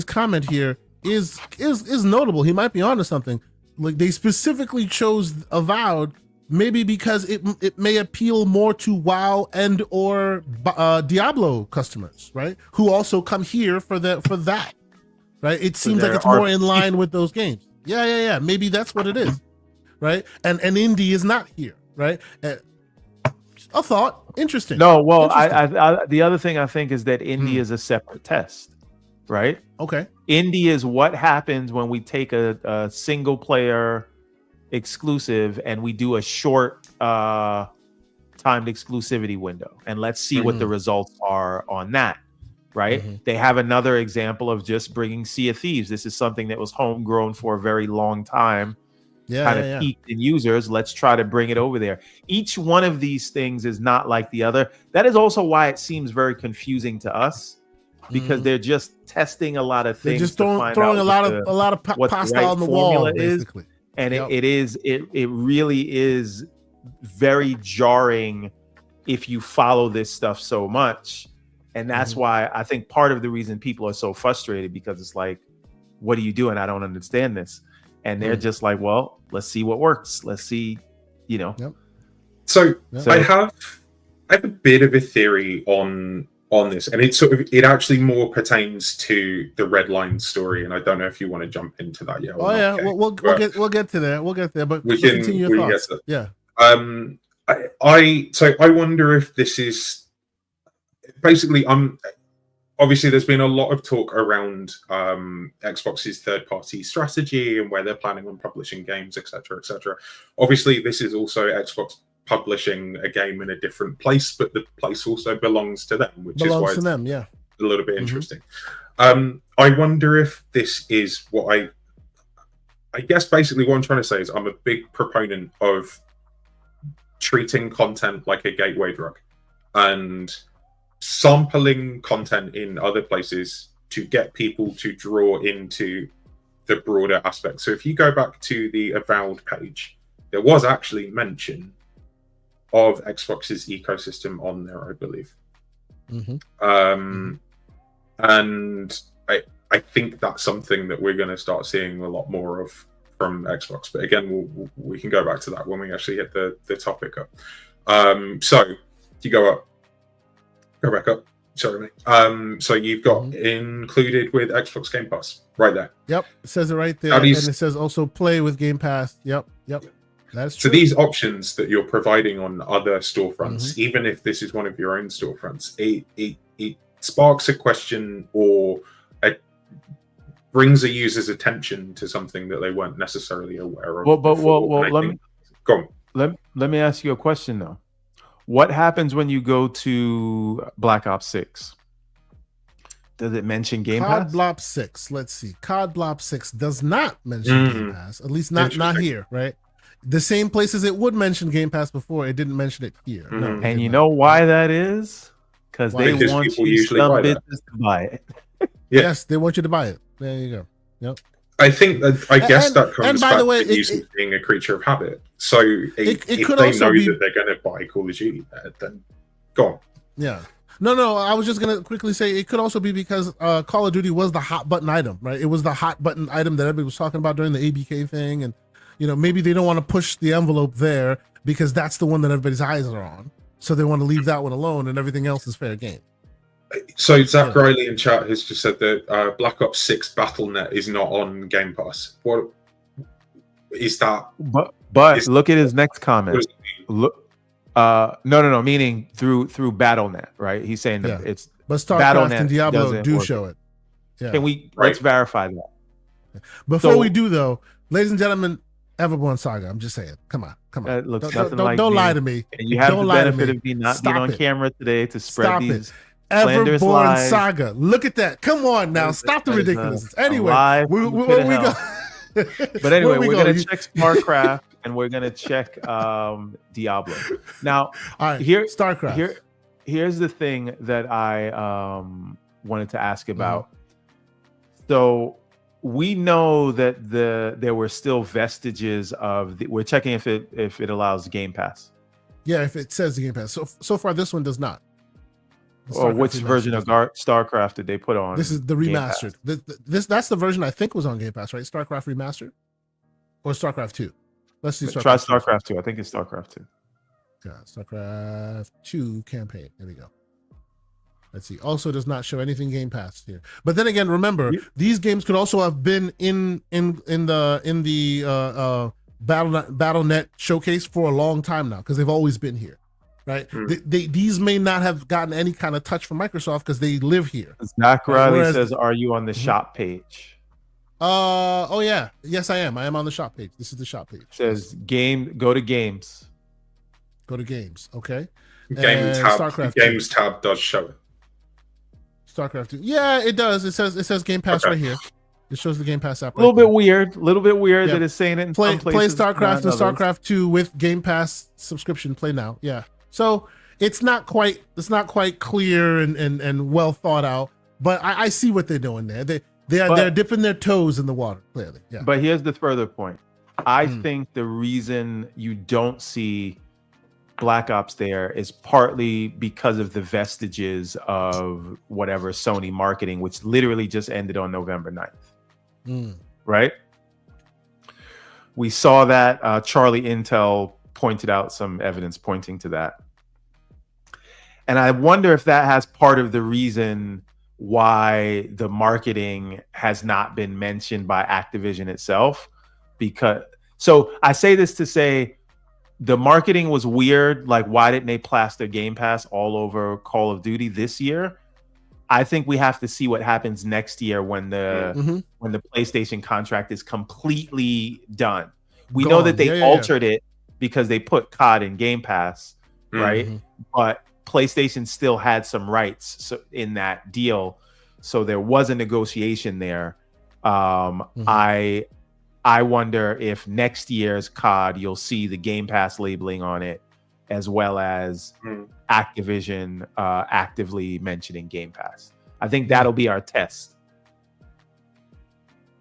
comment here is notable. He might be onto something. Like, they specifically chose Avowed maybe because it may appeal more to WoW and or Diablo customers, right? Who also come here for that, right? It seems like it's more in line with those games. Yeah. Maybe that's what it is, right? And indie is not here, right? A thought. Interesting. No, well, I the other thing I think is that indie is a separate test. right? Okay. Indie is what happens when we take a single player exclusive and we do a short timed exclusivity window, and let's see what the results are on that, right? They have another example of just bringing Sea of Thieves. This is something that was homegrown for a very long time, kind of peaked in users. Let's try to bring it over there. Each one of these things is not like the other. That is also why it seems very confusing to us, because they're just testing a lot of things. They're just throwing a lot of pasta on the wall, basically. And it really is very jarring if you follow this stuff so much. And that's why I think part of the reason people are so frustrated, because it's like, what are you doing? I don't understand this. And they're just like, well, let's see what works. Let's see, So I have a bit of a theory on this, and it actually more pertains to the Red Line story, and I don't know if you want to jump into that yet. We'll get to that. We'll get there, but we can continue your thoughts. Yeah. I wonder if this is basically obviously there's been a lot of talk around Xbox's third-party strategy and where they're planning on publishing games, etc., etc. Obviously, this is also Xbox publishing a game in a different place, but the place also belongs to them, which is why it's a little bit interesting. I wonder if this is what I guess basically what I'm trying to say is I'm a big proponent of treating content like a gateway drug and sampling content in other places to get people to draw into the broader aspect. So if you go back to the Avowed page, there was actually mention of Xbox's ecosystem on there, I believe. And I think that's something that we're going to start seeing a lot more of from Xbox. But again, we can go back to that when we actually hit the topic up. So you go back up. Sorry, mate. So you've got included with Xbox Game Pass right there. Yep, it says it right there, and it says also play with Game Pass. Yep. That's true. So these options that you're providing on other storefronts, even if this is one of your own storefronts, it sparks a question or it brings a user's attention to something that they weren't necessarily aware of. Let me ask you a question though. What happens when you go to Black Ops 6? Does it mention Game Pass? COD BLOPS 6. Let's see. COD BLOPS 6 does not mention Game Pass. At least not here, right? The same places it would mention Game Pass before, it didn't mention it here. No, and you know why that is? Because they want you some business to buy it. Yes, they want you to buy it. There you go. Yep. I think that that comes back to users being a creature of habit. So if they know that they're going to buy Call of Duty, then go on. Yeah. No. I was just going to quickly say it could also be because Call of Duty was the hot button item, right? It was the hot button item that everybody was talking about during the ABK thing, and maybe they don't want to push the envelope there because that's the one that everybody's eyes are on. So they want to leave that one alone, and everything else is fair game. So Zach Riley in chat has just said that Black Ops 6 Battle.net is not on Game Pass. What is that? But look at his next comment. Look, no, meaning through Battle.net, right? He's saying that it's but StarCraft and Diablo do show it. Yeah. Can we let's verify that? Before we do though, ladies and gentlemen, Everborn Saga. I'm just saying. Come on. Don't lie to me. And you have the benefit of me not being on camera today to spread these Everborn Saga. Look at that. Come on now. Stop the ridiculousness. Anyway, where we go? But anyway, we're going to check StarCraft and we're going to check Diablo. Now, all right, StarCraft. Here's the thing that I wanted to ask about. So we know that there were still vestiges of we're checking if it allows Game Pass. Yeah, if it says the Game Pass. So far this one does not. Or which version of StarCraft did they put on? This is the remastered. That's the version I think was on Game Pass, right? StarCraft remastered or StarCraft 2. Let's see. Try StarCraft 2. I think it's StarCraft 2. Yeah, StarCraft 2 campaign. There we go. Let's see. Also does not show anything Game Pass here. But then again, remember these games could also have been in the Battle.net showcase for a long time now because they've always been here. right? These may not have gotten any kind of touch from Microsoft because they live here. Zach Riley says, "Are you on the shop page?" Oh yeah, yes I am. I am on the shop page. This is the shop page. Says go to games. Go to games. Okay. Games tab does show it. StarCraft 2. Yeah, it does. It says Game Pass right here. It shows the Game Pass app. A little bit weird that it's saying it in some places. Play StarCraft and StarCraft 2 with Game Pass subscription. Play now. Yeah. So it's not quite clear and well thought out, but I see what they're doing there. They're dipping their toes in the water, clearly. Yeah. But here's the further point. I think the reason you don't see Black Ops there is partly because of the vestiges of whatever Sony marketing, which literally just ended on November 9th. Right? We saw that. Charlie Intel pointed out some evidence pointing to that. And I wonder if that has part of the reason why the marketing has not been mentioned by Activision itself. So I say this to say, the marketing was weird. Like, why didn't they plaster Game Pass all over Call of Duty this year? I think we have to see what happens next year when the PlayStation contract is completely done. We know that they altered it because they put COD in Game Pass, right? But PlayStation still had some rights in that deal, so there was a negotiation there. I wonder if next year's COD you'll see the Game Pass labeling on it, as well as Activision actively mentioning Game Pass. I think that'll be our test.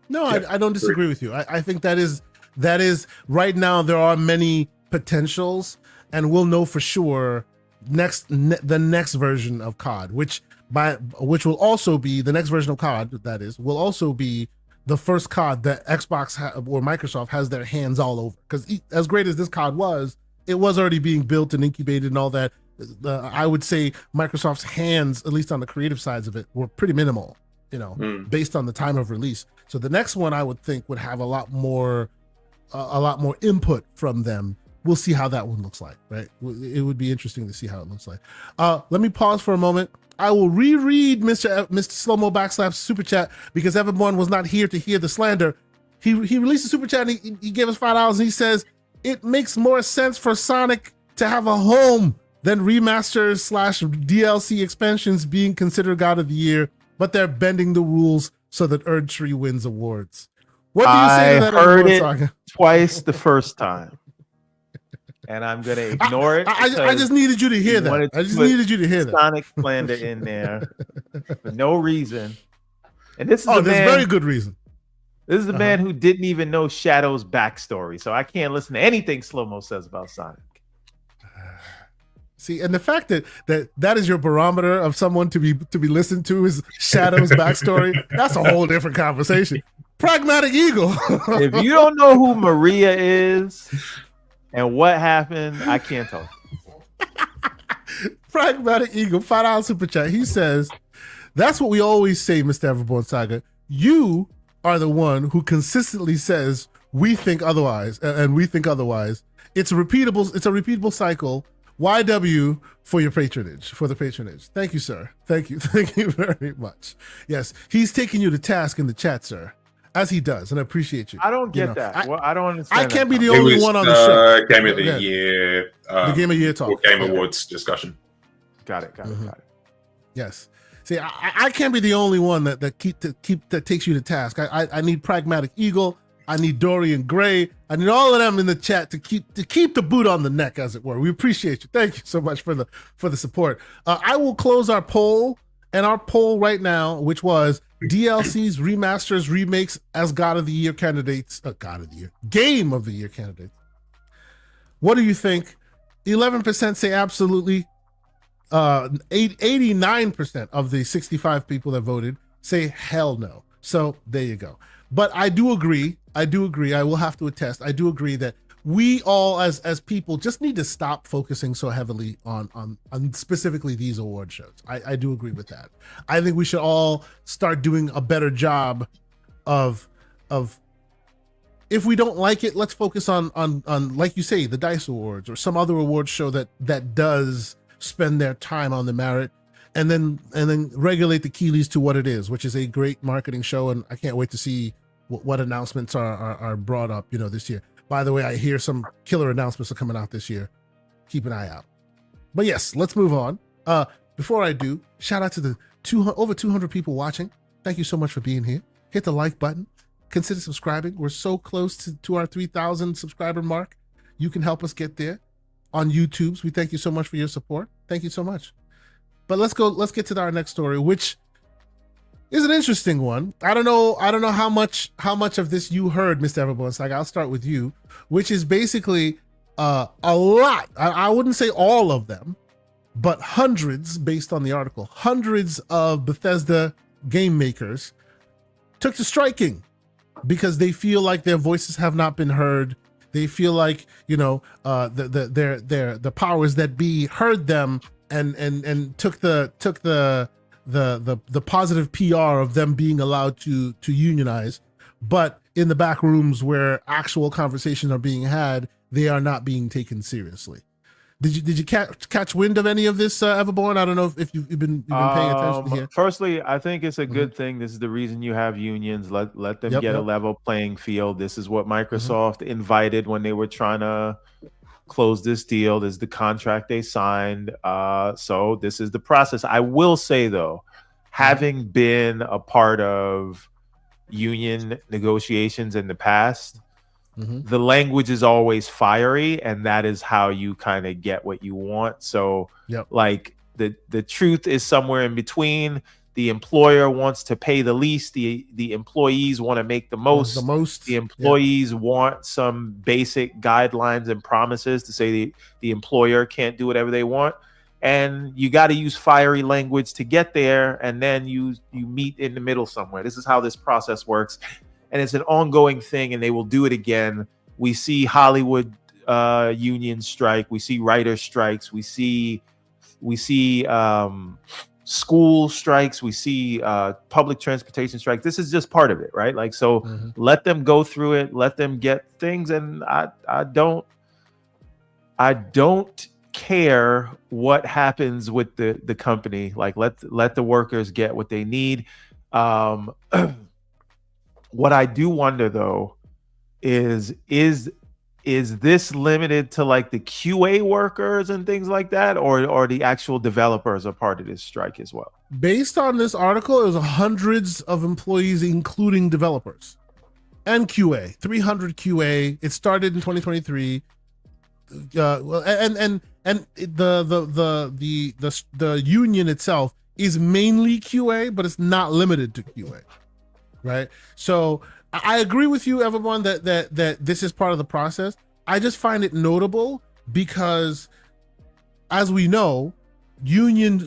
No, I don't disagree with you. I think that is right now there are many potentials, and we'll know for sure the next version of COD, which will also be the next version of COD. That is, will also be the first COD that Xbox or Microsoft has their hands all over. Because as great as this COD was, it was already being built and incubated and all that. I would say Microsoft's hands, at least on the creative sides of it, were pretty minimal, based on the time of release. So the next one I would think would have a lot more input from them. We'll see how that one looks like, right? It would be interesting to see how it looks like. Let me pause for a moment. I will reread Mr. Slow-Mo Backslap's super chat because everyone was not here to hear the slander. He released a super chat and he gave us $5 and he says, it makes more sense for Sonic to have a home than remasters / DLC expansions being considered God of the Year, but they're bending the rules so that Erdtree wins awards. What do you say to that? I heard it Saga? Twice the first time. And I'm going to ignore it. I just needed you to hear that. I just needed you to hear that. Sonic slander in there for no reason. And this is there's very good reason. This is a man who didn't even know Shadow's backstory, so I can't listen to anything Slow-Mo says about Sonic. See, and the fact that is your barometer of someone to be listened to is Shadow's backstory. That's a whole different conversation. Pragmatic Eagle. If you don't know who Maria is and what happened, I can't tell. Pragmatic Eagle, $5 super chat. He says, that's what we always say, Mr. Everborn Saga. You are the one who consistently says we think otherwise, and we think otherwise. It's a repeatable cycle. YW for your patronage, for the patronage. Thank you, sir. Thank you very much. Yes, he's taking you to task in the chat, sir. As he does, and I appreciate you. I don't get that. I don't understand. I can't be the only one on the show. Game of the Year. The Game of Year talk. Game Awards discussion. Got it. Yes. See, I can't be the only one that takes you to task. I need Pragmatic Eagle. I need Dorian Gray. I need all of them in the chat to keep the boot on the neck, as it were. We appreciate you. Thank you so much for the support. I will close our poll, and our poll right now, which was DLCs, remasters, remakes as God of the Year candidates. Game of the Year candidates. What do you think? 11% say absolutely. 89% of the 65 people that voted say hell no. So there you go. But I do agree. I will have to attest. I do agree that we all as people just need to stop focusing so heavily on specifically these award shows. I do agree with that. I think we should all start doing a better job of if we don't like it, let's focus on like you say, the DICE Awards or some other awards show that does spend their time on the merit, and then regulate the Keeleys to what it is, which is a great marketing show. And I can't wait to see what announcements are brought up, this year. By the way, I hear some killer announcements are coming out this year. Keep an eye out. But yes, let's move on. Before I do, shout out to the over 200 people watching. Thank you so much for being here. Hit the like button. Consider subscribing. We're so close to our 3,000 subscriber mark. You can help us get there on YouTube's. We thank you so much for your support. Thank you so much. But let's get to our next story, which is an interesting one. I don't know how much of this you heard, Mr. Everborn. It's like, I'll start with you, which is basically a lot. I wouldn't say all of them, but hundreds, based on the article, hundreds of Bethesda game makers took to striking because they feel like their voices have not been heard. They feel like, the powers that be heard them and took the positive PR of them being allowed to unionize, but in the back rooms where actual conversations are being had, they are not being taken seriously. Did you catch wind of any of this, Everborn? I don't know if you've been paying attention here. Firstly, I think it's a good thing. This is the reason you have unions. Let them get a level playing field. This is what Microsoft invited when they were trying to close this deal. This is the contract they signed. So this is the process. I will say, though, having been a part of union negotiations in the past, the language is always fiery, and that is how you kind of get what you want. So like the truth is somewhere in between. The employer wants to pay the least. The employees want to make the most. The employees want some basic guidelines and promises to say the employer can't do whatever they want. And you got to use fiery language to get there, and then you meet in the middle somewhere. This is how this process works. And it's an ongoing thing, and they will do it again. We see Hollywood unions strike. We see writer strikes. We see school strikes. We see public transportation strikes. This is just part of it, right? Like, so let them go through it. Let them get things. And I don't care what happens with the company. Like, let the workers get what they need. What I do wonder, though, is this limited to like the QA workers and things like that, or the actual developers are part of this strike as well? Based on this article, it was hundreds of employees, including developers and QA. 300 QA. It started in 2023. And the union itself is mainly QA, but it's not limited to QA. Right. So I agree with you, everyone, that this is part of the process. I just find it notable because, as we know, unions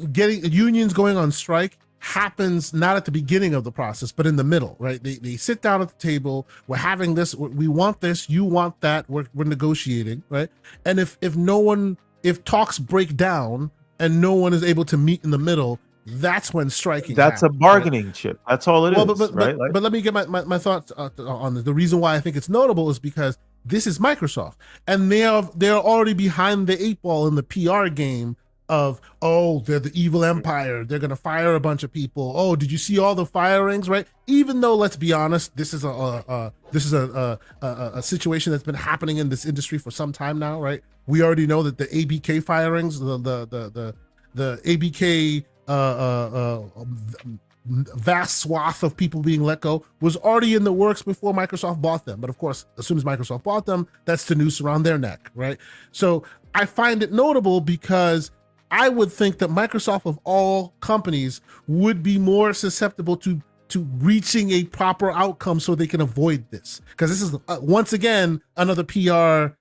going on strike happens not at the beginning of the process, but in the middle, right? They sit down at the table. We're having this. We want this. You want that. We're negotiating, right? And if talks break down and no one is able to meet in the middle, that's when striking. That's happens, a bargaining chip. That's all it is, right? But let me get my thoughts on this. The reason why I think it's notable is because this is Microsoft, and they're already behind the 8 ball in the PR game of, oh, they're the evil empire. They're gonna fire a bunch of people. Oh, did you see all the firings, right? Even though, let's be honest, this is a situation that's been happening in this industry for some time now, right? We already know that the ABK firings, the ABK vast swath of people being let go was already in the works before Microsoft bought them. But of course, as soon as Microsoft bought them, that's the noose around their neck, right? So I find it notable because I would think that Microsoft, of all companies, would be more susceptible to reaching a proper outcome so they can avoid this. Because this is once again another PR,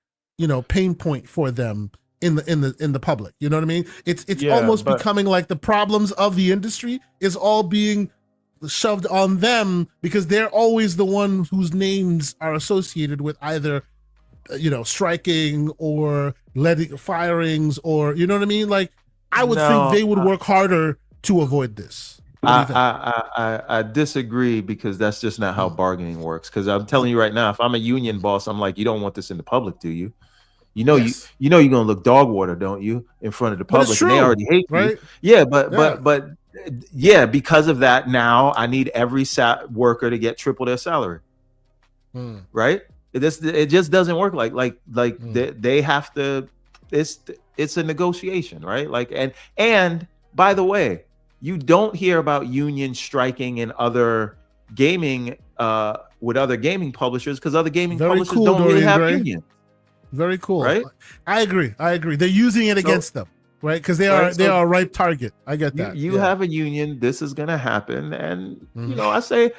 pain point for them in the public. You know what I mean? It's almost becoming like the problems of the industry is all being shoved on them because they're always the one whose names are associated with either striking or letting firings, or you know what I mean? Like, I would think they would work harder to avoid this. What do you think? I disagree because that's just not how bargaining works. Because I'm telling you right now, if I'm a union boss, I'm like, you don't want this in the public, do you? You know, Yes. you know you're gonna look dog water, don't you, in front of the But it's public, and they true, already hate right? you. Yeah, but yeah, because of that, now I need every worker to get triple their salary. Right? It just doesn't work like they have to. It's a negotiation, right? Like and by the way, you don't hear about unions striking in other gaming with other gaming publishers because other gaming publishers don't really have unions. Very cool. Right? I agree. They're using it against them, right? Because they are a ripe target. I get that. You have a union. This is gonna happen, and you know, I say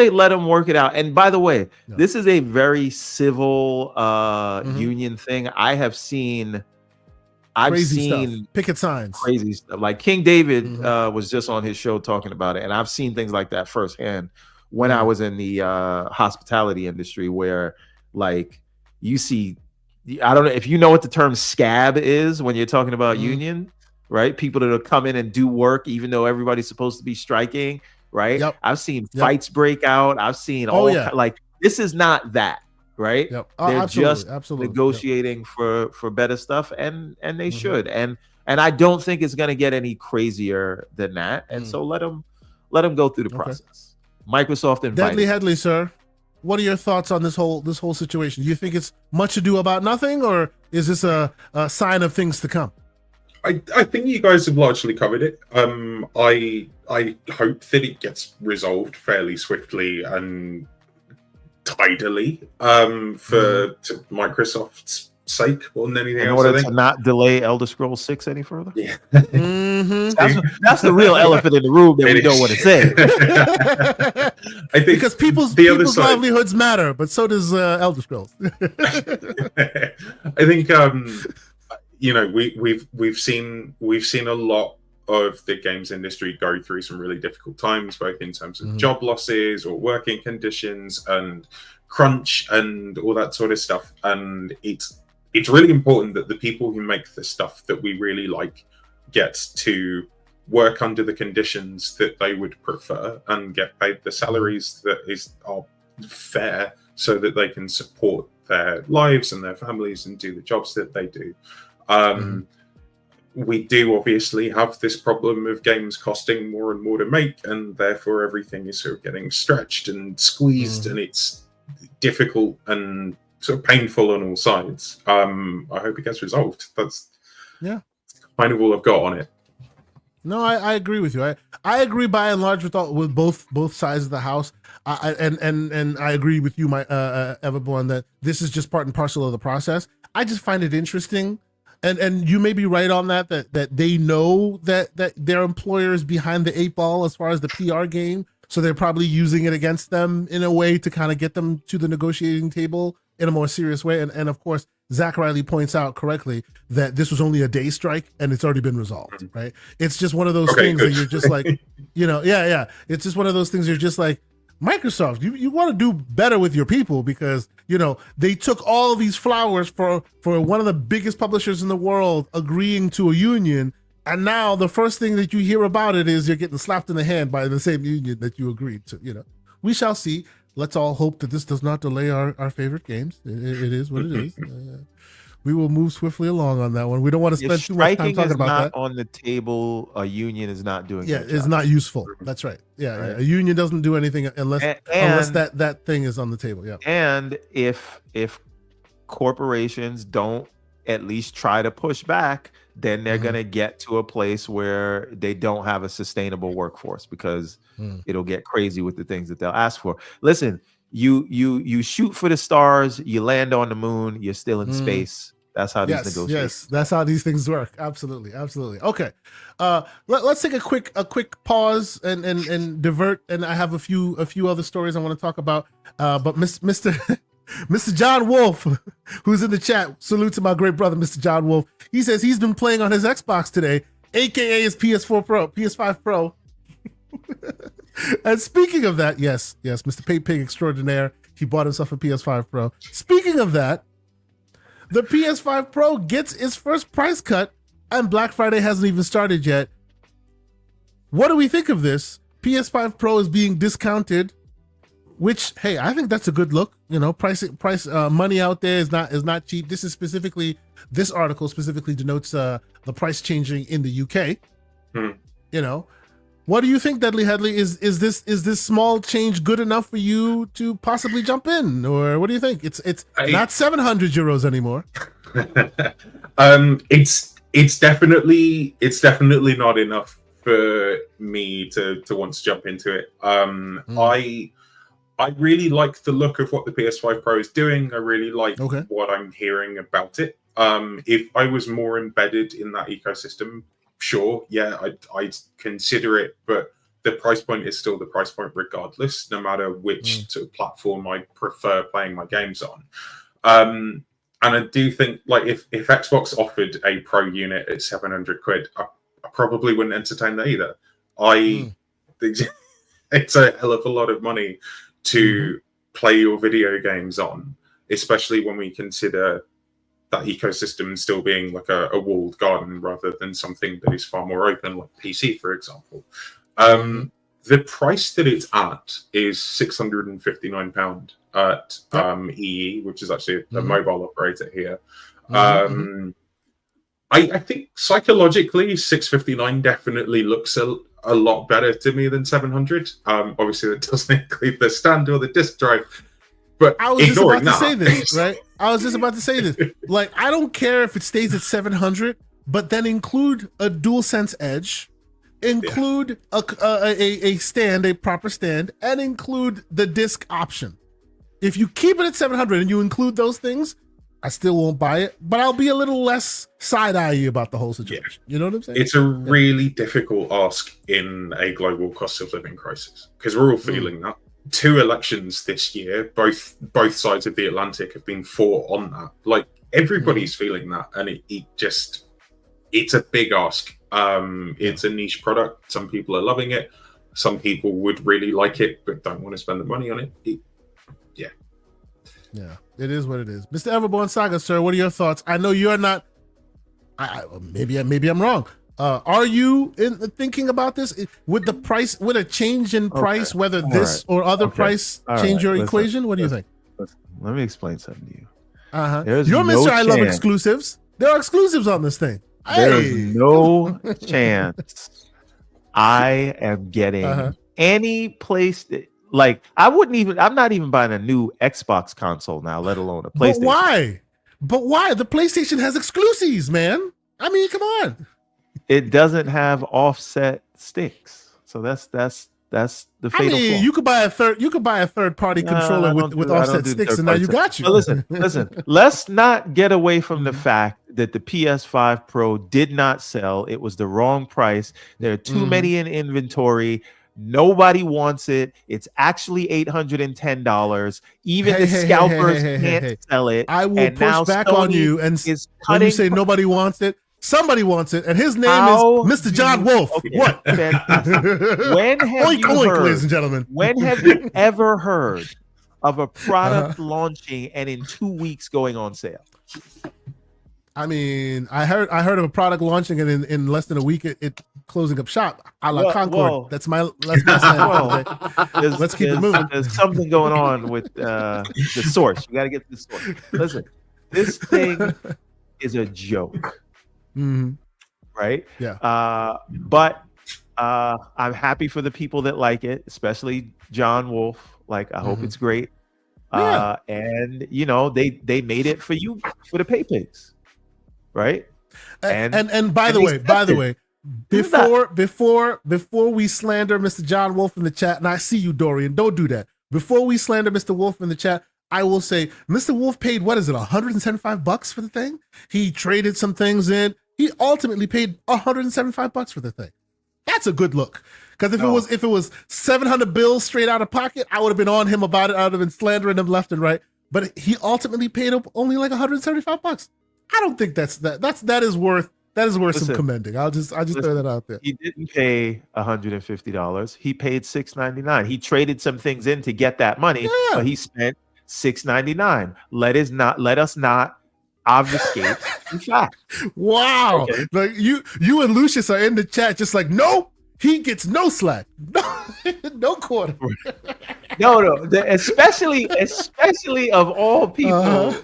let them work it out. And by the way, this is a very civil union thing. I've seen stuff. Picket signs, crazy stuff. Like King David was just on his show talking about it, and I've seen things like that firsthand when I was in the hospitality industry, where like you see. I don't know if you know what the term scab is when you're talking about union, right? People that will come in and do work even though everybody's supposed to be striking, right? Yep. I've seen fights break out. I've seen like this is not that, right? Yep. They're just negotiating for better stuff, and they should. And I don't think it's gonna get any crazier than that. And so let them go through the process. Microsoft invited. Deadly Headley, sir. What are your thoughts on this whole situation? Do you think it's much ado about nothing, or is this a sign of things to come? I think you guys have largely covered it. I hope that it gets resolved fairly swiftly and tidily for Microsoft's sake more than anything else. In order to not delay Elder Scrolls 6 any further. Yeah. That's the real elephant in the room that we don't want to say. I think because people's livelihoods matter, but so does Elder Scrolls. I think you know, we've seen a lot of the games industry go through some really difficult times, both in terms of job losses or working conditions and crunch and all that sort of stuff. And it's really important that the people who make the stuff that we really like get to work under the conditions that they would prefer and get paid the salaries that are fair, so that they can support their lives and their families and do the jobs that they do. We do obviously have this problem of games costing more and more to make, and therefore everything is sort of getting stretched and squeezed, and it's difficult and sort of painful on all sides. I hope it gets resolved. That's kind of all I've got on it. No, I agree with you. I agree by and large with both sides of the house. And I agree with you, my Everborn, that this is just part and parcel of the process. I just find it interesting, and you may be right on that they know that their employer is behind the 8 ball as far as the PR game, so they're probably using it against them in a way to kind of get them to the negotiating table in a more serious way. And of course, Zach Riley points out correctly that this was only a day strike and it's already been resolved, right? It's just one of those things that you're just like, it's just one of those things you're just like, Microsoft, you want to do better with your people, because, they took all of these flowers for one of the biggest publishers in the world agreeing to a union. And now the first thing that you hear about it is you're getting slapped in the hand by the same union that you agreed to, We shall see. Let's all hope that this does not delay our favorite games. It is what it is. We will move swiftly along on that one. We don't want to spend too much time talking about that. On the table, a union is not doing. Yeah, it's not useful. That's right. Yeah, right. A union doesn't do anything unless that thing is on the table. Yeah. And if corporations don't at least try to push back, then they're gonna get to a place where they don't have a sustainable workforce, because it'll get crazy with the things that they'll ask for. Listen, you shoot for the stars, you land on the moon, you're still in space. That's how these negotiations. Yes, that's how these things work. Absolutely. Okay. Let's take a quick pause and divert. And I have a few other stories I want to talk about. But Mr. John Wolf, who's in the chat, salute to my great brother, Mr. John Wolf. He says he's been playing on his Xbox today, aka his PS5 Pro. And speaking of that, yes, Mr. Pig extraordinaire, he bought himself a PS5 Pro. Speaking of that, the PS5 Pro gets its first price cut, and Black Friday hasn't even started yet. what do we think of this? PS5 Pro is being discounted, which, hey, I think that's a good look. You know, money out there is not cheap. This article specifically denotes the price changing in the UK. You know, what do you think, Deadly Headley? Is this small change good enough for you to possibly jump in, or what do you think? It's not 700 euros anymore. It's definitely not enough for me to want to jump into it. I really like the look of what the PS5 Pro is doing. I really like what I'm hearing about it. If I was more embedded in that ecosystem, sure, yeah, I'd consider it, but the price point is still the price point regardless, no matter which sort of platform I prefer playing my games on. And I do think, like, if Xbox offered a Pro unit at 700 quid, I probably wouldn't entertain that either. It's a hell of a lot of money to play your video games on, especially when we consider that ecosystem still being like a walled garden rather than something that is far more open, like PC, for example. The price that it's at is £659 at EE, which is actually a mobile operator here. I think psychologically, £659 definitely looks a lot better to me than 700. Obviously, that doesn't include the stand or the disk drive. But I was just about to say this, right? I was just about to say this. Like, I don't care if it stays at 700, but then include a DualSense Edge, include a stand, a proper stand, and include the disc option. If you keep it at 700 and you include those things, I still won't buy it, but I'll be a little less side-eye about the whole situation. You know what I'm saying? It's a really difficult ask in a global cost of living crisis, because we're all feeling that. 2 elections this year, both sides of the Atlantic have been fought on that. Like, everybody's feeling that, and it's a big ask. It's a niche product. Some people are loving it. Some people would really like it, but don't want to spend the money on it. Yeah, it is what it is. Mr. Everborn Saga, sir, what are your thoughts? I know you're not. Maybe I'm wrong. Are you thinking about this? Would a change in price, whether this or other price, change your equation? What do you think? Let me explain something to you. You're Mr. I love exclusives. There are exclusives on this thing. There's no chance I am getting any place that, like, I'm not even buying a new Xbox console now, let alone a PlayStation. But why? The PlayStation has exclusives, man. I mean, come on. It doesn't have offset sticks. So that's the fatal flaw. You could buy a third party controller with offset sticks, and now you got you. But listen, let's not get away from the fact that the PS5 Pro did not sell. It was the wrong price. There are too many in inventory. Nobody wants it. It's actually $810. Even the scalpers can't sell it. I will push back on you and when you say nobody wants it, somebody wants it, and his name is Mr. John Wolf. Okay. What? When have you heard, ladies and gentlemen? When have you ever heard of a product launching and in 2 weeks going on sale? I mean, I heard of a product launching and in less than a week it closing up shop. A la Concord. That's my slam. Let's keep it moving. There's something going on with the source. You got to get to the source. Listen, this thing is a joke. Right? Yeah. But I'm happy for the people that like it, especially John Wolf. Like, I hope it's great. And you know, they made it for you, for the pay pigs. Right? And by the way, before we slander Mr. John Wolf in the chat, and I see you, Dorian, don't do that. Before we slander Mr. Wolf in the chat, I will say Mr. Wolf paid, what is it, $175 for the thing? He traded some things in. He ultimately paid $175 for the thing. That's a good look. Because if it was 700 bills straight out of pocket, I would have been on him about it. I would have been slandering him left and right. But he ultimately paid up only like $175. I don't think that is worth some commending. I'll just throw that out there. He didn't pay $150. He paid $699. He traded some things in to get that money, but he spent $699. Let us not obfuscate the fact. Wow. Okay. Like you and Lucius are in the chat just like, nope, he gets no slack, no quarter. No. Especially of all people,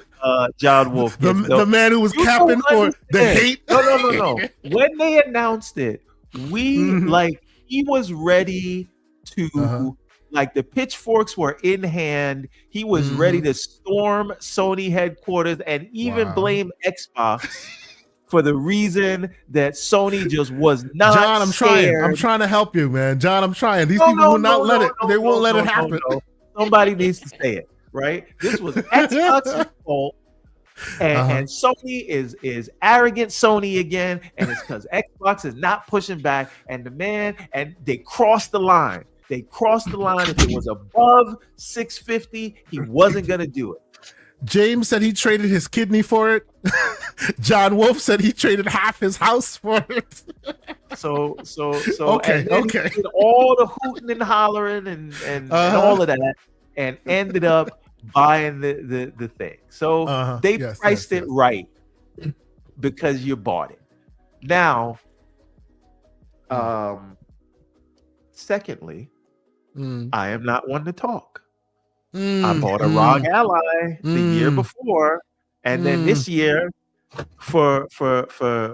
John Wolf. The man who was capping for the hate. No. When they announced it, he was ready to. Like the pitchforks were in hand. He was ready to storm Sony headquarters and even blame Xbox for the reason that Sony just was not. John, I'm scared. trying. I'm trying to help you, man. John, I'm trying. These people will not let it. They won't let it happen. Somebody needs to say it, right? This was Xbox's fault. And Sony is arrogant Sony again, and it's because Xbox is not pushing back, and they crossed the line. They crossed the line. If it was above 650, he wasn't gonna do it. James said he traded his kidney for it. John Wolf said he traded half his house for it. So okay. He did all the hooting and hollering and all of that, and ended up buying the thing. So they priced it right because you bought it. Now, secondly, I am not one to talk. I bought a ROG Ally the year before, and then this year for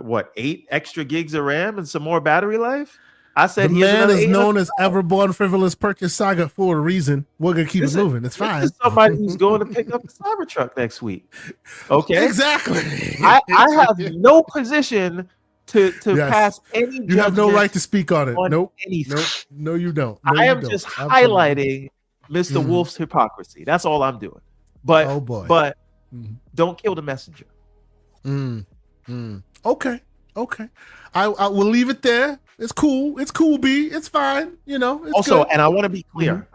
what, 8 extra gigs of RAM and some more battery life. I said the man is known as Everborn Frivolous Purchase Saga for a reason. We're gonna keep it moving. It's fine. This is somebody who's going to pick up the Cybertruck next week. Okay, exactly. I have no position to pass any. You have no right to speak on it. Nope. Anything. Nope. No, you don't. No, I am just highlighting Mr. Wolf's hypocrisy. That's all I'm doing. But but don't kill the messenger. Okay. I will leave it there. It's cool. It's cool, B. It's fine. You know. It's also, good. and I want to be clear.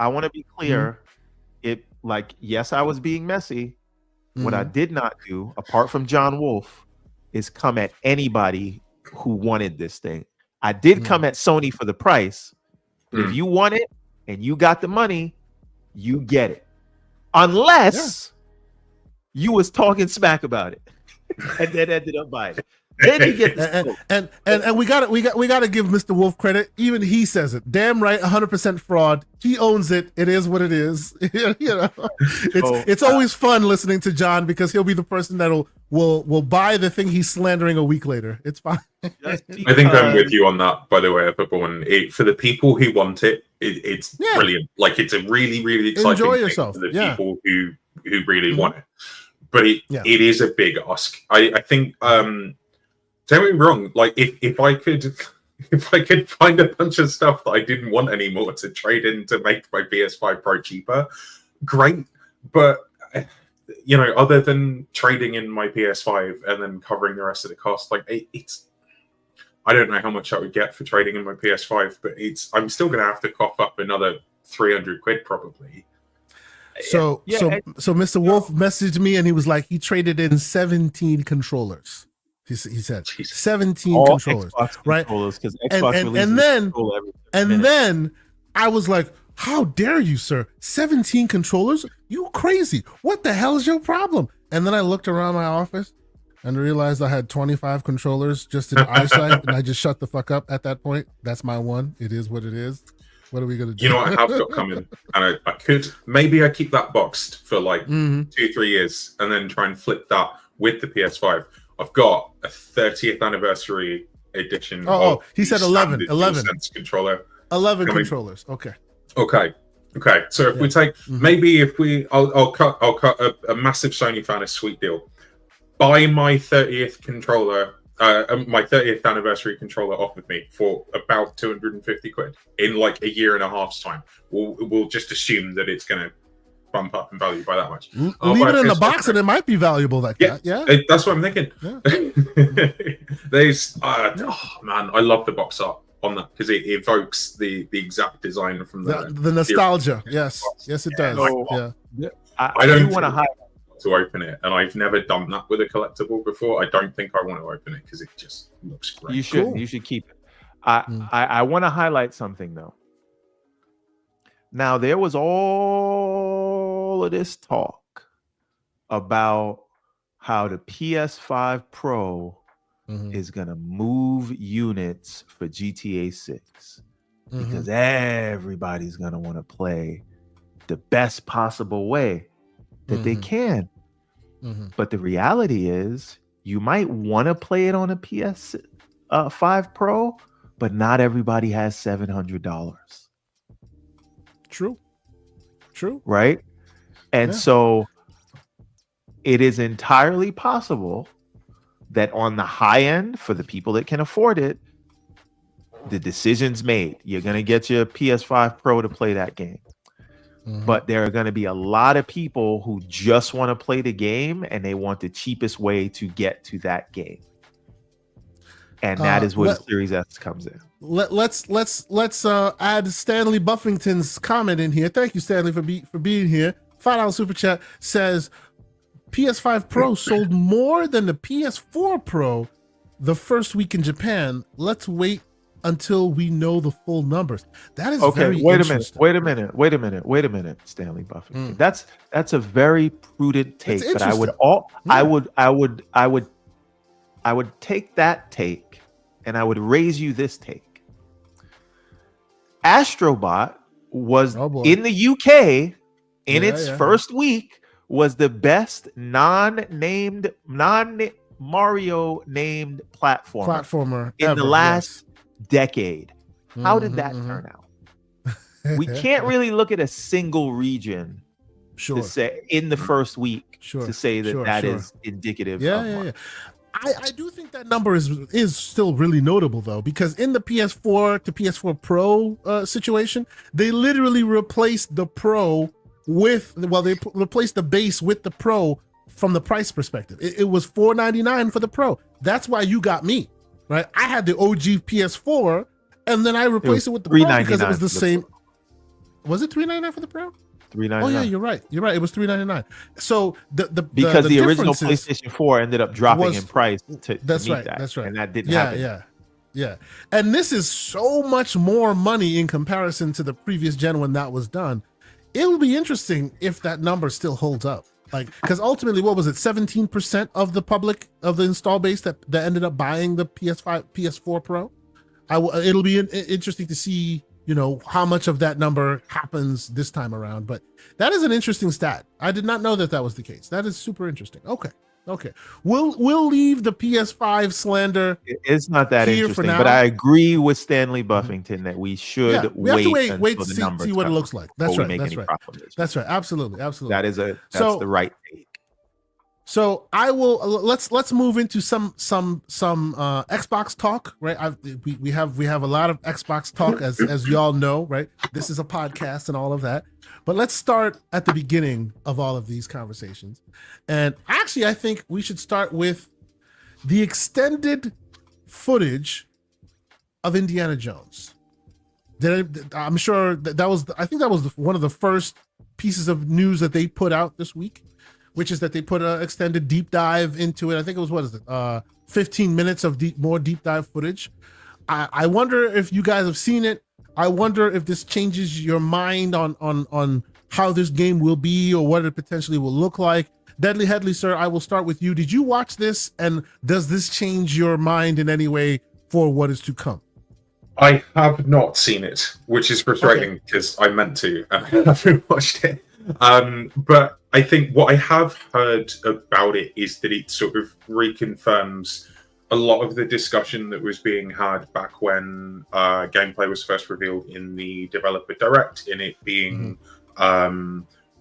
Yes, I was being messy. What I did not do, apart from John Wolf, is come at anybody who wanted this thing. I did come at Sony for the price. If you want it and you got the money, you get it. Unless you was talking smack about it and then ended up buying it. Then you get and we got to give Mr. Wolf credit. Even he says it. Damn right, 100% fraud. He owns it. It is what it is. You know, it's always fun listening to John because he'll be the person that will buy the thing he's slandering a week later. It's fine. I think I'm with you on that. By the way, Everborn. For the people who want it, it's brilliant. Like it's a really, really exciting enjoy thing yourself for the people who really want it. But it is a big ask. I think. Don't get me wrong. Like if I could find a bunch of stuff that I didn't want anymore to trade in to make my PS5 Pro cheaper, great. But you know, other than trading in my PS5 and then covering the rest of the cost, like it's. I don't know how much I would get for trading in my PS5, but I'm still going to have to cough up another 300 quid probably. So Mr. Wolf messaged me and he was like, he traded in 17 controllers. He said 17 controllers, right? And then I was like, how dare you, sir? 17 controllers? You crazy. What the hell is your problem? And then I looked around my office and realized I had 25 controllers just in eyesight, and I just shut the fuck up at that point. That's my one. It is what it is. What are we going to do? You know what I have got coming? And I could, maybe I keep that boxed for like 2-3 years and then try and flip that with the PS5. I've got a 30th anniversary edition. He said 11 controller. 11 controllers. Okay. So if we take I'll cut a massive Sony fan a sweet deal. Buy my 30th controller, my 30th anniversary controller off of me for about 250 quid in like a year and a half's time. We'll just assume that it's going to bump up in value by that much. Leave it in the box and it might be valuable like that. Yeah, that's what I'm thinking. There's man, I love the box art on that because it evokes the exact design from the nostalgia. Yes, it does. I don't want to open it, and I've never done that with a collectible before. I don't think I want to open it because it just looks great. You should keep it. I want to highlight something though. Now there was all of this talk about how the PS5 Pro is going to move units for GTA 6. because everybody's going to want to play the best possible way that they can. But the reality is you might want to play it on a PS5 Pro, but not everybody has $700. True. Right? And so it is entirely possible that on the high end, for the people that can afford it, the decision's made. You're going to get your PS5 Pro to play that game. But there are going to be a lot of people who just want to play the game and they want the cheapest way to get to that game. And that is where the Series S comes in. Let's add Stanley Buffington's comment in here. Thank you, Stanley, for being here. $5 super chat says PS5 Pro sold more than the PS4 Pro the first week in Japan. Let's wait until we know the full numbers. That is very interesting. Wait a minute, Stanley Buffington. That's a very prudent take, but I would take that take and I would raise you this take. Astrobot was in the UK in its first week was the best non-Mario named platformer in the last decade. How did that turn out? We can't really look at a single region to say in the first week to say that is indicative of I do think that number is still really notable though, because in the PS4 to PS4 Pro situation, they literally replaced the Pro replaced the base with the Pro from the price perspective. It was $499 for the Pro. That's why you got me, right? I had the OG PS4 and then I replaced it with the Pro because it was the same. Was it $399 for the Pro? $399. Oh yeah, you're right. It was $399. So because the original PlayStation 4 ended up dropping in price to meet that. That's right. And that didn't happen. Yeah. And this is so much more money in comparison to the previous gen when that was done. It will be interesting if that number still holds up. Like, because ultimately, what was it? 17% of the install base that ended up buying the PS4 Pro. It'll be interesting to see, how much of that number happens this time around. But that is an interesting stat. I did not know that was the case. That is super interesting. Okay. We'll leave the PS5 slander. It's not that interesting, but I agree with Stanley Buffington that we should wait to see what it looks like. That's right. That's right. Absolutely. That's the right take. So I will let's move into some Xbox talk, right? We have a lot of Xbox talk as y'all know, right? This is a podcast and all of that. But let's start at the beginning of all of these conversations. And actually, I think we should start with the extended footage of Indiana Jones. I'm sure that was one of the first pieces of news that they put out this week, which is that they put an extended deep dive into it. I think it was 15 minutes of more deep dive footage. I wonder if you guys have seen it. I wonder if this changes your mind on how this game will be or what it potentially will look like. Deadly Headley, sir, I will start with you. Did you watch this, and does this change your mind in any way for what is to come? I have not seen it, which is frustrating because I meant to, and I haven't watched it. But I think what I have heard about it is that it sort of reconfirms a lot of the discussion that was being had back when gameplay was first revealed in the developer direct, in it being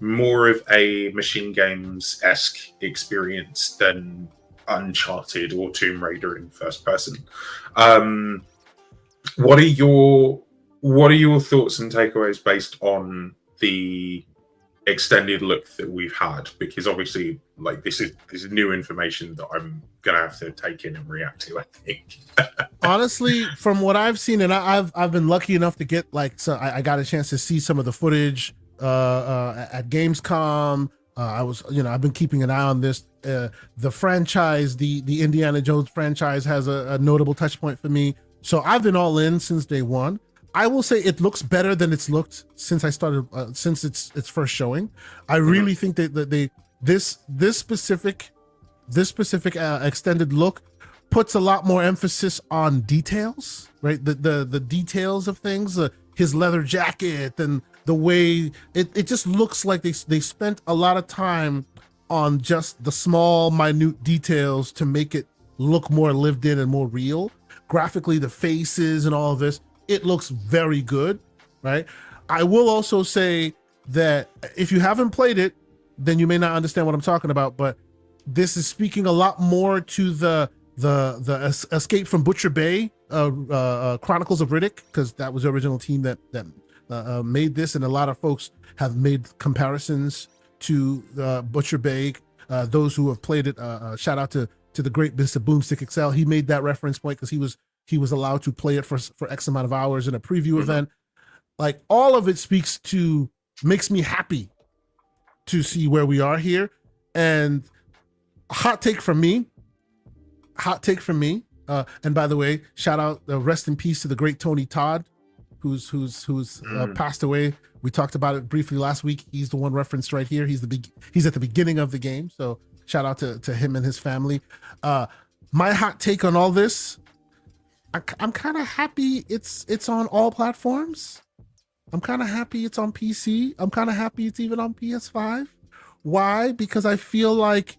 more of a Machine Games-esque experience than Uncharted or Tomb Raider in first person. What are your thoughts and takeaways based on the extended look that we've had? Because obviously, like, this is new information that I'm gonna have to take in and react to, I think. Honestly, from what I've seen, and I've been lucky enough to get I got a chance to see some of the footage at Gamescom. I've been keeping an eye on this. The franchise, the Indiana Jones franchise, has a notable touch point for me. So I've been all in since day one. I will say it looks better than it's looked since I started, since its first showing. I really think that this specific extended look puts a lot more emphasis on details, right? The details of things, his leather jacket and the way it just looks like they spent a lot of time on just the small, minute details to make it look more lived in and more real. Graphically, the faces and all of this, it looks very good, right? I will also say that if you haven't played it, then you may not understand what I'm talking about, but this is speaking a lot more to the Escape from Butcher Bay, Chronicles of Riddick, because that was the original team that made this, and a lot of folks have made comparisons to Butcher Bay. Those who have played it, shout out to the great Mr. Boomstick XL. He made that reference point because he was allowed to play it for X amount of hours in a preview event. Like, all of it makes me happy to see where we are here. And hot take from me. And by the way, shout out, rest in peace to the great Tony Todd, who's passed away. We talked about it briefly last week. He's the one referenced right here. He's at the beginning of the game. So shout out to him and his family. My hot take on all this, I'm kind of happy it's on all platforms. I'm kind of happy it's on PC. I'm kind of happy it's even on PS5. Why? Because I feel like,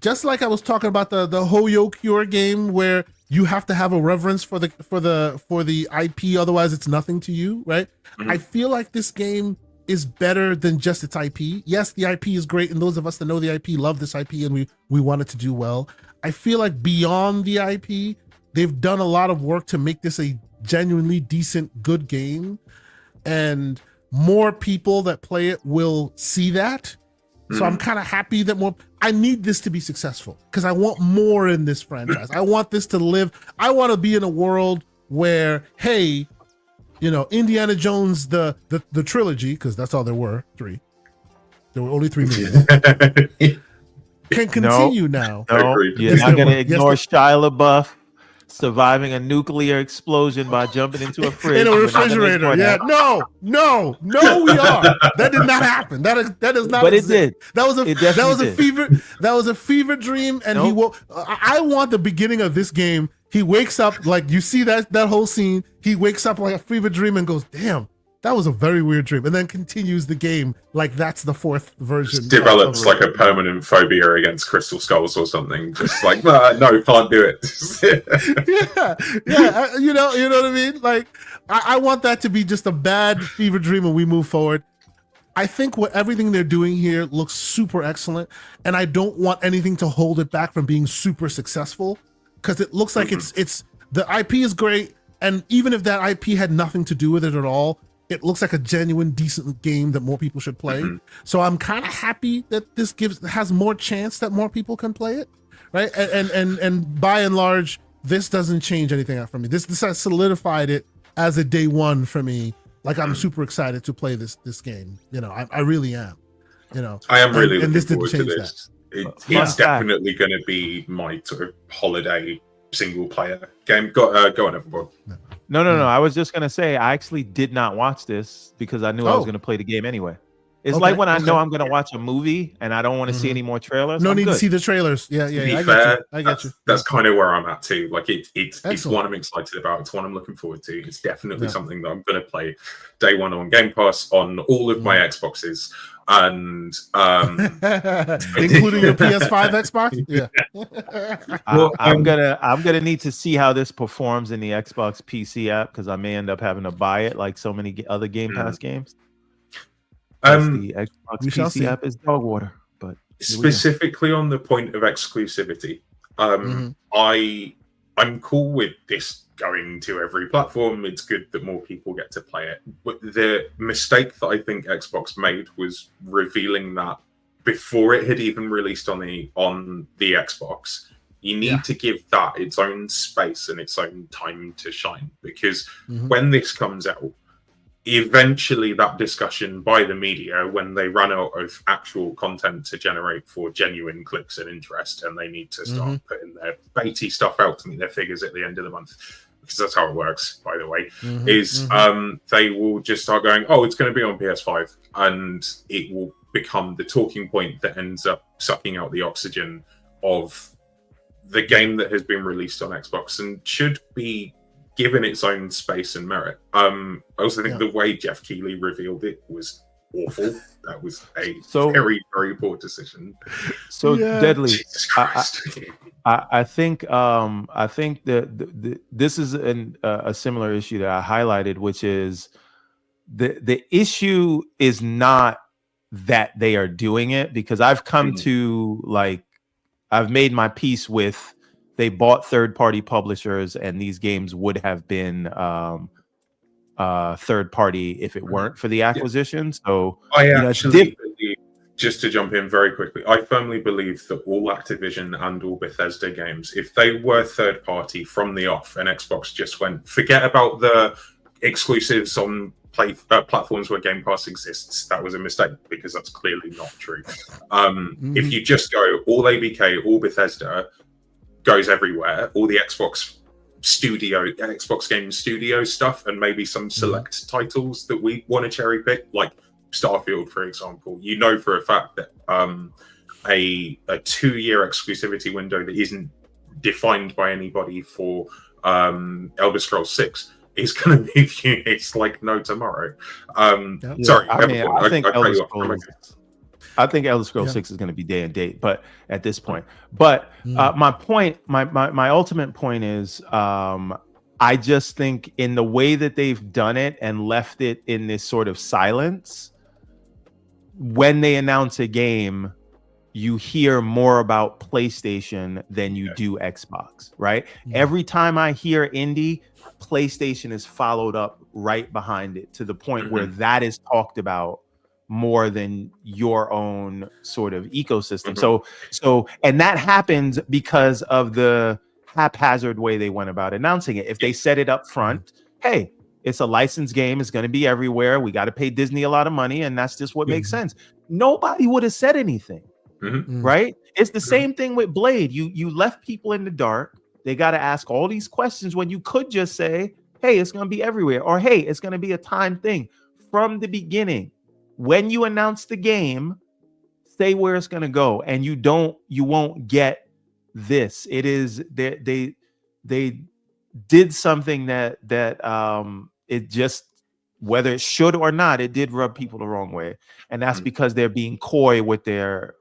just like I was talking about the HoloCure game, where you have to have a reverence for the IP, otherwise it's nothing to you, right? I feel like this game is better than just its IP. Yes, the IP is great, and those of us that know the IP love this IP, and we want it to do well. I feel like beyond the IP, they've done a lot of work to make this a genuinely decent, good game, and more people that play it will see that. So I'm kind of happy that I need this to be successful, because I want more in this franchise. I want this to live. I want to be in a world where, hey, Indiana Jones, the trilogy, because that's all there were, 3. There were only 3 movies. Can continue now. No, you're not going to ignore Shia LaBeouf surviving a nuclear explosion by jumping into a fridge in a refrigerator. Yeah, no, we are. That did not happen. That is not. But exist. It did. That was a fever dream, and he woke. I want the beginning of this game. He wakes up, like, you see that whole scene. He wakes up like a fever dream and goes, "Damn, that was a very weird dream," and then continues the game like that's the 4th version. Just develops like a permanent phobia against crystal skulls or something. Just like, no, can't do it. yeah. You know what I mean? Like, I want that to be just a bad fever dream when we move forward. I think everything they're doing here looks super excellent, and I don't want anything to hold it back from being super successful, because it looks like it's the IP is great, and even if that IP had nothing to do with it at all, it looks like a genuine, decent game that more people should play. So I'm kind of happy that this has more chance that more people can play it, right? And by and large, this doesn't change anything out for me. This has solidified it as a day one for me. Like, I'm super excited to play this game. I really am. I am really looking this forward to this. It's definitely going to be my sort of holiday single player game. Go on, everyone. No. I was just gonna say, I actually did not watch this because I knew I was gonna play the game anyway. It's like when I know I'm gonna watch a movie and I don't want to see any more trailers. No need to see the trailers. Yeah. I get you. That's kind of where I'm at too. Like, it's one I'm excited about. It's one I'm looking forward to. It's definitely something that I'm gonna play day one on Game Pass on all of my Xboxes, and including your PS5 Xbox. Yeah. I'm gonna need to see how this performs in the Xbox PC app, because I may end up having to buy it like so many other Game Pass games. The Xbox PC app is dog water. But specifically on the point of exclusivity, I'm cool with this going to every platform. It's good that more people get to play it. But the mistake that I think Xbox made was revealing that before it had even released on the Xbox. You need to give that its own space and its own time to shine, because when this comes out, eventually that discussion by the media, when they run out of actual content to generate for genuine clicks and interest, and they need to start putting their baity stuff out to meet their figures at the end of the month, because that's how it works, by the way, they will just start going, oh, it's going to be on PS5, and it will become the talking point that ends up sucking out the oxygen of the game that has been released on Xbox and should be given its own space and merit. I also think the way Jeff Keighley revealed it was awful. That was a very, very poor decision. So Deadly. Jesus Christ. I think that this is a similar issue that I highlighted, which is the issue is not that they are doing it, because I've come to I've made my peace with they bought third-party publishers and these games would have been third party if it weren't for the acquisition. So I actually believe, just to jump in very quickly, I firmly believe that all Activision and all Bethesda games, if they were third party from the off and Xbox just went, forget about the exclusives on platforms where Game Pass exists, that was a mistake, because that's clearly not true. If you just go all ABK, all Bethesda, goes everywhere, all the Xbox Game Studio stuff, and maybe some select titles that we want to cherry pick, like Starfield, for example. You know for a fact that a 2-year exclusivity window that isn't defined by anybody for Elder Scrolls 6 is going to leave you. It's like no tomorrow. Sorry, I think Elder Scrolls 6 is going to be day and date, but at this point. But my point, my ultimate point is, I just think in the way that they've done it and left it in this sort of silence, when they announce a game, you hear more about PlayStation than you do Xbox, right? Every time I hear indie, PlayStation is followed up right behind it, to the point where that is talked about more than your own sort of ecosystem. So and that happens because of the haphazard way they went about announcing it. If they set it up front, hey, it's a licensed game, it's going to be everywhere, we got to pay Disney a lot of money, and that's just what makes sense, nobody would have said anything. Right? It's the same thing with Blade. You left people in the dark. They got to ask all these questions when you could just say, hey, it's going to be everywhere, or hey, it's going to be a time thing. From the beginning, when you announce the game, say where it's going to go, and you won't get this. It is they did something that it just, whether it should or not, it did rub people the wrong way, and that's because they're being coy with their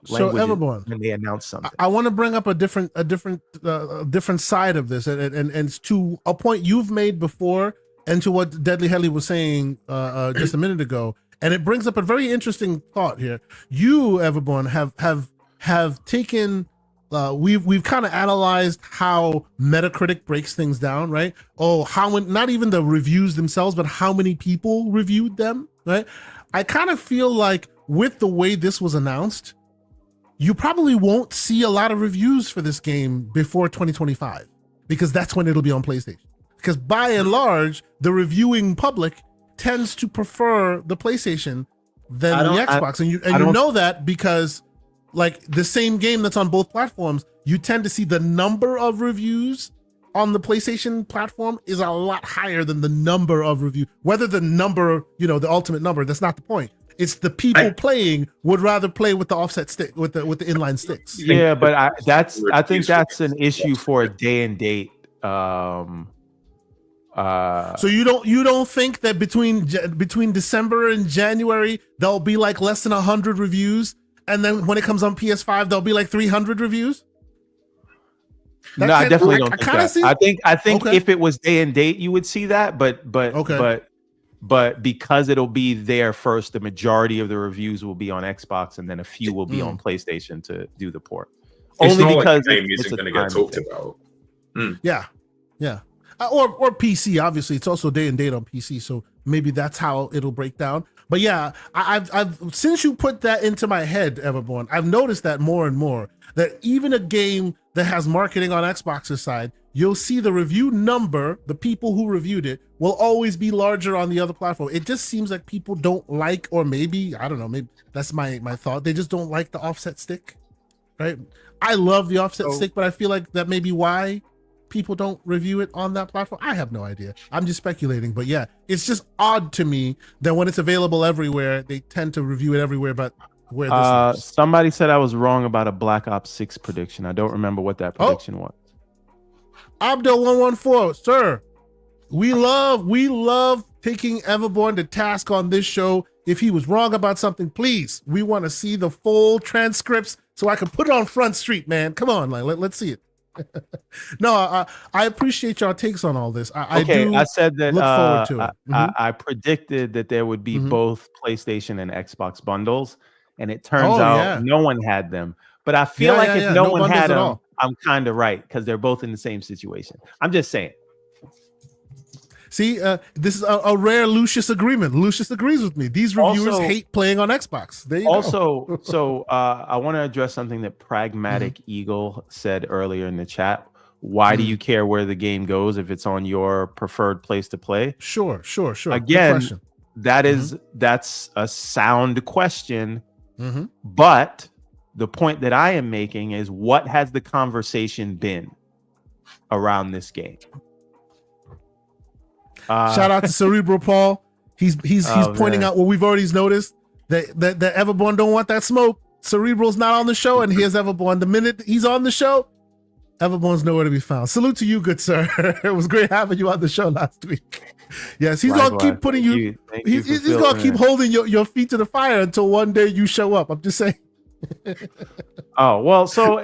language when they announce something. I want to bring up a different side of this, and it's to a point you've made before, and to what Deadly Helly was saying just a minute ago, and it brings up a very interesting thought here. You, Everborn, have taken. We've kind of analyzed how Metacritic breaks things down, right? Oh, not even the reviews themselves, but how many people reviewed them, right? I kind of feel like with the way this was announced, you probably won't see a lot of reviews for this game before 2025, because that's when it'll be on PlayStation. Because by and large, the reviewing public tends to prefer the PlayStation than the Xbox, and you know that because, like, the same game that's on both platforms, you tend to see the number of reviews on the PlayStation platform is a lot higher than the number of reviews. Whether the number, the ultimate number, that's not the point. It's the people playing would rather play with the offset stick, with the inline sticks. Yeah, but I think that's an issue for a day and date. So you don't think that between December and January there'll be like less than 100 reviews, and then when it comes on PS5 there'll be like 300 reviews? No, I definitely don't think that. I think if it was day and date, you would see that, but because it'll be there first, the majority of the reviews will be on Xbox, and then a few will be on PlayStation to do the port. Only because the game isn't going to get talked about. Yeah. Or PC. Obviously, it's also day and date on PC, so maybe that's how it'll break down. But yeah, I've since you put that into my head, Everborn, I've noticed that more and more, that even a game that has marketing on Xbox's side, you'll see the review number, the people who reviewed it, will always be larger on the other platform. It just seems like people don't like, or maybe, I don't know, maybe that's my thought, they just don't like the offset stick, right? I love the offset stick, but I feel like that may be why people don't review it on that platform. I have no idea. I'm just speculating, but yeah, it's just odd to me that when it's available everywhere, they tend to review it everywhere, but where this lives. Somebody said I was wrong about a Black Ops 6 prediction. I don't remember what that prediction was. Abdel114, sir, we love taking Everborn to task on this show. If he was wrong about something, please, we want to see the full transcripts so I can put it on Front Street, man. Come on, like let's see it. No, I appreciate y'all takes on all this. I said that look forward to it. I predicted that there would be both PlayStation and Xbox bundles, and it turns out no one had them. But I feel if no one had them, I'm kind of right because they're both in the same situation. I'm just saying. See, this is a rare Lucius agreement. Lucius agrees with me. These reviewers hate playing on Xbox. There you go. So I want to address something that Pragmatic Eagle said earlier in the chat. Why do you care where the game goes if it's on your preferred place to play? Sure. Again, that's a sound question. But the point that I am making is, what has the conversation been around this game? Shout out to Cerebral Paul. He's pointing out what we've already noticed, that Everborn don't want that smoke. Cerebral's not on the show, and here's Everborn. The minute he's on the show, Everborn's nowhere to be found. Salute to you, good sir. It was great having you on the show last week. Yes, he's gonna keep putting you. He's gonna keep holding your feet to the fire until one day you show up. I'm just saying. Oh well, so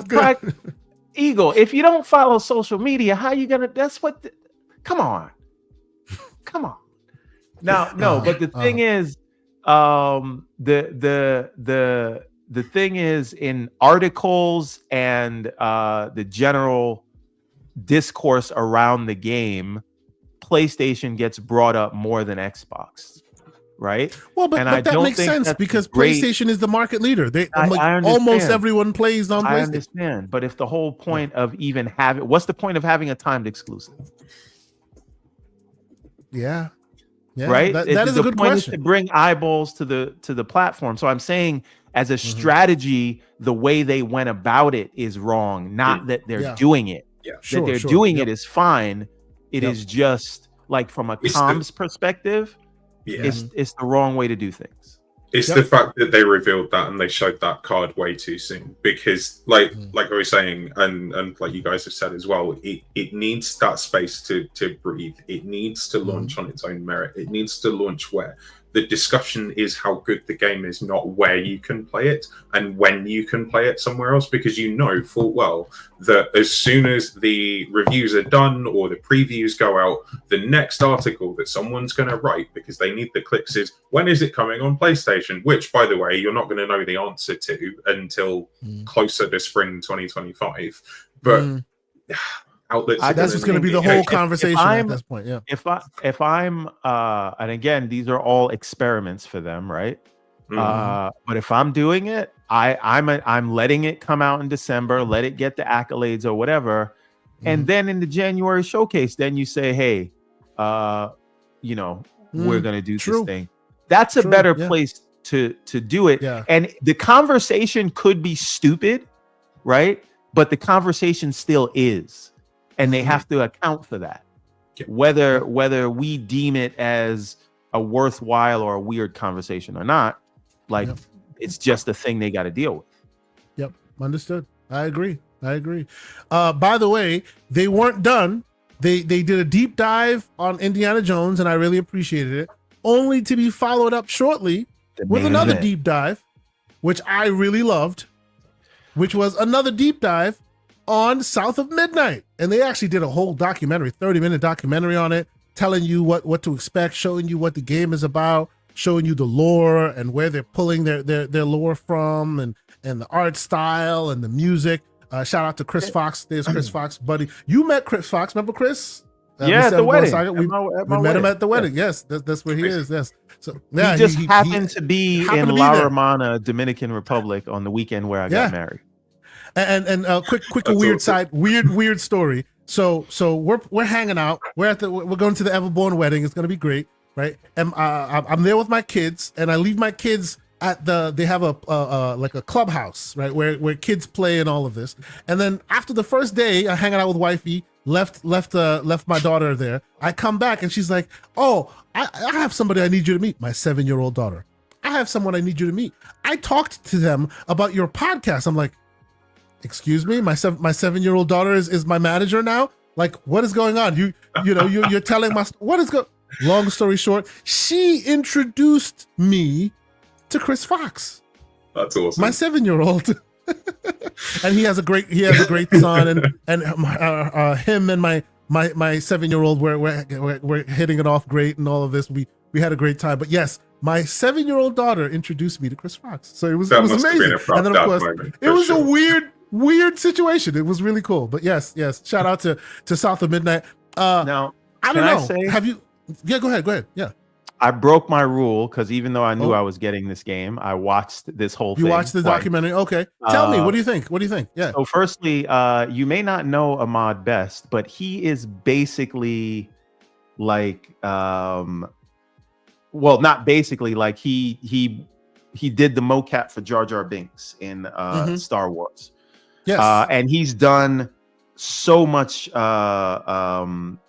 Eagle, if you don't follow social media, how you gonna? That's what. Come on. Now, no, but the thing is, the thing is, in articles and the general discourse around the game, PlayStation gets brought up more than Xbox, right? Well, but that makes sense because PlayStation is the market leader. Almost everyone plays on PlayStation. I understand, but if the whole point of even having, what's the point of having a timed exclusive? Yeah. Right. That is a good question. To bring eyeballs to the platform. So I'm saying, as a strategy, the way they went about it is wrong. Not that they're doing it. That they're doing it is fine. It is just like, from a comms perspective, it's the wrong way to do things. It's the fact that they revealed that and they showed that card way too soon, because like I was saying, and like you guys have said as well, it needs that space to breathe. It needs to launch on its own merit. It needs to launch where the discussion is how good the game is, not where you can play it and when you can play it somewhere else, because you know full well that as soon as the reviews are done or the previews go out, the next article that someone's going to write, because they need the clicks, is when is it coming on PlayStation, which, by the way, you're not going to know the answer to until closer to spring 2025. But outlets, that's what's going to be the whole conversation at this point. Yeah. If I'm and again, these are all experiments for them, right? But if I'm doing it, I'm letting it come out in December, let it get the accolades or whatever, and then in the January showcase, then you say, hey, we're going to do this thing. That's a better place to do it. Yeah. And the conversation could be stupid, right? But the conversation still is. And they have to account for that, whether we deem it as a worthwhile or a weird conversation or not. Like, it's just a thing they got to deal with. Yep, understood. I agree. By the way, they weren't done. They did a deep dive on Indiana Jones, and I really appreciated it, only to be followed up shortly with another deep dive, which I really loved, which was another deep dive on South of Midnight. And they actually did a whole documentary, 30-minute documentary on it, telling you what to expect, showing you what the game is about, showing you the lore and where they're pulling their lore from, and the art style and the music. Shout out to Chris Fox. There's Chris Fox, buddy. You met Chris Fox, remember Chris? At the wedding. We met him at the wedding. Yes, that's where he is. Yes. So he just happened to be in La Romana, Dominican Republic, on the weekend where I got married. And quick weird story. So we're hanging out. We're going to the Everborn wedding. It's gonna be great, right? And I'm there with my kids, and I leave my kids at they have a like a clubhouse, right, where kids play and all of this. And then after the first day, I hanging out with wifey, left my daughter there. I come back and she's like, "Oh, I have somebody I need you to meet." My 7-year-old daughter. I have someone I need you to meet. I talked to them about your podcast. I'm like, excuse me, my 7-year-old daughter is my manager now. Like, what is going on? You're telling my what is going. Long story short, she introduced me to Chris Fox. That's awesome. My 7-year-old. And he has a great son, and him and my 7-year-old we're hitting it off great, and all of this. We had a great time. But yes, my 7-year-old daughter introduced me to Chris Fox, so it was amazing. And then of course it was a weird situation. It was really cool. But yes, shout out to South of Midnight. Now, I don't know. Have you? Yeah, go ahead. Yeah. I broke my rule because even though I knew I was getting this game, I watched this whole thing. You watched the documentary? Okay. Tell me, what do you think? Yeah. So firstly, you may not know Ahmad Best, but he is basically like, well, not basically, like he did the mocap for Jar Jar Binks in Star Wars. Yes. And he's done so much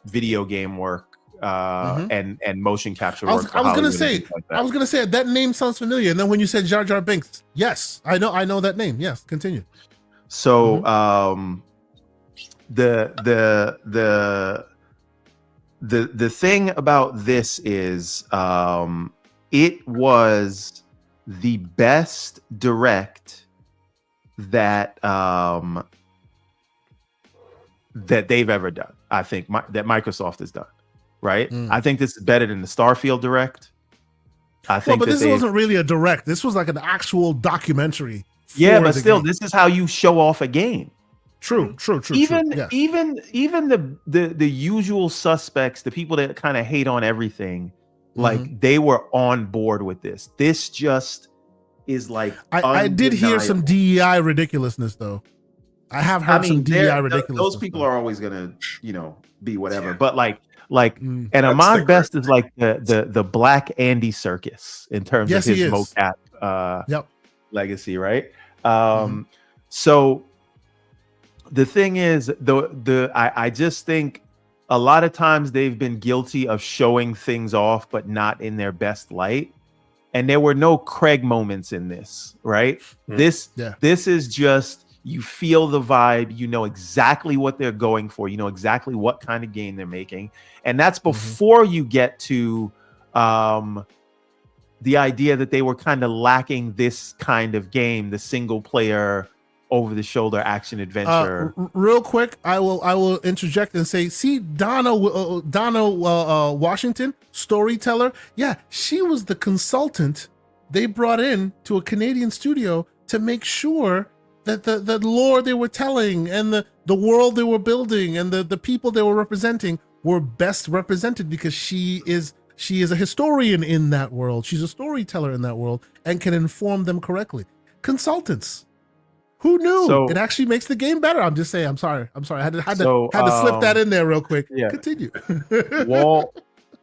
video game work. And motion capture work. I was gonna say that name sounds familiar, and then when you said Jar Jar Binks, yes, I know that name. Yes, continue. So the thing about this is it was the best direct that that they've ever done. I think that Microsoft has done. Right, I think this is better than the Starfield Direct. I think, but this wasn't really a direct. This was like an actual documentary. Yeah, but still, this is how you show off a game. True. Even yes. even the usual suspects, the people that kind of hate on everything, like they were on board with this. This just is like I did hear some DEI ridiculousness though. I have heard some DEI ridiculousness. Those people are always gonna, be whatever. But and Ahmad Best is like the Black Andy Serkis in terms of his mocap legacy, right? So the thing is, I just think a lot of times they've been guilty of showing things off, but not in their best light. And there were no Craig moments in this, right? This is just, you feel the vibe, you know exactly what they're going for, you know exactly what kind of game they're making. And that's before you get to the idea that they were kind of lacking this kind of game, the single player over the shoulder action adventure. Real quick, I will interject and say, see Donna Washington, storyteller. Yeah, she was the consultant they brought in to a Canadian studio to make sure that the lore they were telling and the world they were building and the people they were representing were best represented, because she is a historian in that world. She's a storyteller in that world and can inform them correctly. Consultants. Who knew? So, it actually makes the game better. I'm just saying. I'm sorry. I had to slip that in there real quick. Yeah. Continue.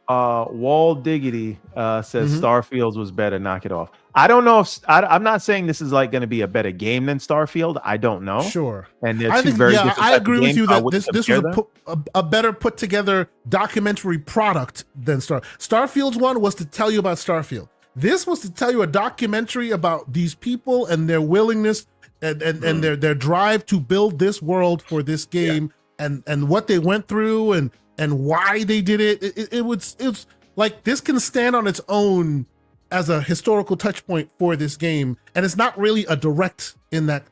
Wall Diggity says Starfield was better. Knock it off. I don't know if I'm not saying this is like going to be a better game than Starfield. I don't know. Sure. And they're two very different. I agree with you that this was a better put together documentary product than Starfield's one was to tell you about Starfield. This was to tell you a documentary about these people and their willingness and their drive to build this world for this game, and what they went through and why they did it. It was like, this can stand on its own as a historical touch point for this game, and it's not really a direct in that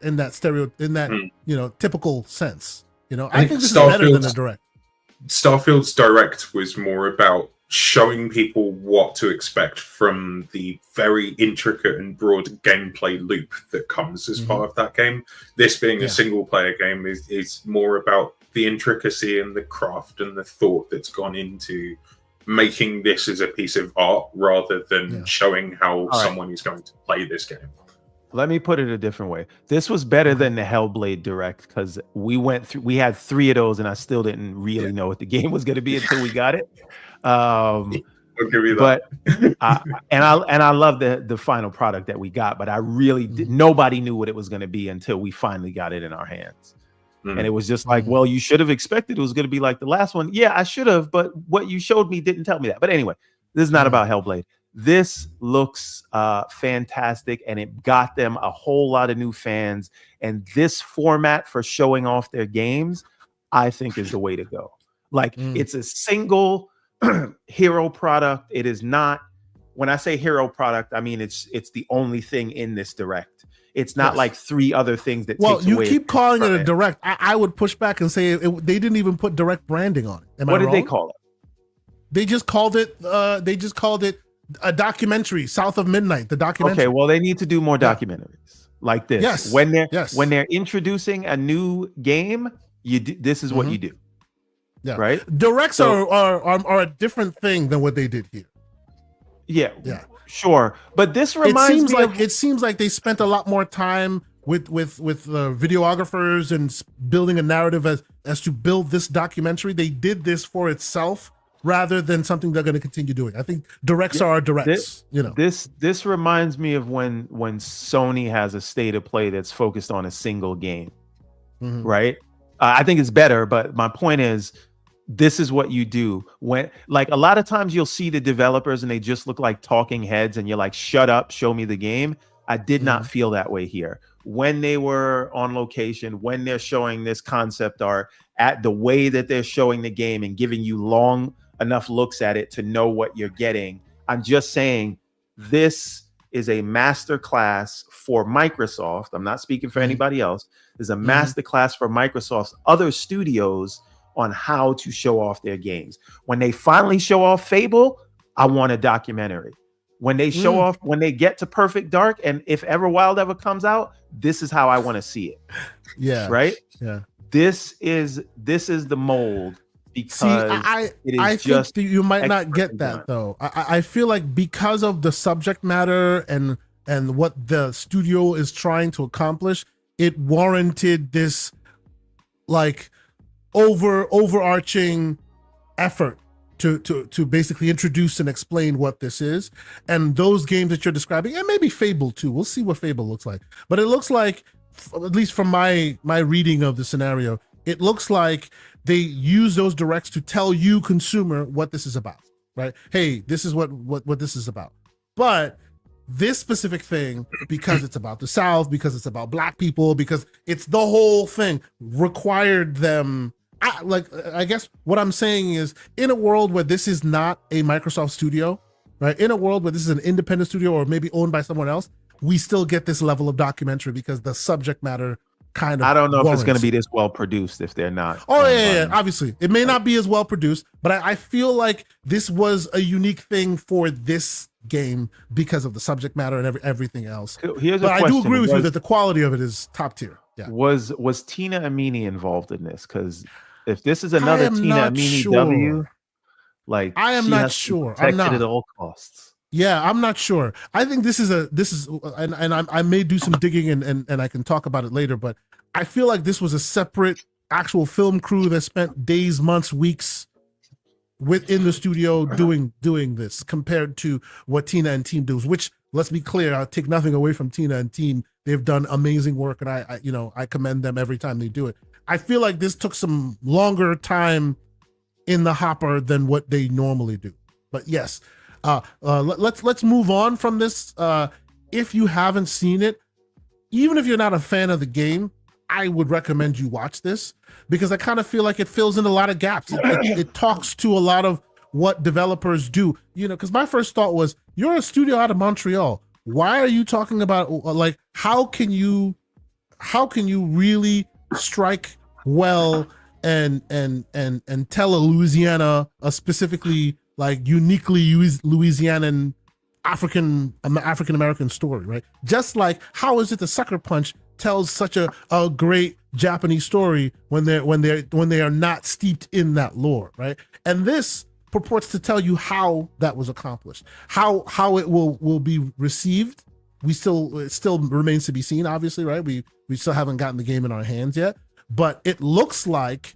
typical sense. I think this is better than a direct. Starfield's direct was more about showing people what to expect from the very intricate and broad gameplay loop that comes as part of that game. This being a single player game is more about the intricacy and the craft and the thought that's gone into making this as a piece of art, rather than showing how someone is going to play this game. Let me put it a different way. This was better than the Hellblade Direct, because we had 3 of those and I still didn't really know what the game was going to be until we got it. I'll give you that. But I love the final product that we got, but I really nobody knew what it was going to be until we finally got it in our hands. And it was just like, well, you should have expected it was going to be like the last one. Yeah, I should have, but what you showed me didn't tell me that. But anyway, this is not about Hellblade. This looks fantastic, and it got them a whole lot of new fans. And this format for showing off their games, I think, is the way to go. Like, it's a single hero product. It is not, when I say hero product, I mean it's the only thing in this direct. It's not like 3 other things that. Well, takes you away keep calling it a direct. I would push back and say they didn't even put direct branding on it. What did they call it? They just called it. A documentary, South of Midnight. The documentary. Okay, well, they need to do more documentaries like this. Yes. When they're introducing a new game, this is what you do. Yeah. Right. Directs are a different thing than what they did here. Yeah. Sure. But this reminds me it seems like they spent a lot more time with videographers and building a narrative as to build this documentary. They did this for itself rather than something they're going to continue doing. I think directs are directs. This reminds me of when Sony has a state of play that's focused on a single game, right? I think it's better, but my point is, this is what you do when, like, a lot of times you'll see the developers and they just look like talking heads, and you're like, shut up, show me the game. I did not feel that way here. When they were on location, when they're showing this concept art, at the way that they're showing the game and giving you long enough looks at it to know what you're getting. I'm just saying, this is a master class for Microsoft. I'm not speaking for anybody else. There's a master class for Microsoft's other studios on how to show off their games. When they finally show off Fable, I want a documentary. When they show off, when they get to Perfect Dark, and if Ever Wild ever comes out, this is how I want to see it. Yeah. Right? Yeah. This is the mold, because I think you might not get that though. I feel like because of the subject matter and what the studio is trying to accomplish, it warranted this like overarching effort to basically introduce and explain what this is. And those games that you're describing, and maybe Fable too, we'll see what Fable looks like, but it looks like, at least from my reading of the scenario, it looks like they use those directs to tell you, consumer, what this is about, right? Hey, this is what this is about. But this specific thing, because it's about the South, because it's about Black people, because it's the whole thing, required them. I guess what I'm saying is, in a world where this is not a Microsoft studio, right? In a world where this is an independent studio or maybe owned by someone else, we still get this level of documentary because the subject matter kind of. I don't know if it's going to be this well produced if they're not. Oh yeah. Obviously, it may not be as well produced, but I feel like this was a unique thing for this game because of the subject matter and everything else. But I do agree with you that the quality of it is top tier. Yeah. Was Tina Amini involved in this? Because if this is another Tina Amini W, like, I am not sure. I'm not at all costs. Yeah, I'm not sure. I think this is and I may do some digging and I can talk about it later, but I feel like this was a separate actual film crew that spent days, months, weeks within the studio doing this, compared to what Tina and team does, which, let's be clear, I'll take nothing away from Tina and team. They've done amazing work, and I commend them every time they do it. I feel like this took some longer time in the hopper than what they normally do. But yes, let's move on from this. If you haven't seen it, even if you're not a fan of the game, I would recommend you watch this, because I kind of feel like it fills in a lot of gaps. It talks to a lot of what developers do, because my first thought was, you're a studio out of Montreal. Why are you talking about, like, how can you really strike well and tell a Louisiana, a specifically like uniquely Louisianan African American story, right? Just like, how is it the Sucker Punch tells such a great Japanese story when they are not steeped in that lore, right? And this purports to tell you how that was accomplished, how it will be received. It still remains to be seen, obviously, right? We still haven't gotten the game in our hands yet, but it looks like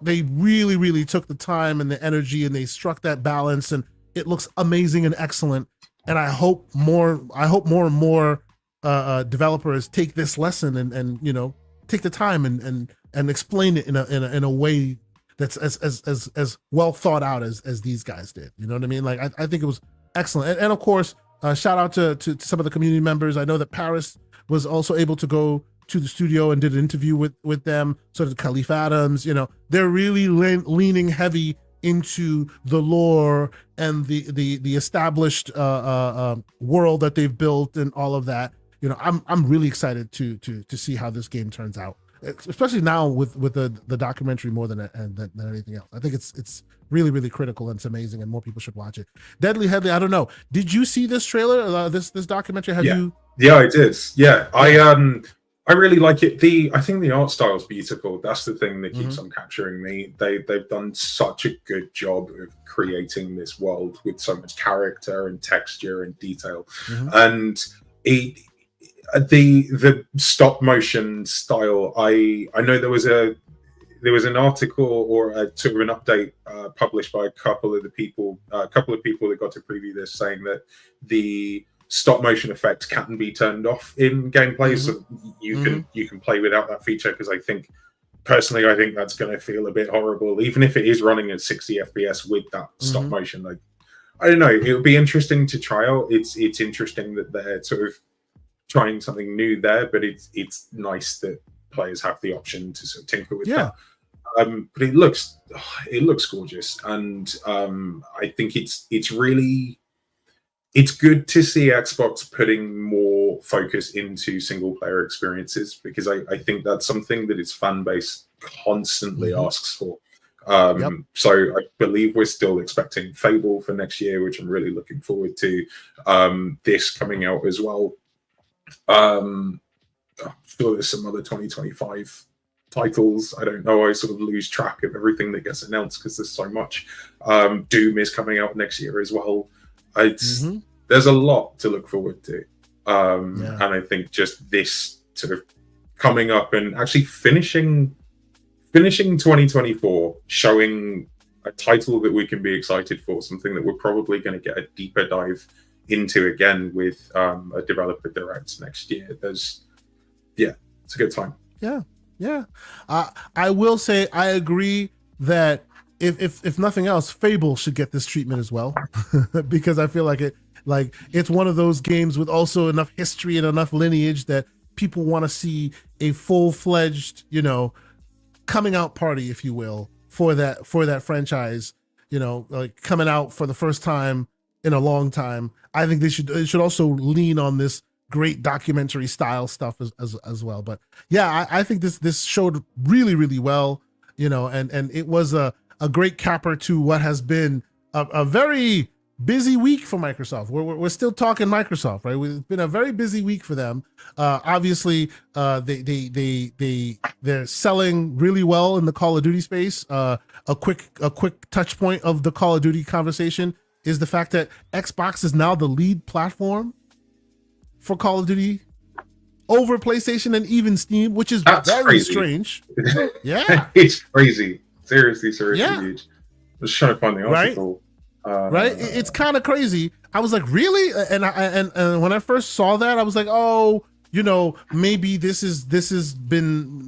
they really, really took the time and the energy, and they struck that balance, and it looks amazing and excellent. And I hope more and more developers take this lesson and take the time and explain it in a way that's as well thought out as these guys did. You know what I mean? Like, I think it was Excellent. And of course, shout out to some of the community members. I know that Paris was also able to go to the studio and did an interview with them. So did Khalif Adams. They're really leaning heavy into the lore and the established world that they've built and all of that. I'm really excited to see how this game turns out, especially now with the documentary more than anything else. I think it's really, really critical, and it's amazing, and more people should watch it. Deadly Headley, I don't know. Did you see this trailer, this documentary? Have you? Yeah, I did. Yeah, I really like it. I think the art style is beautiful. That's the thing that keeps on capturing me. They've done such a good job of creating this world with so much character and texture and detail, and the stop motion style. I know there was an article or a sort of an update published by a couple of people that got to preview this, saying that the stop motion effect can be turned off in gameplay, so you can play without that feature, because I think that's going to feel a bit horrible, even if it is running at 60 FPS with that stop motion. Like, I don't know, it would be interesting to try out. It's interesting that they're sort of trying something new there, but it's nice that players have the option to sort of tinker with that. But it looks gorgeous, and I think it's good to see Xbox putting more focus into single player experiences, because I think that's something that its fan base constantly asks for. So I believe we're still expecting Fable for next year, which I'm really looking forward to. This coming out as well. I'm sure there's some other 2025 titles. I don't know. I sort of lose track of everything that gets announced because there's so much. Doom is coming out next year as well. There's a lot to look forward to. And I think just this sort of coming up and actually finishing 2024, showing a title that we can be excited for, something that we're probably going to get a deeper dive into again with a developer direct next year. It's a good time. Yeah. I will say I agree that if nothing else, Fable should get this treatment as well, because I feel like it's one of those games with also enough history and enough lineage that people want to see a full-fledged, coming out party, if you will, for that franchise, like coming out for the first time in a long time. I think they should also lean on this great documentary style stuff as well. But yeah, I think this showed really, really well, and it was a great capper to what has been a very busy week for Microsoft. We're still talking Microsoft, right? It's been a very busy week for them. Obviously, they're selling really well in the Call of Duty space. A quick touch point of the Call of Duty conversation is the fact that Xbox is now the lead platform for Call of Duty over PlayStation and even Steam, which is very crazy. Strange. Yeah, it's crazy. Seriously huge. I was trying to find the article. Right, it's kind of crazy. I was like, really? And when I first saw that, I was like, oh, maybe this has been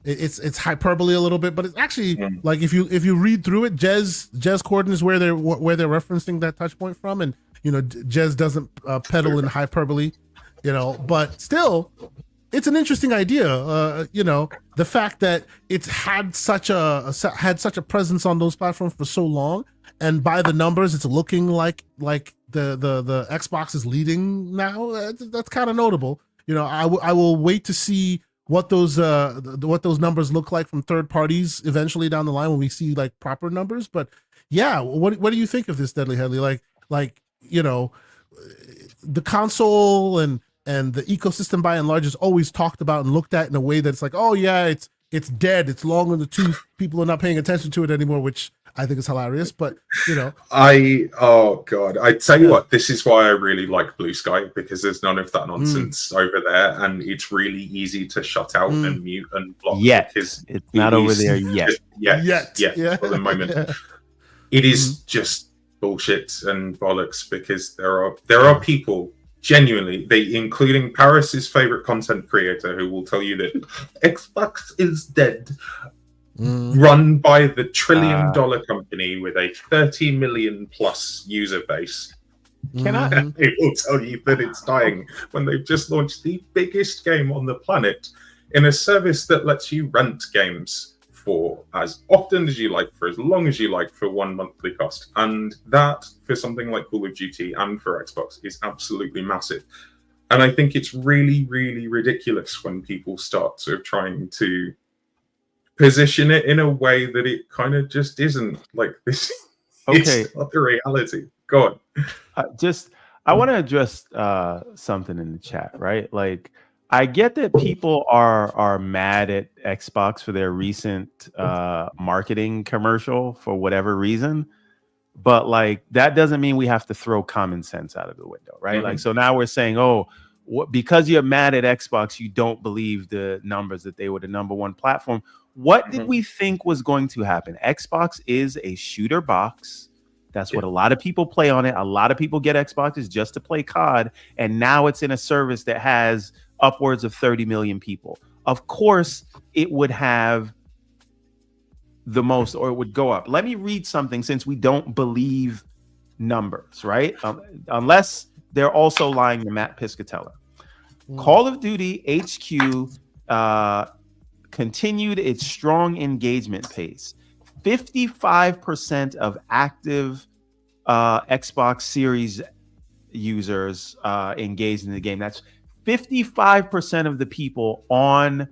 it's hyperbole a little bit, but it's actually like if you read through it, Jez Corden is where they're referencing that touch point from, and Jez doesn't peddle in hyperbole, but still, it's an interesting idea. The fact that it's had such a presence on those platforms for so long, and by the numbers, it's looking like the Xbox is leading now. That's kind of notable. I will wait to see what those numbers look like from third parties eventually down the line when we see like proper numbers. But yeah, what do you think of this, Deadly Headley? Like the console and the ecosystem by and large is always talked about and looked at in a way that's like, oh yeah, it's dead, it's long in the tooth, people are not paying attention to it anymore, which I think is hilarious. But I tell you what, this is why I really like BlueSky, because there's none of that nonsense over there, and it's really easy to shut out and mute and block. It's not over there yet. For the moment. It is just bullshit and bollocks, because there are people genuinely, including Paris's favorite content creator, who will tell you that Xbox is dead. run by the trillion-dollar company with a 30 million plus user base. They will tell you that it's dying when they've just launched the biggest game on the planet in a service that lets you rent games for as often as you like, for as long as you like, for one monthly cost. And that, for something like Call of Duty and for Xbox, is absolutely massive. And I think it's really, really ridiculous when people start sort of trying to position it in a way that it kind of just isn't. Like, this is not the reality. Go on. I want to address something in the chat, right? Like, I get that people are mad at Xbox for their recent marketing commercial for whatever reason, but like that doesn't mean we have to throw common sense out of the window, right? Like, so now we're saying, because you're mad at Xbox, you don't believe the numbers that they were the number one platform. What did we think was going to happen? Xbox is a shooter box. That's what a lot of people play on it. A lot of people get Xboxes just to play COD, and now it's in a service that has upwards of 30 million people. Of course, it would have the most, or it would go up. Let me read something, since we don't believe numbers, right? Unless they're also lying to Matt Piscatella. Call of Duty HQ continued its strong engagement pace. 55% of active Xbox Series users engaged in the game. That's 55% of the people on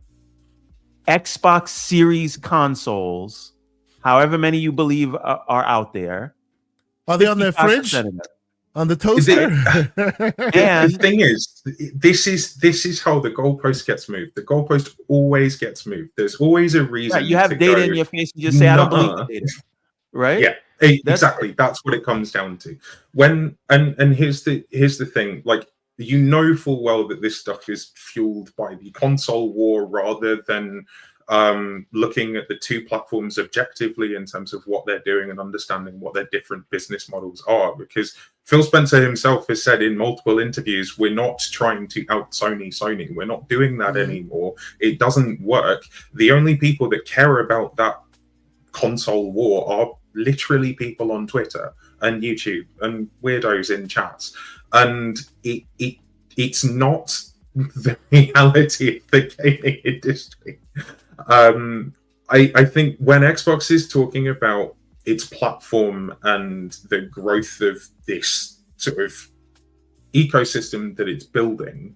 Xbox Series consoles, however many you believe are out there. Are they on their fridge? On the toaster? And the thing is, this is how the goalpost gets moved. The goalpost always gets moved. There's always a reason. Right, you have data in your face, you just say, I don't believe the data. Right? Yeah, exactly. That's what it comes down to. And here's the thing, like, you know full well that this stuff is fueled by the console war rather than looking at the two platforms objectively in terms of what they're doing and understanding what their different business models are. Because Phil Spencer himself has said in multiple interviews, we're not trying to out Sony. We're not doing that anymore. It doesn't work. The only people that care about that console war are literally people on Twitter and YouTube and weirdos in chats. And it's not the reality of the gaming industry. I think when Xbox is talking about its platform and the growth of this sort of ecosystem that it's building,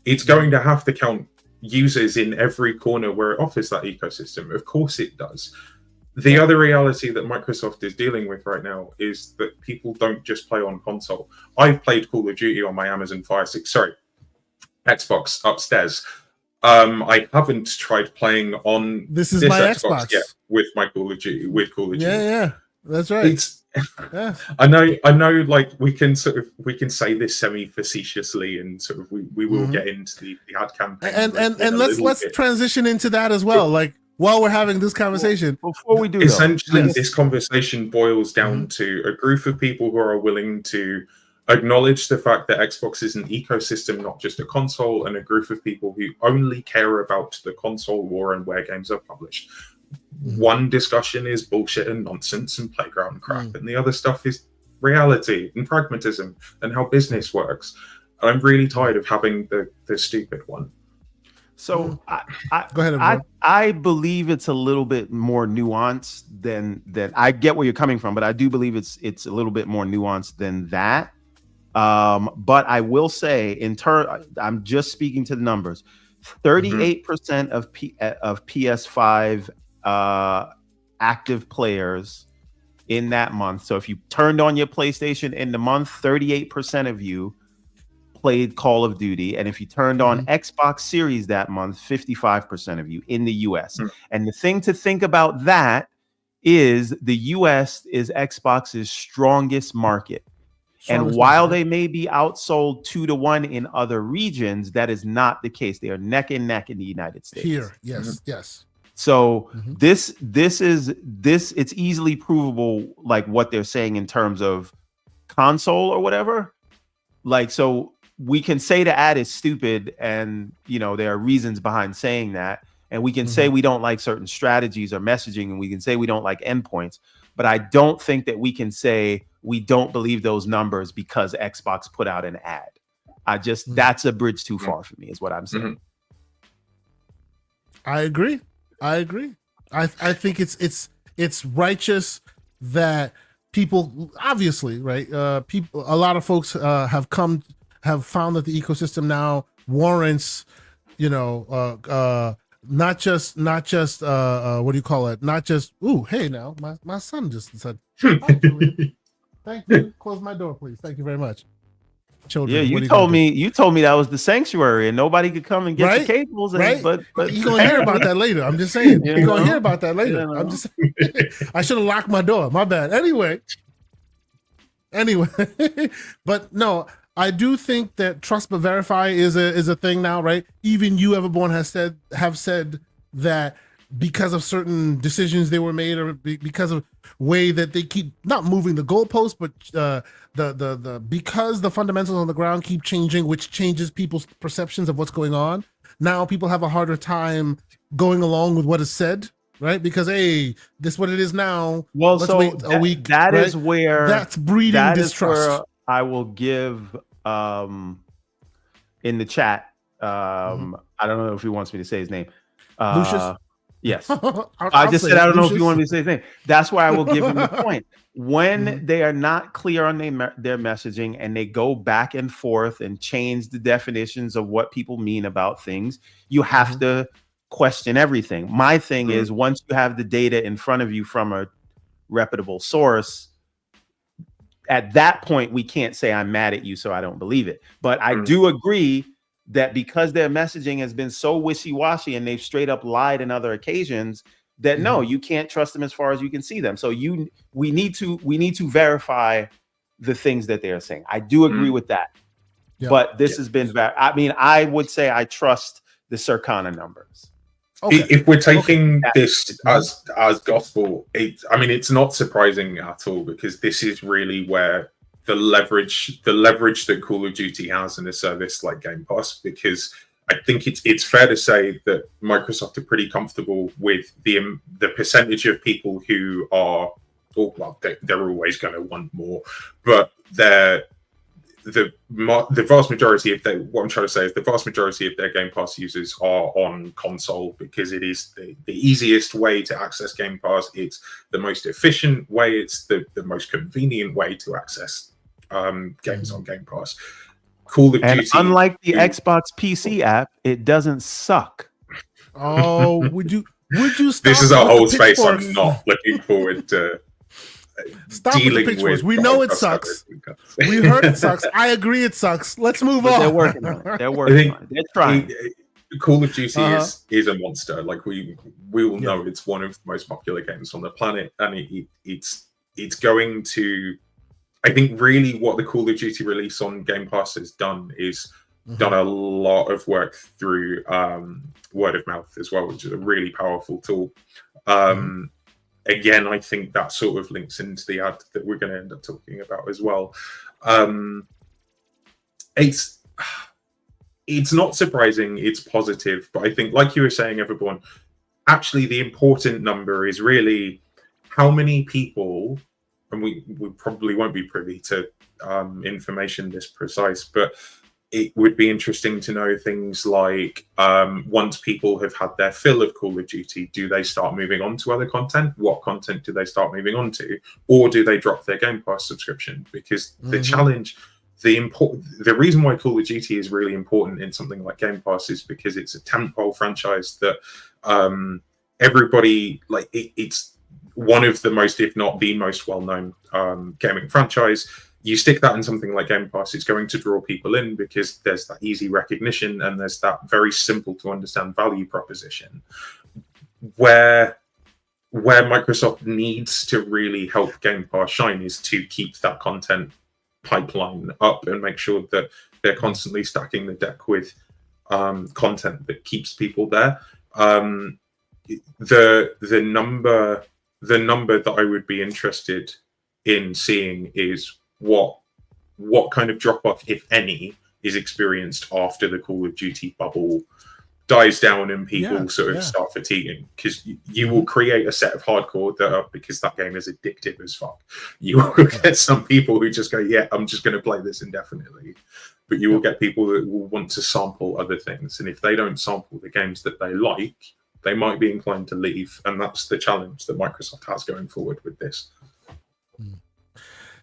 it's going to have to count users in every corner where it offers that ecosystem. Of course it does. The other reality that Microsoft is dealing with right now is that people don't just play on console. I've played Call of Duty on my Amazon Fire Stick, Xbox upstairs. I haven't tried playing on this my Xbox yet with my Call of Duty. Yeah, that's right. I know. Like, we can say this semi-facetiously, and sort of we will get into the ad campaign. And let's transition into that as well. Like, while we're having this conversation, before we do, essentially, this conversation boils down to a group of people who are willing to acknowledge the fact that Xbox is an ecosystem, not just a console, and a group of people who only care about the console war and where games are published. One discussion is bullshit and nonsense and playground crap, and the other stuff is reality and pragmatism and how business works. And I'm really tired of having the stupid one. So go ahead. I believe it's a little bit more nuanced than I get where you're coming from, but I do believe it's a little bit more nuanced than that. But I will say, I'm just speaking to the numbers. 38% of PS5 active players in that month. So if you turned on your PlayStation in the month, 38% of you played Call of Duty. And if you turned on Xbox Series that month, 55% of you in the US. And the thing to think about that is the US is Xbox's strongest market. And while they may be outsold 2-1 in other regions, that is not the case. They are neck and neck in the United States. Here, yes. So this it's easily provable, like what they're saying in terms of console or whatever. Like, so we can say the ad is stupid, and there are reasons behind saying that, And we can say we don't like certain strategies or messaging, and we can say we don't like endpoints. But I don't think that we can say we don't believe those numbers because Xbox put out an ad. That's a bridge too far for me, is what I'm saying. I agree. I think it's righteous that people, obviously, right? A lot of folks have found that the ecosystem now warrants, not just what do you call it? Not just, ooh, hey, now my son just said, hi, Julian. Thank you. Close my door, please. Thank you very much. Children, yeah, you told me that was the sanctuary and nobody could come and get the cables. But you're gonna hear about that later. I'm just saying. You're gonna hear about that later. I'm just saying. I should have locked my door. My bad. Anyway, but no, I do think that trust but verify is a thing now, right? Even you, Everborn, have said that because of certain decisions they were made, or because of way that they keep not moving the goalposts, but because the fundamentals on the ground keep changing, which changes people's perceptions of what's going on. Now people have a harder time going along with what is said, right? Because hey, this is what it is now. Well, let's wait a week. That right? is where that's breeding distrust. Is where I will give in the chat. I don't know if he wants me to say his name. Lucius. Yes. I just said I don't know if you want me to say his name. That's why I will give him the point. When they are not clear on their messaging and they go back and forth and change the definitions of what people mean about things, you have to question everything. My thing is, once you have the data in front of you from a reputable source, at that point, we can't say I'm mad at you, so I don't believe it. But I do agree that because their messaging has been so wishy-washy and they've straight up lied in other occasions, that no, you can't trust them as far as you can see them. So we need to verify the things that they are saying. I do agree with that. Yep. But this has been I would say I trust the Circana numbers. Okay. If we're taking this as gospel, it's not surprising at all, because this is really where the leverage that Call of Duty has in a service like Game Pass, because I think it's fair to say that Microsoft are pretty comfortable with the percentage of people who are, they're always going to want more, but the vast majority of what I'm trying to say is the vast majority of their Game Pass users are on console, because it is the easiest way to access Game Pass. It's the most efficient way. It's the most convenient way to access games on Game Pass. Call of Duty, unlike the Xbox PC app, it doesn't suck. Oh, would you stop? This is a whole space I'm not looking forward to. Stop with the pitchforks. We know it sucks. We heard it sucks. I agree it sucks. Let's move on. They're working on it. They're trying. Call of Duty is a monster. Like we all know, it's one of the most popular games on the planet, and it's going to. I think really what the Call of Duty release on Game Pass has done is done a lot of work through word of mouth as well, which is a really powerful tool. Again, I think that sort of links into the ad that we're going to end up talking about as well. It's not surprising, it's positive, but I think, like you were saying, everyone, actually the important number is really how many people, and we probably won't be privy to information this precise, but it would be interesting to know things like once people have had their fill of Call of Duty, do they start moving on to other content? What content do they start moving on to? Or do they drop their Game Pass subscription? Because the challenge, the reason why Call of Duty is really important in something like Game Pass is because it's a tentpole franchise that everybody, like, it's one of the most, if not the most well-known gaming franchise. You stick that in something like Game Pass, it's going to draw people in because there's that easy recognition and there's that very simple to understand value proposition. Where Microsoft needs to really help Game Pass shine is to keep that content pipeline up and make sure that they're constantly stacking the deck with content that keeps people there. The number that I would be interested in seeing is what kind of drop off, if any, is experienced after the Call of Duty bubble dies down and people Yeah, sort of yeah. start fatiguing, because you will create a set of hardcore that are, because that game is addictive as fuck. You will get some people who just go, yeah, I'm just going to play this indefinitely. But you will get people that will want to sample other things. And if they don't sample the games that they like, they might be inclined to leave. And that's the challenge that Microsoft has going forward with this.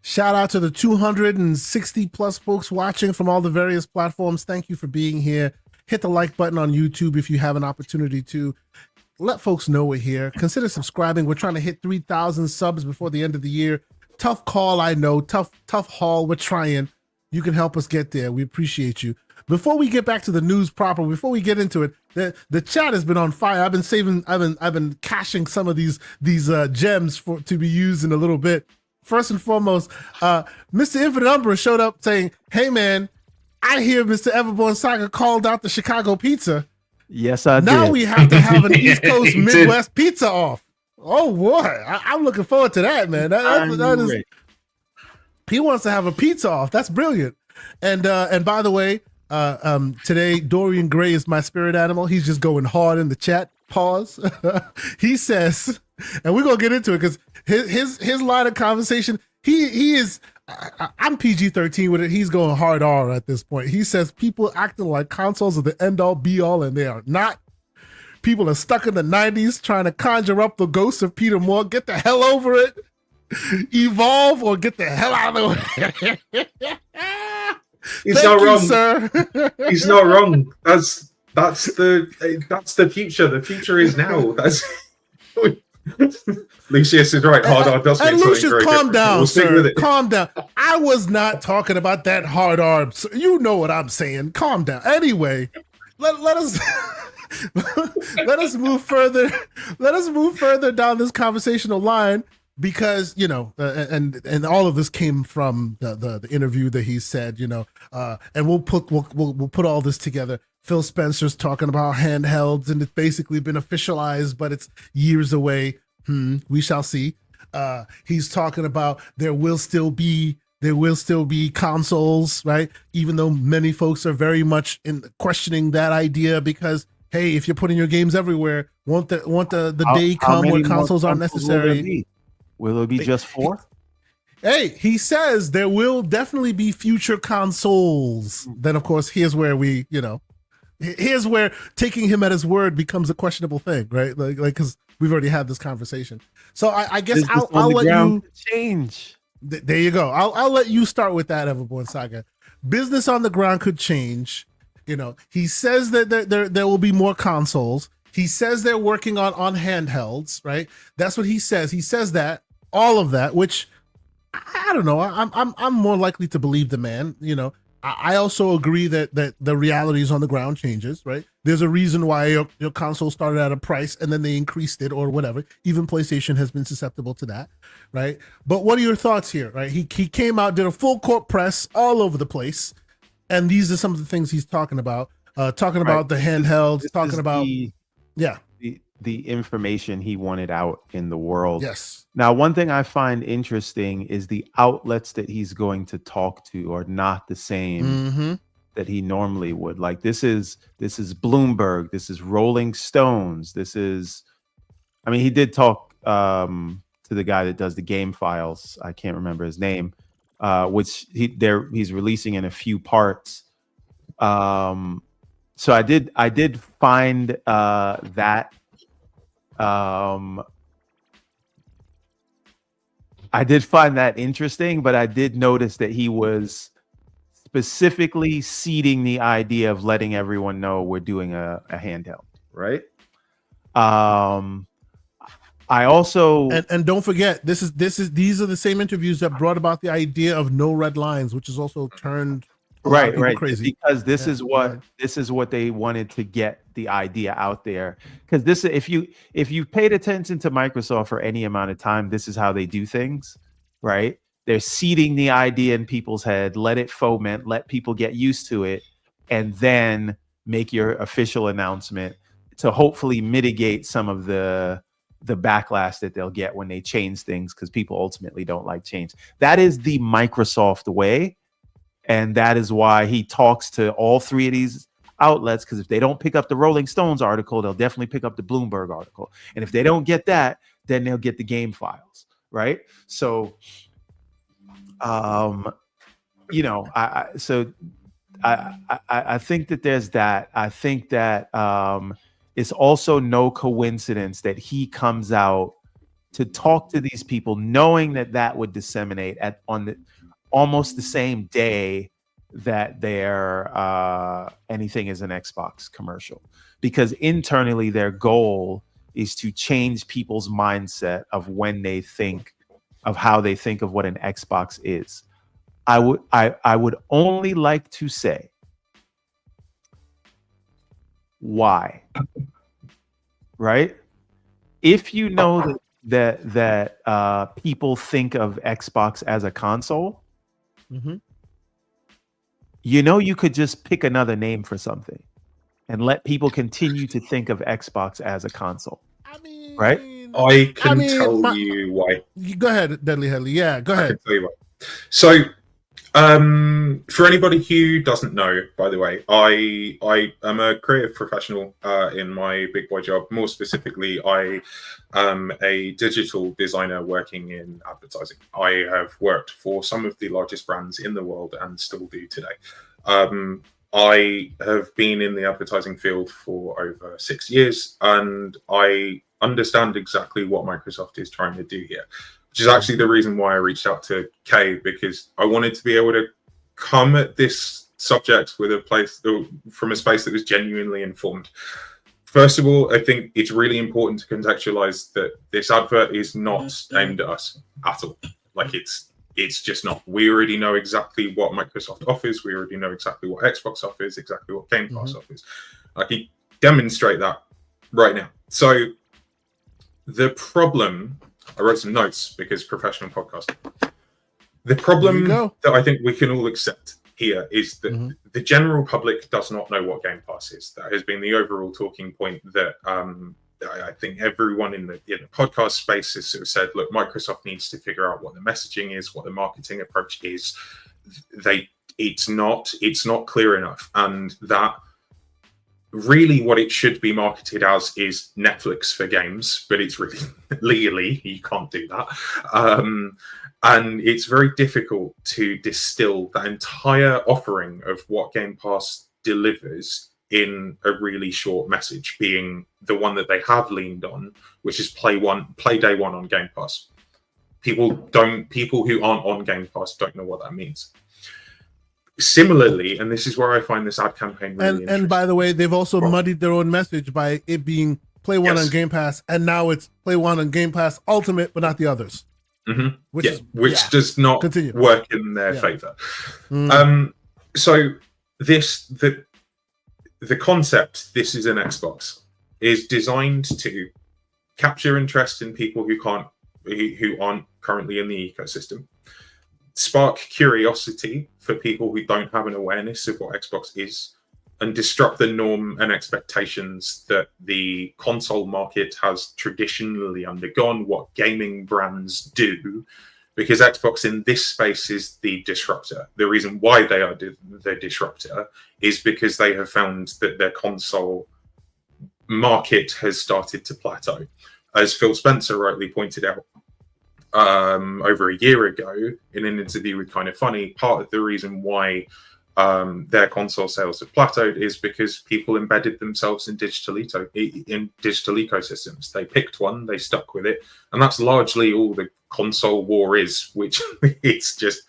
Shout out to the 260 plus folks watching from all the various platforms. Thank you for being here. Hit the like button on YouTube if you have an opportunity to. Let folks know we're here. Consider subscribing. We're trying to hit 3,000 subs before the end of the year. Tough call, I know. Tough haul. We're trying. You can help us get there. We appreciate you. Before we get back to the news proper, before we get into it, the chat has been on fire. I've been caching some of these gems to be used in a little bit. First and foremost, Mr. Infinite Umbra showed up saying, "Hey man, I hear Mr. Everborn Saga called out the Chicago pizza. Yes, I did. Now we have to have an East Coast Midwest pizza off." Oh boy, I'm looking forward to that, man. That is. He wants to have a pizza off. That's brilliant. And by the way, today Dorian Gray is my spirit animal. He's just going hard in the chat. Pause. He says, and we're gonna get into it because his line of conversation. He is. I'm PG-13 with it. He's going hard R at this point. He says people acting like consoles are the end all be all, and they are not. People are stuck in the 90s trying to conjure up the ghost of Peter Moore. Get the hell over it. Evolve or get the hell out of the way. He's not wrong, sir. He's not wrong. That's the future. The future is now. That's Lucius is right. Hard R does make Lucius, something very calm different. down, We'll stick sir. with it. Calm down. I was not talking about that hard R. You know what I'm saying. Calm down. Anyway, let us let us move further. Let us move further down this conversational line. Because and all of this came from the interview that he said, and we'll put all this together. Phil Spencer's talking about handhelds, and it's basically been officialized, but it's years away. We shall see. He's talking about there will still be consoles, right? Even though many folks are very much in questioning that idea because, hey, if you're putting your games everywhere, won't the day come where consoles aren't necessary? Will it be just 4? Hey, he says there will definitely be future consoles. Then, of course, here's where here's where taking him at his word becomes a questionable thing, right? Like because we've already had this conversation. So I guess I'll let you change. There you go. I'll let you start with that, Everborn Saga. Business on the ground could change. He says that there will be more consoles. He says they're working on handhelds, right? That's what he says. He says that all of that, which I don't know. I'm more likely to believe the man. I also agree that the realities on the ground changes, right? There's a reason why your console started at a price and then they increased it or whatever. Even PlayStation has been susceptible to that, right? But what are your thoughts here, right? He came out, did a full court press all over the place, and these are some of the things he's talking about. Talking about the handhelds, talking about the information he wanted out in the world. Yes. Now, one thing I find interesting is the outlets that he's going to talk to are not the same that he normally would. Like this is Bloomberg, this is Rolling Stones, he did talk to the guy that does the game files. I can't remember his name, which he's releasing in a few parts. So I did find that I did find that interesting, but I did notice that he was specifically seeding the idea of letting everyone know we're doing a handheld, right? I also and don't forget these are the same interviews that brought about the idea of no red lines, which is also turned right crazy because this is what they wanted to get the idea out there. Because this, if you've paid attention to Microsoft for any amount of time, this is how they do things, right? They're seeding the idea in people's head, let it foment, let people get used to it, and then make your official announcement to hopefully mitigate some of the backlash that they'll get when they change things, because people ultimately don't like change. That is the Microsoft way. And that is why he talks to all three of these. outlets, because if they don't pick up the Rolling Stones article, they'll definitely pick up the Bloomberg article. And if they don't get that, then they'll get the game files, right? So, you know, I think that there's that. I think that it's also no coincidence that he comes out to talk to these people, knowing that that would disseminate on almost the same day that their anything is an Xbox commercial, because internally their goal is to change people's mindset of when they think of how they think of what an Xbox is. I would only like to say, why? Right? If you know that people think of Xbox as a console, you know, you could just pick another name for something and let people continue to think of Xbox as a console. I mean, right? I can tell you why. Go ahead, Deadly Headley. Yeah, go ahead. I can tell you why. So, for anybody who doesn't know, by the way, I am a creative professional in my big boy job. More specifically, I am a digital designer working in advertising. I have worked for some of the largest brands in the world and still do today. I have been in the advertising field for over 6 years, and I understand exactly what Microsoft is trying to do here, which is actually the reason why I reached out to Kay, because I wanted to be able to come at this subject with from a space that was genuinely informed. First of all, I think it's really important to contextualize that this advert is not aimed at us at all. Like, it's just not. We already know exactly what Microsoft offers. We already know exactly what Xbox offers, exactly what Game Pass offers. I can demonstrate that right now. So the problem, I wrote some notes because professional podcast. The problem that I think we can all accept here is that the general public does not know what Game Pass is. That has been the overall talking point that I think everyone in the podcast space has sort of said, look, Microsoft needs to figure out what the messaging is, what the marketing approach is. It's not clear enough. And that really what it should be marketed as is Netflix for games, but it's really legally, you can't do that. And it's very difficult to distill that entire offering of what Game Pass delivers in a really short message, being the one that they have leaned on, which is play day one on Game Pass. People who aren't on Game Pass don't know what that means. Similarly, and this is where I find this ad campaign really interesting. And by the way, they've also muddied their own message by it being play one on Game Pass, and now it's play one on Game Pass Ultimate, but not the others. Which does not work in their favor. So the concept, this is an Xbox, is designed to capture interest in people who aren't currently in the ecosystem, spark curiosity for people who don't have an awareness of what Xbox is, and disrupt the norm and expectations that the console market has traditionally undergone, what gaming brands do, because Xbox in this space is the disruptor. The reason why they are the disruptor is because they have found that their console market has started to plateau. As Phil Spencer rightly pointed out over a year ago in an interview with Kind of Funny, part of the reason why their console sales have plateaued is because people embedded themselves in digital ecosystems. They picked one, they stuck with it, and that's largely all the console war is, which it's just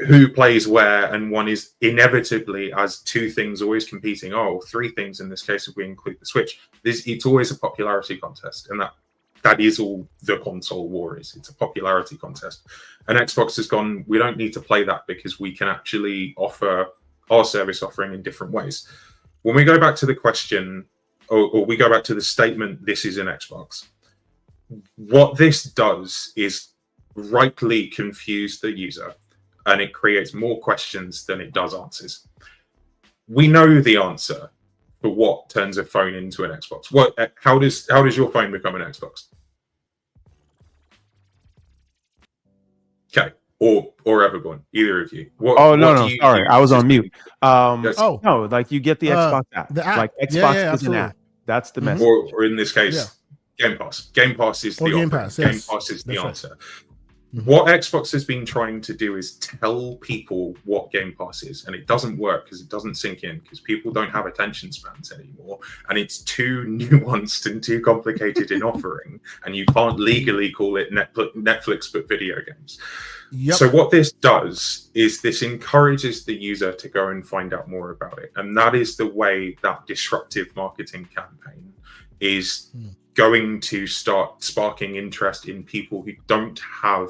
who plays where, and one is inevitably, as two things always competing, three things in this case if we include the Switch, it's always a popularity contest, and that is all the console war is. It's a popularity contest. And Xbox has gone, we don't need to play that because we can actually offer our service offering in different ways. When we go back to the question, or we go back to the statement, this is an Xbox, what this does is rightly confuse the user, and it creates more questions than it does answers. We know the answer for what turns a phone into an Xbox. How does your phone become an Xbox? Okay, or Everborn, either of you. No, sorry, I was on mute. Yes. No, like you get the Xbox app. The app. Like Xbox is absolutely. an app. That's the message. Or in this case, Game Pass. Game Pass is the Game offer. Pass, Game yes. Pass is the That's right. answer. What Xbox has been trying to do is tell people what Game Pass is, and it doesn't work because it doesn't sink in, because people don't have attention spans anymore, and it's too nuanced and too complicated in offering, and you can't legally call it Netflix but video games. Yep. So what this does is this encourages the user to go and find out more about it, and that is the way that disruptive marketing campaign is going to start sparking interest in people who don't have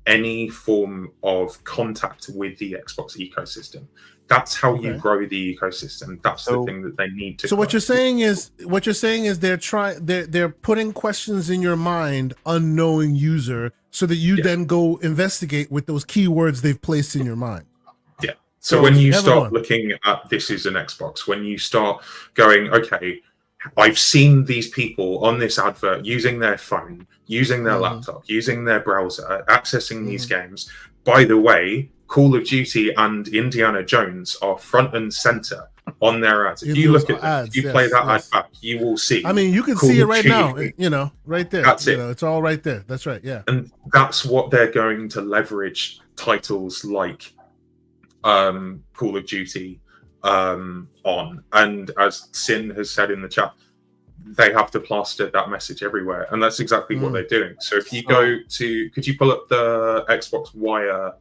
any form of contact with the Xbox ecosystem. That's how you grow the ecosystem. That's the thing that they need to. So what you're saying is they're putting questions in your mind, unknowing user, so that you then go investigate with those keywords they've placed in your mind. Yeah. So when you start looking at this is an Xbox, when you start going, okay, I've seen these people on this advert using their phone, using their laptop, using their browser, accessing these games. By the way, Call of Duty and Indiana Jones are front and center on their ads. If you look at them, if you play that ad back, you will see. I mean, you can see it right now, right there. That's it. It's all right there. That's right. Yeah. And that's what they're going to leverage titles like Call of Duty on. And as Sin has said in the chat, they have to plaster that message everywhere, and that's exactly what they're doing. So if you go to, could you pull up the Xbox Wire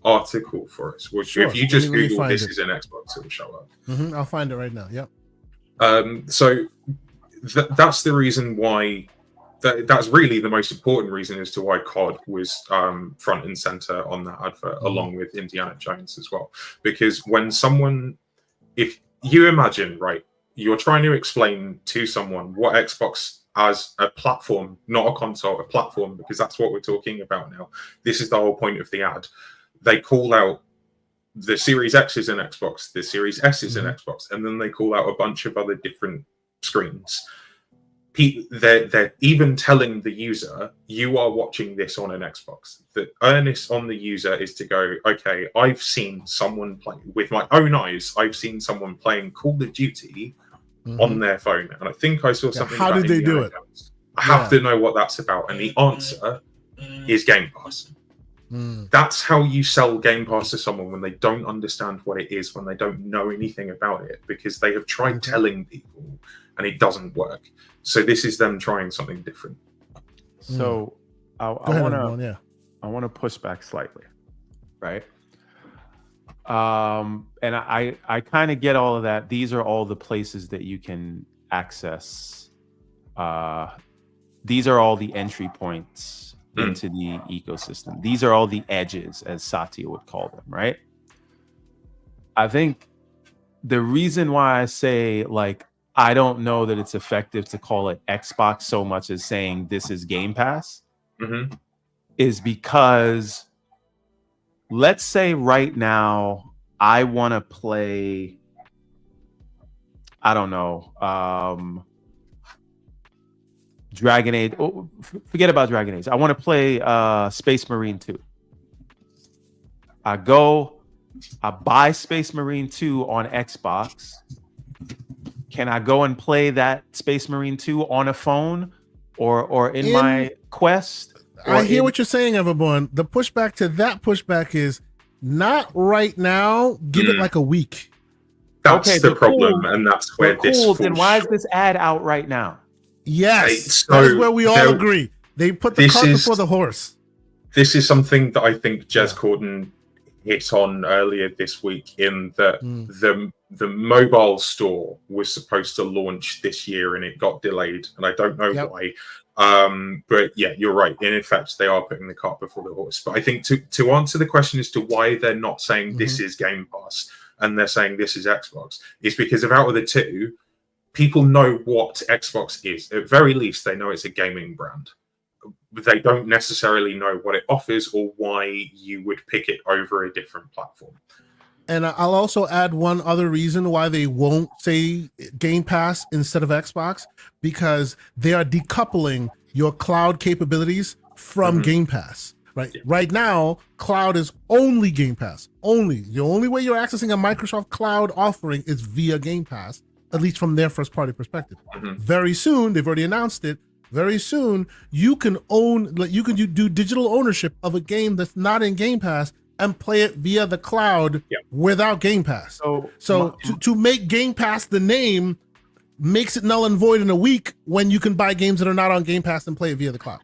article for us? Sure. If you just Google "this is an Xbox," it will show up. I'll find it right now. Yep. So that's the reason why. That's really the most important reason as to why COD was front and center on that advert, along with Indiana Jones as well. Because when someone, if you imagine, right, you're trying to explain to someone what Xbox as a platform, not a console, a platform, because that's what we're talking about now. This is the whole point of the ad. They call out the Series X is an Xbox, the Series S is an Xbox, and then they call out a bunch of other different screens. They're even telling the user, you are watching this on an Xbox. The earnest on the user is to go, okay, I've seen someone play with my own eyes. I've seen someone playing Call of Duty on their phone. And I think I saw something. How did they do it? I have to know what that's about. And the answer is Game Pass. That's how you sell Game Pass to someone when they don't understand what it is, when they don't know anything about it, because they have tried telling people and it doesn't work. So this is them trying something different. So I want to push back slightly, right? And I kind of get all of that. These are all the places that you can access. These are all the entry points into the ecosystem. These are all the edges, as Satya would call them, right? I think the reason why I say, like, I don't know that it's effective to call it Xbox so much as saying this is Game Pass is because, let's say right now I want to play, I don't know, Dragon Age. Oh, forget about Dragon Age. I want to play Space Marine 2. I buy Space Marine 2 on Xbox. Can I go and play that Space Marine 2 on a phone or in my Quest? I hear what you're saying, Everborn. The pushback to that pushback is not right now. Give it like a week. That's the problem, and that's where this falls then why is this ad out right now? Yes, that is where we all agree. They put the cart before the horse. This is something that I think Jez Corden hit on earlier this week, in that the mobile store was supposed to launch this year and it got delayed, and I don't know why. But yeah, you're right. In effect, they are putting the cart before the horse. But I think to answer the question as to why they're not saying this is Game Pass and they're saying this is Xbox, is because out of the two, people know what Xbox is. At very least, they know it's a gaming brand. They don't necessarily know what it offers or why you would pick it over a different platform. And I'll also add one other reason why they won't say Game Pass instead of Xbox, because they are decoupling your cloud capabilities from Game Pass. right? Yeah. Right now, cloud is only Game Pass. Only. The only way you're accessing a Microsoft Cloud offering is via Game Pass, at least from their first party perspective. Very soon, they've already announced it, very soon, you can do digital ownership of a game that's not in Game Pass and play it via the cloud without Game Pass. So to make Game Pass the name makes it null and void in a week when you can buy games that are not on Game Pass and play it via the cloud.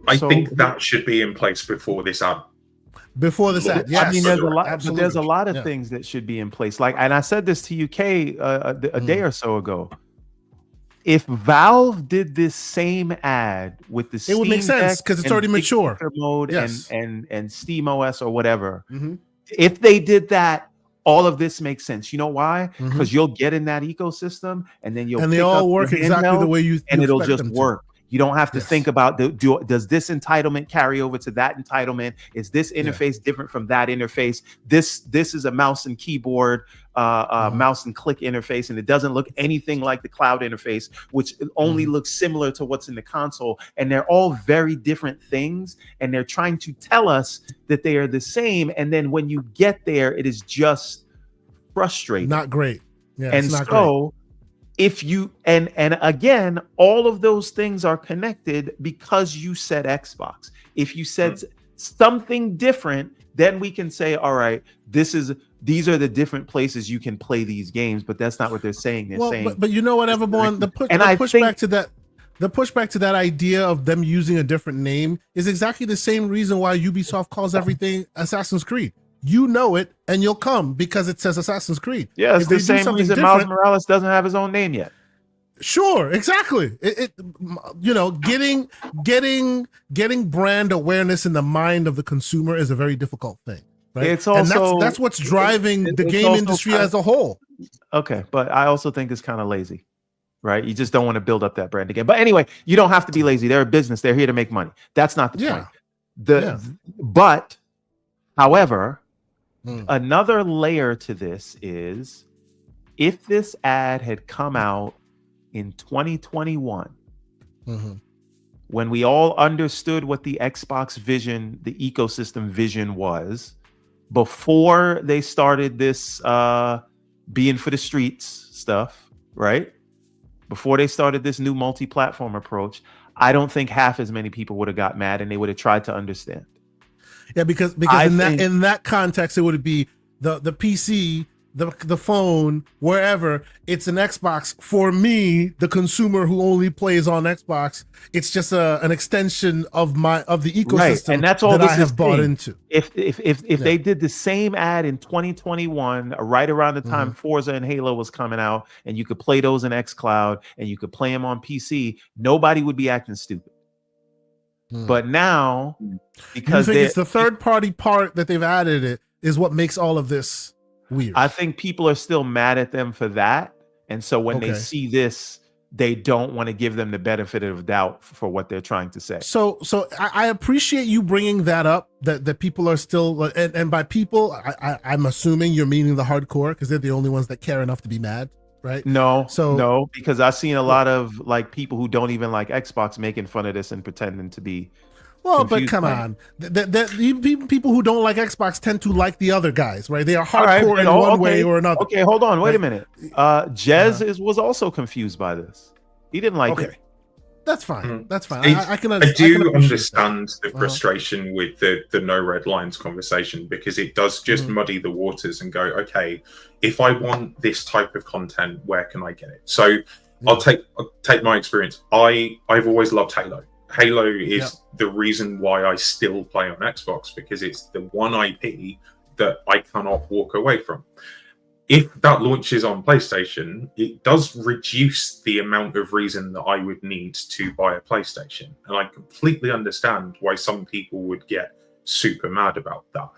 I think that should be in place before this ad. Before this ad, yes. I mean, there's a lot, Absolutely. but there's a lot of things that should be in place. Like, and I said this to UK a day or so ago. If Valve did this same ad with the Steam it would make sense because it's already mature mode and Steam OS or whatever. If they did that, all of this makes sense. You know why? Because you'll get in that ecosystem, and then you'll they all work exactly the way you and it'll just work. You don't have to think about does this entitlement carry over to that entitlement? Is this interface different from that interface? This is a mouse and keyboard, mouse and click interface, and it doesn't look anything like the cloud interface, which only looks similar to what's in the console. And they're all very different things, and they're trying to tell us that they are the same. And then when you get there, it is just frustrating. Not great. Yeah, and it's not so. Great. If you and again, all of those things are connected because you said Xbox. If you said something different, then we can say, all right, these are the different places you can play these games, but that's not what they're saying. They're saying, but you know what, Everborn, the pushback to that idea of them using a different name is exactly the same reason why Ubisoft calls everything Assassin's Creed. You know it, and you'll come because it says Assassin's Creed. Yeah, it's the same reason Miles Morales doesn't have his own name yet. Sure, exactly. Getting brand awareness in the mind of the consumer is a very difficult thing, right? It's also and that's what's driving the game industry as a whole. Okay, but I also think it's kind of lazy, right? You just don't want to build up that brand again. But anyway, you don't have to be lazy. They're a business. They're here to make money. That's not the point. But, however. Another layer to this is if this ad had come out in 2021, when we all understood what the Xbox vision, the ecosystem vision was, before they started this being for the streets stuff, right? Before they started this new multi-platform approach, I don't think half as many people would have got mad and they would have tried to understand. Yeah, because in that context, it would be the PC, the phone, wherever. It's an Xbox. For me, the consumer who only plays on Xbox, it's just an extension of the ecosystem, right. And that's all that I have bought into. If they did the same ad in 2021, right around the time Forza and Halo was coming out, and you could play those in xCloud and you could play them on PC, nobody would be acting stupid. But now, because you think it's the third party part that they've added it is what makes all of this weird. I think people are still mad at them for that. And so when they see this, they don't want to give them the benefit of doubt for what they're trying to say. So I appreciate you bringing that up, that people are still, and by people, I'm assuming you're meaning the hardcore because they're the only ones that care enough to be mad. Right? No, because I've seen a lot of like people who don't even like Xbox making fun of this and pretending to be. Well, but come on, people who don't like Xbox tend to like the other guys, right? They are hardcore in one way or another. Okay, hold on, wait a minute. Jez was also confused by this. He didn't like it. That's fine. That's fine. I do understand the frustration with the no red lines conversation because it does just muddy the waters and go, okay, if I want this type of content, where can I get it? So I'll take my experience. I've always loved Halo. Halo is the reason why I still play on Xbox because it's the one IP that I cannot walk away from. If that launches on PlayStation, it does reduce the amount of reason that I would need to buy a PlayStation. And I completely understand why some people would get super mad about that.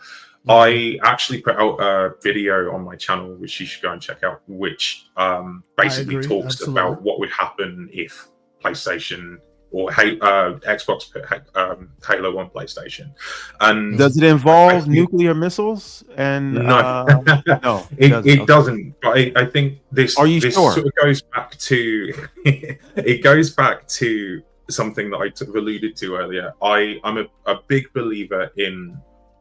I actually put out a video on my channel, which you should go and check out, which basically talks about what would happen if PlayStation or Xbox put Halo on PlayStation. And does it involve nuclear missiles? And no, no, it doesn't. But I think this sure? sort of goes back to it goes back to something that I sort of alluded to earlier. I'm a big believer in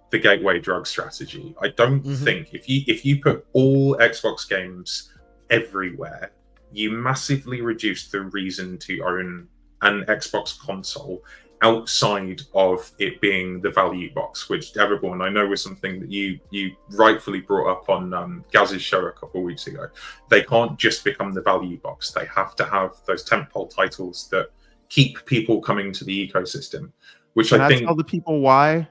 the gateway drug strategy. I don't think if you put all Xbox games everywhere, you massively reduce the reason to own an Xbox console outside of it being the value box, which Everborn, I know was something that you rightfully brought up on Gaz's show a couple of weeks ago. They can't just become the value box. They have to have those tentpole titles that keep people coming to the ecosystem, which Can I think... tell the people why?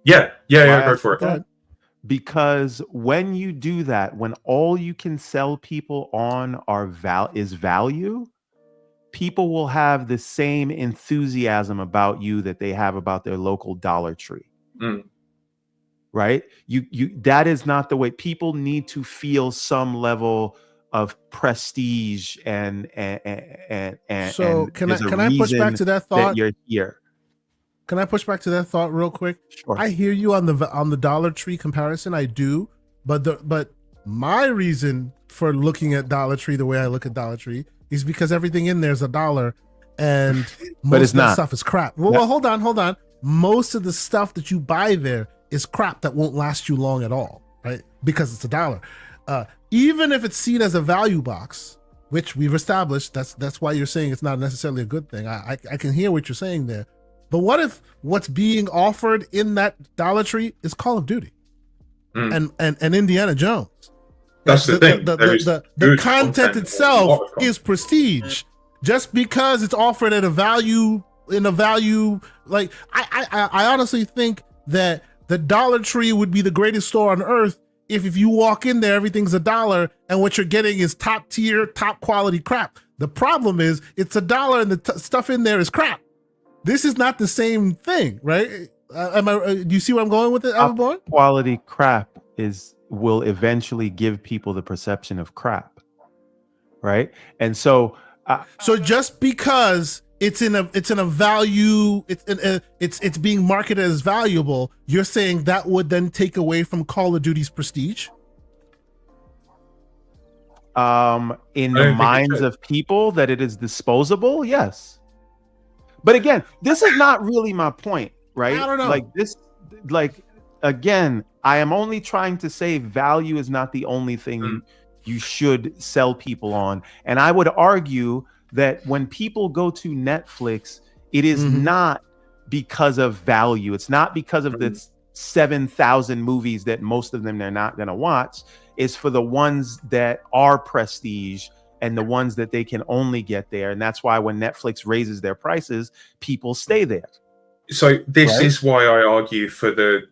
Yeah, go for it. Because when you do that, when all you can sell people on is value, people will have the same enthusiasm about you that they have about their local Dollar Tree. Right? You that is not the way. People need to feel some level of prestige and so can I push back to that thought? That you're here. Can I push back to that thought real quick? Sure. I hear you on the Dollar Tree comparison. I do, but my reason for looking at Dollar Tree the way I look at Dollar Tree is because everything in there is $1, and most of that stuff is crap. Well, hold on. Most of the stuff that you buy there is crap that won't last you long at all, right? Because it's $1. Even if it's seen as a value box, which we've established, that's why you're saying it's not necessarily a good thing. I can hear what you're saying there. But what if what's being offered in that Dollar Tree is Call of Duty and Indiana Jones? That's the thing. The content itself is prestige. Just because it's offered at a value, like I honestly think that the Dollar Tree would be the greatest store on earth if you walk in there, everything's $1 and what you're getting is top tier, top quality crap. The problem is it's $1 and the stuff in there is crap. This is not the same thing, right? Do you see where I'm going with it, Everborn? Quality crap will eventually give people the perception of crap, right? And so, so just because it's in a value, it's being marketed as valuable, you're saying that would then take away from Call of Duty's prestige? In the minds of people, that it is disposable, yes. But again, this is not really my point, right? I don't know. Again, I am only trying to say value is not the only thing you should sell people on. And I would argue that when people go to Netflix, it is not because of value. It's not because of the 7,000 movies that most of them they're not going to watch. It's for the ones that are prestige and the ones that they can only get there. And that's why when Netflix raises their prices, people stay there. So this is why I argue for the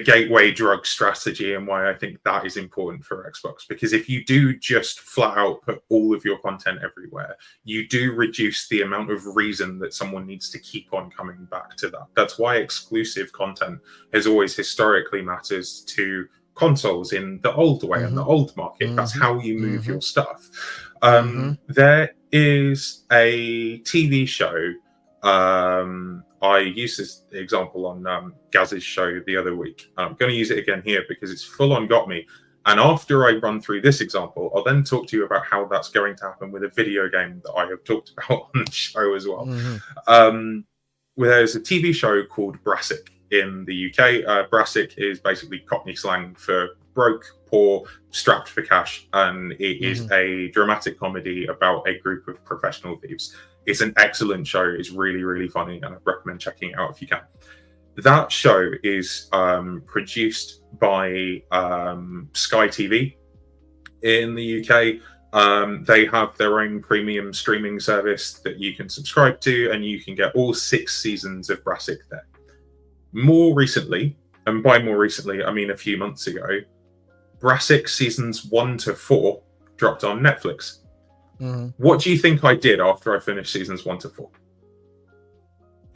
gateway drug strategy and why I think that is important for Xbox. Because if you do just flat out put all of your content everywhere, you do reduce the amount of reason that someone needs to keep on coming back to that. That's why exclusive content has always historically matters to consoles in the old way and the old market. That's how you move your stuff. There is a TV show. I used this example on Gaz's show the other week. I'm going to use it again here because it's full on got me. And after I run through this example, I'll then talk to you about how that's going to happen with a video game that I have talked about on the show as well. There's a TV show called Brassic in the UK. Brassic is basically Cockney slang for broke, poor, strapped for cash, and it is a dramatic comedy about a group of professional thieves. It's an excellent show. It's really, really funny, and I recommend checking it out if you can. That show is produced by Sky TV in the UK. They have their own premium streaming service that you can subscribe to, and you can get all 6 seasons of Brassic there. More recently, and by more recently, I mean a few months ago, Brassic seasons 1 to 4 dropped on Netflix. What do you think I did after I finished seasons 1 to 4?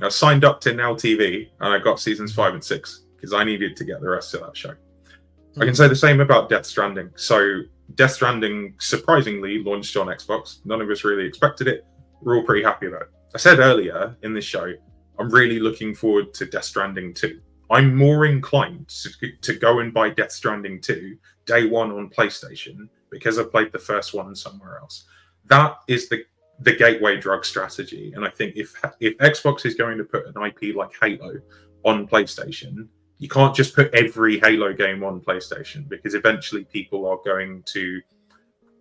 I signed up to Now TV and I got seasons 5 and 6 because I needed to get the rest of that show. I can say the same about Death Stranding. So Death Stranding surprisingly launched on Xbox. None of us really expected it. We're all pretty happy about it. I said earlier in this show, I'm really looking forward to Death Stranding 2. I'm more inclined to go and buy Death Stranding 2 day one on PlayStation because I played the first one somewhere else. That is the gateway drug strategy. And I think if Xbox is going to put an IP like Halo on PlayStation, you can't just put every Halo game on PlayStation, because eventually people are going to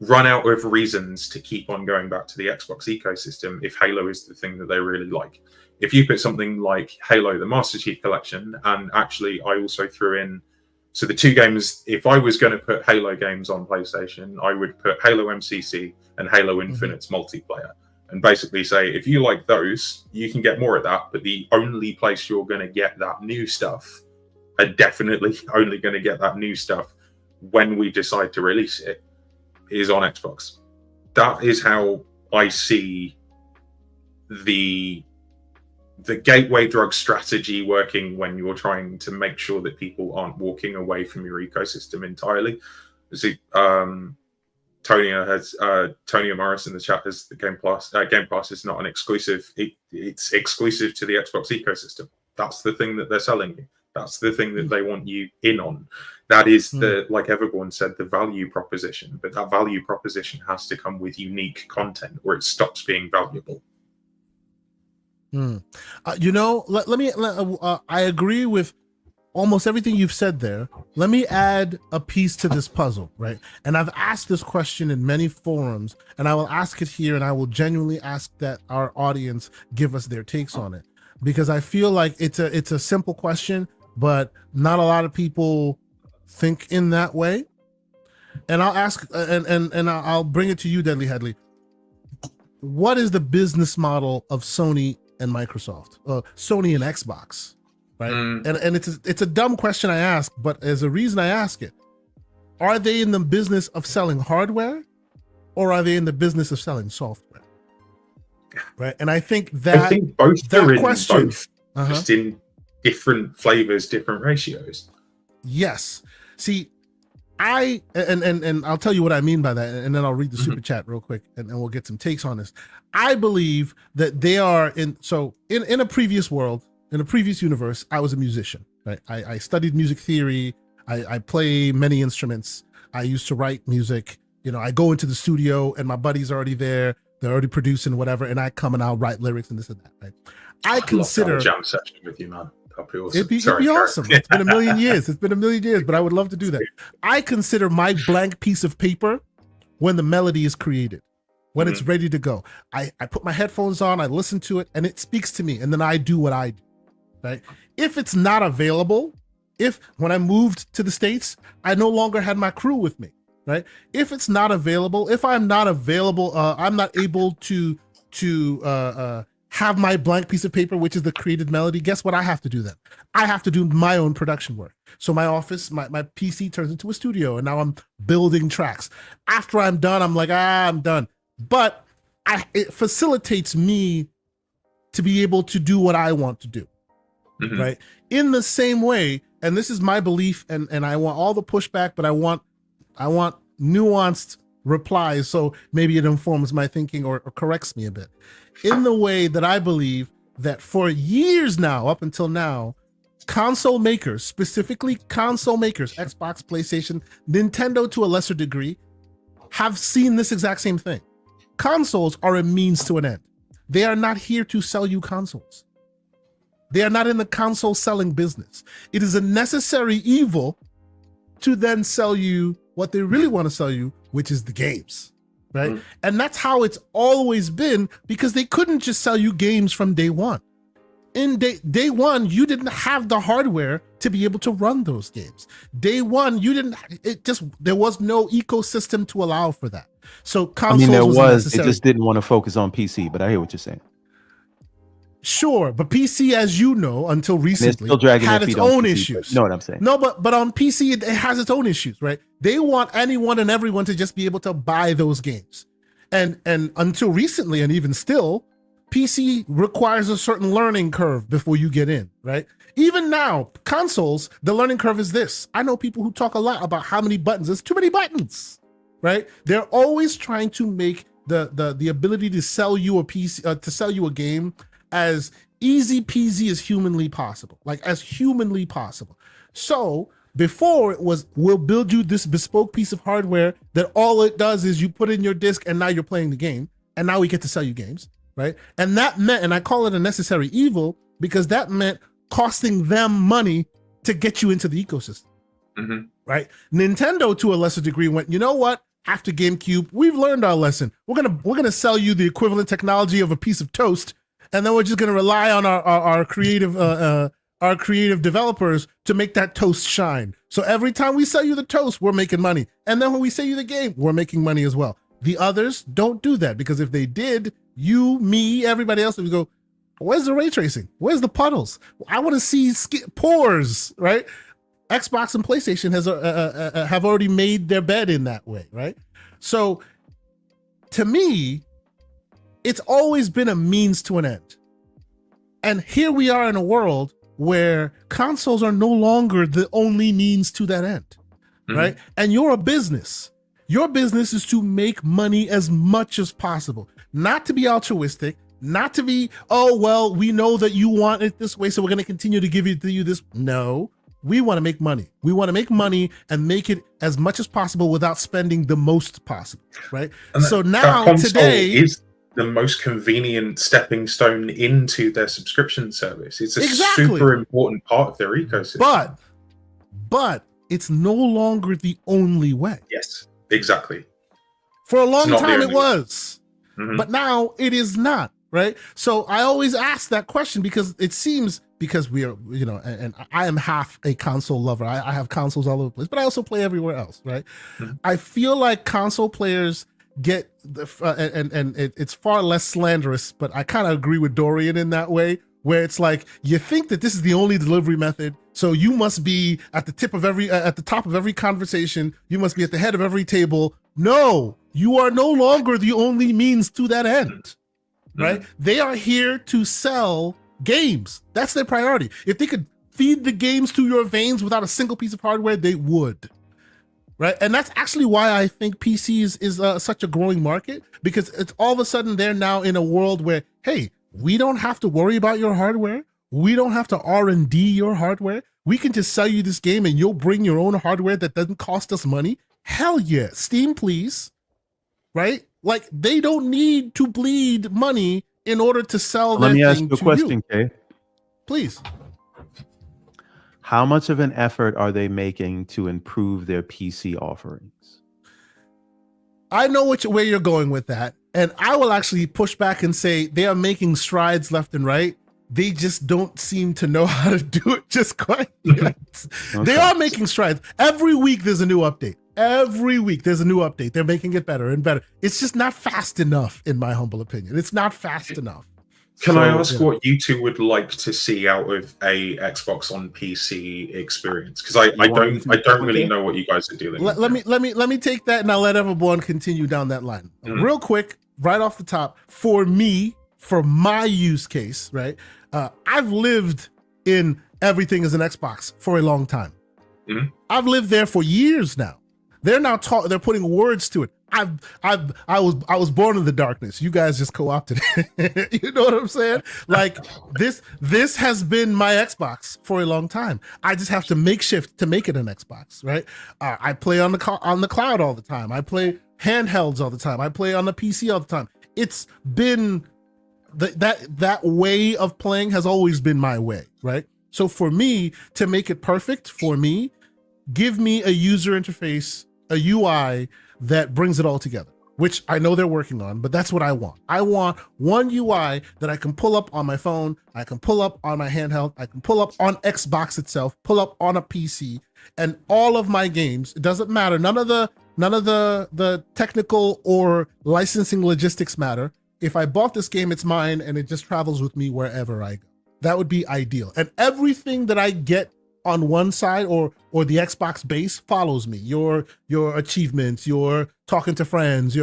run out of reasons to keep on going back to the Xbox ecosystem if Halo is the thing that they really like. If you put something like Halo, the Master Chief Collection, and actually I also threw in, so the two games, if I was going to put Halo games on PlayStation, I would put Halo MCC and Halo Infinite's multiplayer, and basically say, if you like those, you can get more of that, but the only place you're going to get that new stuff, and definitely only going to get that new stuff when we decide to release it, is on Xbox. That is how I see the gateway drug strategy working when you're trying to make sure that people aren't walking away from your ecosystem entirely. See, Tonya Morris in the chat has the Game Pass is not an exclusive. It's exclusive to the Xbox ecosystem. That's the thing that they're selling you. That's the thing that they want you in on. That is the, like Everborn said, the value proposition. But that value proposition has to come with unique content, or it stops being valuable. I agree with almost everything you've said there. Let me add a piece to this puzzle, right? And I've asked this question in many forums, and I will ask it here, and I will genuinely ask that our audience give us their takes on it, because I feel like it's a simple question, but not a lot of people think in that way. And I'll ask, and I'll bring it to you, Deadly Headley. What is the business model of Sony and Microsoft, Sony and Xbox, right? And it's a dumb question I ask, but there's a reason I ask it. Are they in the business of selling hardware, or are they in the business of selling software? Right, and I think both are in question, both, just in different flavors, different ratios. Yes. See, and I'll tell you what I mean by that, and then I'll read the super chat real quick, and then we'll get some takes on this. I believe that they are in a previous world, in a previous universe, I was a musician, right? I studied music theory. I play many instruments. I used to write music. I go into the studio and my buddy's already there. They're already producing whatever, and I come and I'll write lyrics and this and that, right? I consider a jam session with you, man. That'd be awesome. It'd be awesome. It's been a million years. It's been a million years, but I would love to do that. I consider my blank piece of paper when the melody is created, when it's ready to go. I put my headphones on, I listen to it, and it speaks to me, and then I do what I do, right? If it's not available, when I moved to the States, I no longer had my crew with me, right? If it's not available, if I'm not available, I'm not able to have my blank piece of paper, which is the created melody. Guess what I have to do then? I have to do my own production work. So my office, my PC turns into a studio, and now I'm building tracks. After I'm done, I'm like, I'm done. But it facilitates me to be able to do what I want to do, right? In the same way, and this is my belief, and I want all the pushback, but I want nuanced replies, so maybe it informs my thinking or corrects me a bit. In the way that I believe that for years now, up until now, console makers, specifically console makers, Xbox, PlayStation, Nintendo to a lesser degree, have seen this exact same thing. Consoles are a means to an end. They are not here to sell you consoles. They are not in the console selling business. It is a necessary evil to then sell you what they really want to sell you, which is the games, right? And that's how it's always been, because they couldn't just sell you games from day one. In day one, you didn't have the hardware to be able to run those games. Day one, there was no ecosystem to allow for that. So consoles it just didn't want to focus on PC, but I hear what you're saying. Sure, but PC, as you know, until recently, had its own issues. Know what I'm saying? No, but on PC, it has its own issues, right? They want anyone and everyone to just be able to buy those games. And until recently, and even still, PC requires a certain learning curve before you get in, right? Even now, consoles, the learning curve is this. I know people who talk a lot about how many buttons. There's too many buttons, right? They're always trying to make the ability to sell you a PC, to sell you a game as easy peasy as humanly possible, like as humanly possible. So before it was, we'll build you this bespoke piece of hardware that all it does is you put in your disc and now you're playing the game. and now we get to sell you games, right? And that meant, and I call it a necessary evil, because that meant costing them money to get you into the ecosystem, right? Nintendo, to a lesser degree, went, you know what? After GameCube, we've learned our lesson. We're gonna sell you the equivalent technology of a piece of toast, and then we're just gonna rely on our creative developers to make that toast shine. So every time we sell you the toast, we're making money, and then when we sell you the game, we're making money as well. The others don't do that, because if they did, you, me, everybody else would go, where's the ray tracing? Where's the puddles? I want to see pores, right? Xbox and PlayStation have already made their bed in that way, right? So to me, it's always been a means to an end. And here we are in a world where consoles are no longer the only means to that end, right? And you're a business. Your business is to make money as much as possible, not to be altruistic, not to be, oh, well, we know that you want it this way, so we're going to continue to give you this. No, we want to make money. We want to make money and make it as much as possible without spending the most possible, right? And so now today is the most convenient stepping stone into their subscription service. It's a super important part of their ecosystem. But it's no longer the only way. Yes, exactly. For a long time it was, but now it is not, right? So I always ask that question, because it seems, because we are, you know, and I am half a console lover. I have consoles all over the place, but I also play everywhere else, right? I feel like console players get it's far less slanderous, but I kind of agree with Dorian in that way, where it's like, you think that this is the only delivery method, so you must be at the top of every conversation, you must be at the head of every table. No, you are no longer the only means to that end, right? They are here to sell games. That's their priority. If they could feed the games to your veins without a single piece of hardware, they would, right? And that's actually why I think PCs is such a growing market, because it's all of a sudden they're now in a world where, hey, we don't have to worry about your hardware. We don't have to R&D your hardware. We can just sell you this game and you'll bring your own hardware that doesn't cost us money. Hell yeah, Steam, please, right? Like, they don't need to bleed money in order to sell their thing to you. Let me ask you a question, Kay. Please. How much of an effort are they making to improve their PC offerings? I know where you're going with that. And I will actually push back and say they are making strides left and right. They just don't seem to know how to do it just quite yet. Okay. They are making strides. Every week there's a new update. Every week there's a new update. They're making it better and better. It's just not fast enough, in my humble opinion. It's not fast enough. Can I ask what you two would like to see out of a Xbox on PC experience? Because I don't really know what you guys are doing. Let me take that, and I'll let everyone continue down that line. Real quick, right off the top, for me, for my use case, right? I've lived in everything as an Xbox for a long time. I've lived there for years now. They're now they're putting words to it. I was born in the darkness. You guys just co-opted it. You know what I'm saying? Like, this has been my Xbox for a long time. I just have to make shift to make it an Xbox, right? I play on the cloud all the time. I play handhelds all the time. I play on the PC all the time. It's been that way of playing has always been my way, right? So for me to make it perfect for me, give me a user interface, a UI that brings it all together, which I know they're working on, but that's what I want. I want one UI that I can pull up on my phone, I can pull up on my handheld, I can pull up on Xbox itself, pull up on a PC, and all of my games, it doesn't matter. None of the technical or licensing logistics matter. If I bought this game, it's mine, and it just travels with me wherever I go. That would be ideal. And everything that I get on one side or the Xbox base follows me. Your achievements, your talking to friends,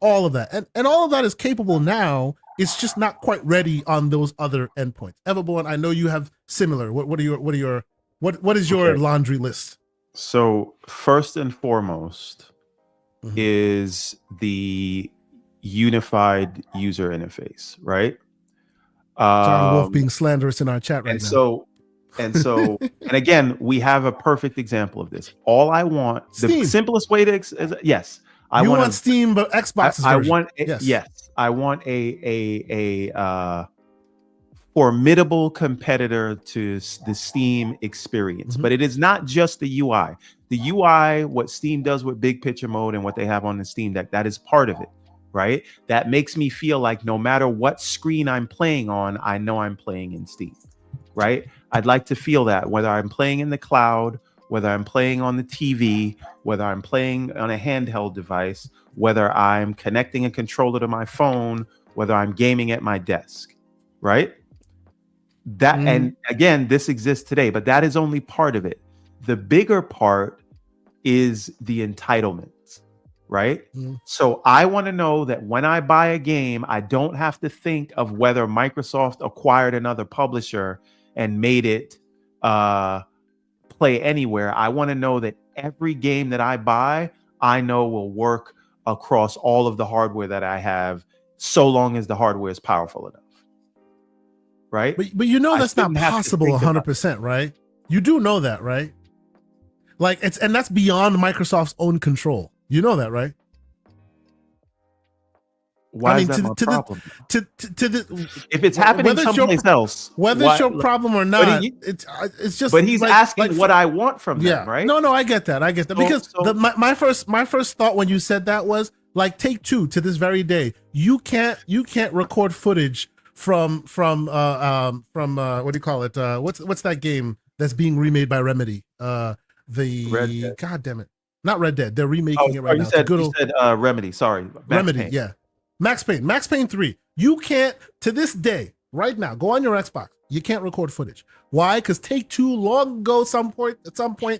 all of that. And all of that is capable now. It's just not quite ready on those other endpoints. Everborn, I know you have similar. What is your laundry list? So first and foremost is the unified user interface, right? John Wolf being slanderous in our chat right now. And again, we have a perfect example of this. All I want, Steam. The simplest way to, yes, I want Steam, but Xbox. Yes, a formidable competitor to the Steam experience. But it is not just the UI. The UI, what Steam does with big picture mode and what they have on the Steam Deck, that is part of it, right? That makes me feel like no matter what screen I'm playing on, I know I'm playing in Steam, right? I'd like to feel that whether I'm playing in the cloud, whether I'm playing on the TV, whether I'm playing on a handheld device, whether I'm connecting a controller to my phone, whether I'm gaming at my desk, right? That and again, this exists today, but that is only part of it. The bigger part is the entitlements, right? So I want to know that when I buy a game, I don't have to think of whether Microsoft acquired another publisher and made it play anywhere. I want to know that every game that I buy, I know will work across all of the hardware that I have, so long as the hardware is powerful enough. Right? But you know that's not possible 100%, right? You do know that, right? Like and that's beyond Microsoft's own control. You know that, right? Why is that my problem? If it's happening someplace else, whether it's your problem or not, it's just. But he's asking what I want from them, right? No, I get that. Because my first thought when you said that was like Take-Two to this very day. You can't record footage from what do you call it? What's that game that's being remade by Remedy? God damn it, not Red Dead. They're remaking it right now. You said Remedy. Sorry, Remedy. Yeah, Max Payne 3. You can't to this day right now go on your Xbox. You can't record footage. Why? Because Take-Two long ago, at some point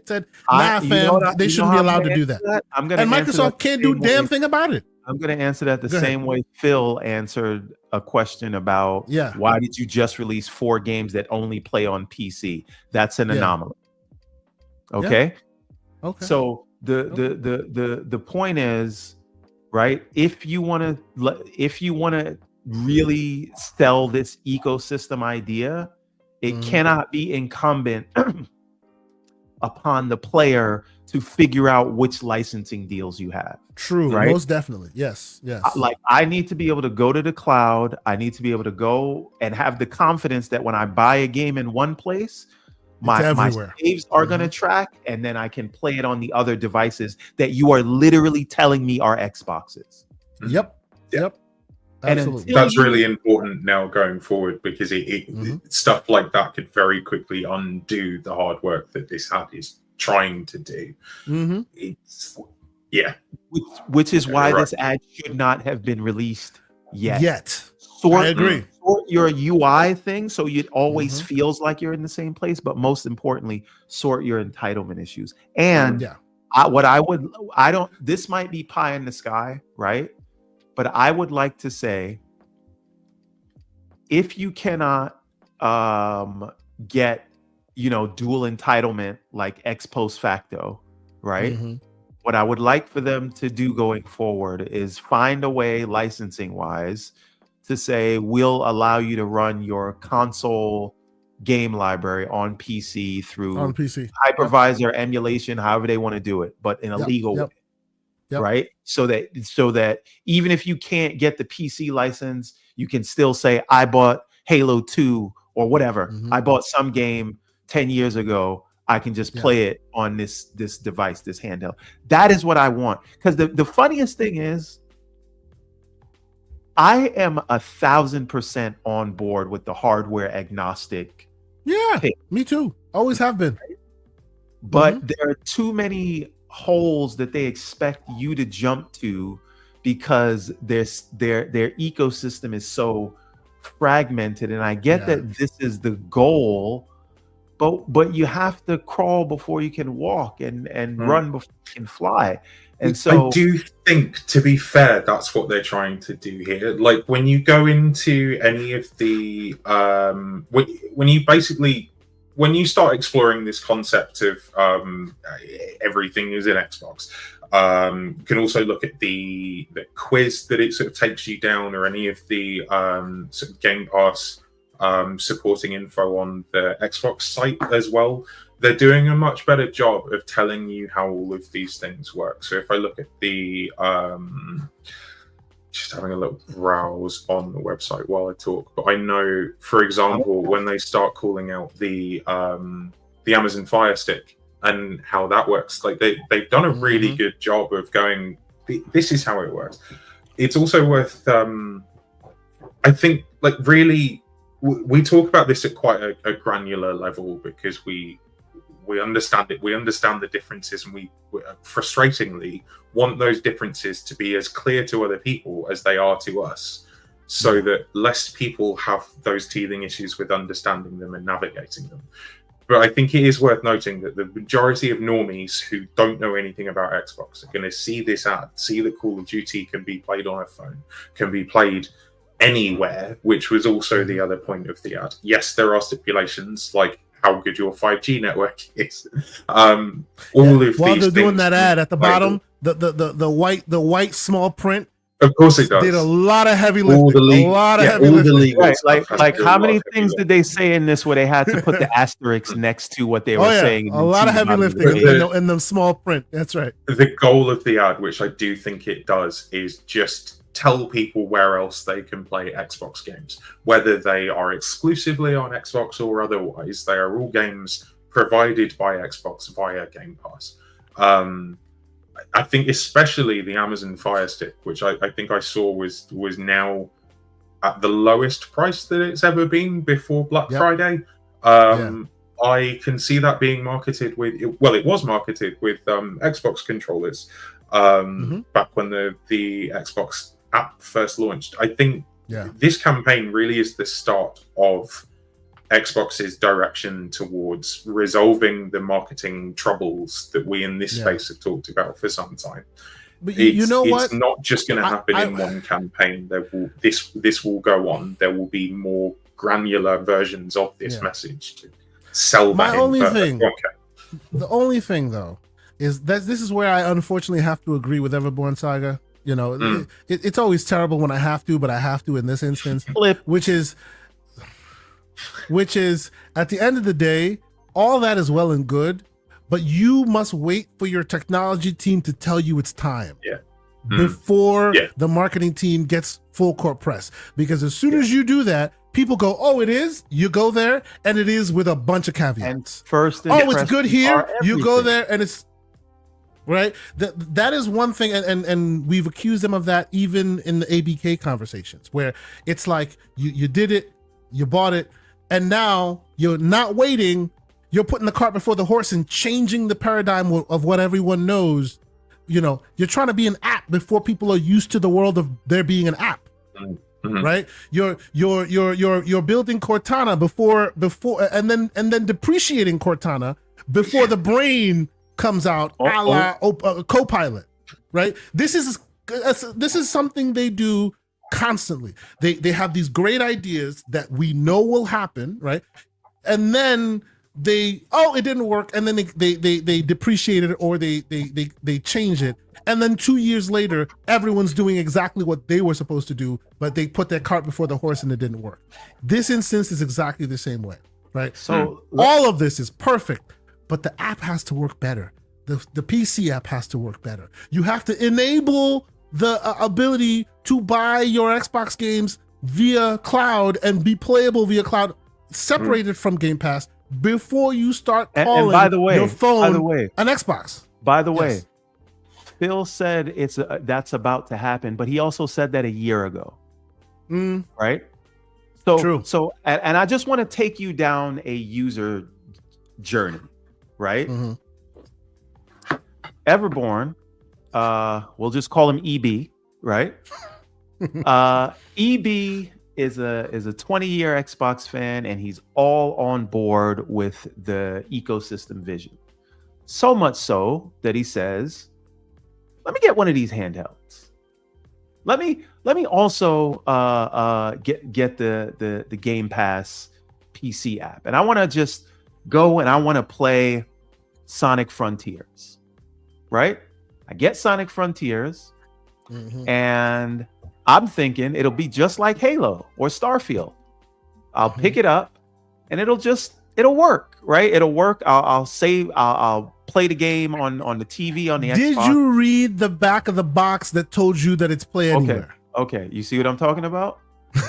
said, "Nah, fam, they shouldn't be allowed to do that." And Microsoft can't do damn thing about it. I'm going to answer that the same way Phil answered a question about why did you just release 4 games that only play on PC? That's an anomaly. Okay. Yeah. Okay. So the point is, right? If you want to really sell this ecosystem idea, it cannot be incumbent upon the player to figure out which licensing deals you have. True, right? Most definitely. Yes. Like I need to be able to go to the cloud. I need to be able to go and have the confidence that when I buy a game in one place, my saves are going to track, and then I can play it on the other devices that you are literally telling me are Xboxes. Yep. Absolutely. That's really important now going forward, because stuff like that could very quickly undo the hard work that this app is trying to do. Which is why this ad should not have been released yet. I agree. Sort your UI thing so it always feels like you're in the same place, but most importantly, sort your entitlement issues. And this might be pie in the sky, right? But I would like to say, if you cannot get, dual entitlement like ex post facto, right? What I would like for them to do going forward is find a way, licensing wise, to say we'll allow you to run your console game library on PC through hypervisor emulation, however they want to do it, but in a legal way. Right? So that even if you can't get the PC license, you can still say, I bought Halo 2 or whatever. I bought some game 10 years ago. I can just play it on this device, this handheld. That is what I want. Because the funniest thing is, I am 1,000% on board with the hardware agnostic. Yeah, me too. Always have been. But there are too many holes that they expect you to jump to, because their ecosystem is so fragmented. And I get that this is the goal, but you have to crawl before you can walk, and run before you can fly. And so I do think, to be fair, that's what they're trying to do here. Like when you go into any of the when you start exploring this concept of everything is in Xbox, you can also look at the quiz that it sort of takes you down, or any of the sort of Game Pass supporting info on the Xbox site as well. They're doing a much better job of telling you how all of these things work. So if I look at the just having a little browse on the website while I talk. But I know, for example, when they start calling out the Amazon Fire Stick and how that works, like they've done a really good job of going, this is how it works. It's also worth, I think, like really, we talk about this at quite a granular level because we understand it. We understand the differences, and we frustratingly want those differences to be as clear to other people as they are to us, so that less people have those teething issues with understanding them and navigating them. But I think it is worth noting that the majority of normies who don't know anything about Xbox are going to see this ad, see that Call of Duty can be played on a phone, can be played anywhere, which was also the other point of the ad. Yes, there are stipulations like how good your 5G network is. While they're doing that ad at the bottom, the white small print. Of course it does. Did a lot of heavy lifting. Heavy lifting. Right, like how many things did they say in this where they had to put the asterisk next to what they were saying? A lot of heavy lifting in the small print. That's right. The goal of the ad, which I do think it does, is just tell people where else they can play Xbox games, whether they are exclusively on Xbox or otherwise. They are all games provided by Xbox via Game Pass. I think especially the Amazon Fire Stick, which I think I saw was now at the lowest price that it's ever been before Black Friday. I can see that being marketed with, well, it was marketed with Xbox controllers back when the Xbox app first launched. I think this campaign really is the start of Xbox's direction towards resolving the marketing troubles that we in this space have talked about for some time. But you know what? It's not just going to happen in one campaign. This will go on. There will be more granular versions of this message to sell. The only thing though is that this is where I unfortunately have to agree with Everborn Saga. You know, it's always terrible when I have to, but I have to in this instance, which is at the end of the day, all that is well and good, but you must wait for your technology team to tell you it's time before the marketing team gets full court press. Because as soon as you do that, people go, oh, it is? You go there, and it is with a bunch of caveats. And first, it's good here. You go there, and it's right. That is one thing, and we've accused them of that even in the ABK conversations, where it's like you did it, you bought it, and now you're not waiting. You're putting the cart before the horse and changing the paradigm of what everyone knows. You know, you're trying to be an app before people are used to the world of there being an app. Right? You're building Cortana before and then depreciating Cortana before the brain comes out, a la Copilot. Right? This is something they do constantly. They have these great ideas that we know will happen, right? And then it didn't work, and then they depreciate it, or they change it, and then 2 years later everyone's doing exactly what they were supposed to do, but they put their cart before the horse and it didn't work. This instance is exactly the same way, right? So all of this is perfect, but the app has to work better. The PC app has to work better. You have to enable the ability to buy your Xbox games via cloud and be playable via cloud, separated from Game Pass, before you start calling your phone an Xbox. By the way, Phil said that's about to happen, but he also said that a year ago. Right? So true. So, and I just want to take you down a user journey, right? Everborn, we'll just call him EB, right? EB is a 20-year Xbox fan, and he's all on board with the ecosystem vision. So much so that he says, "Let me get one of these handhelds. Let me also get the Game Pass PC app, and I want to just go and I want to play Sonic Frontiers." Right? I get Sonic Frontiers, and I'm thinking it'll be just like Halo or Starfield. I'll pick it up, and it'll work, right? It'll work. I'll play the game on the TV on the Xbox. Did you read the back of the box that told you that it's play anywhere? Okay, you see what I'm talking about?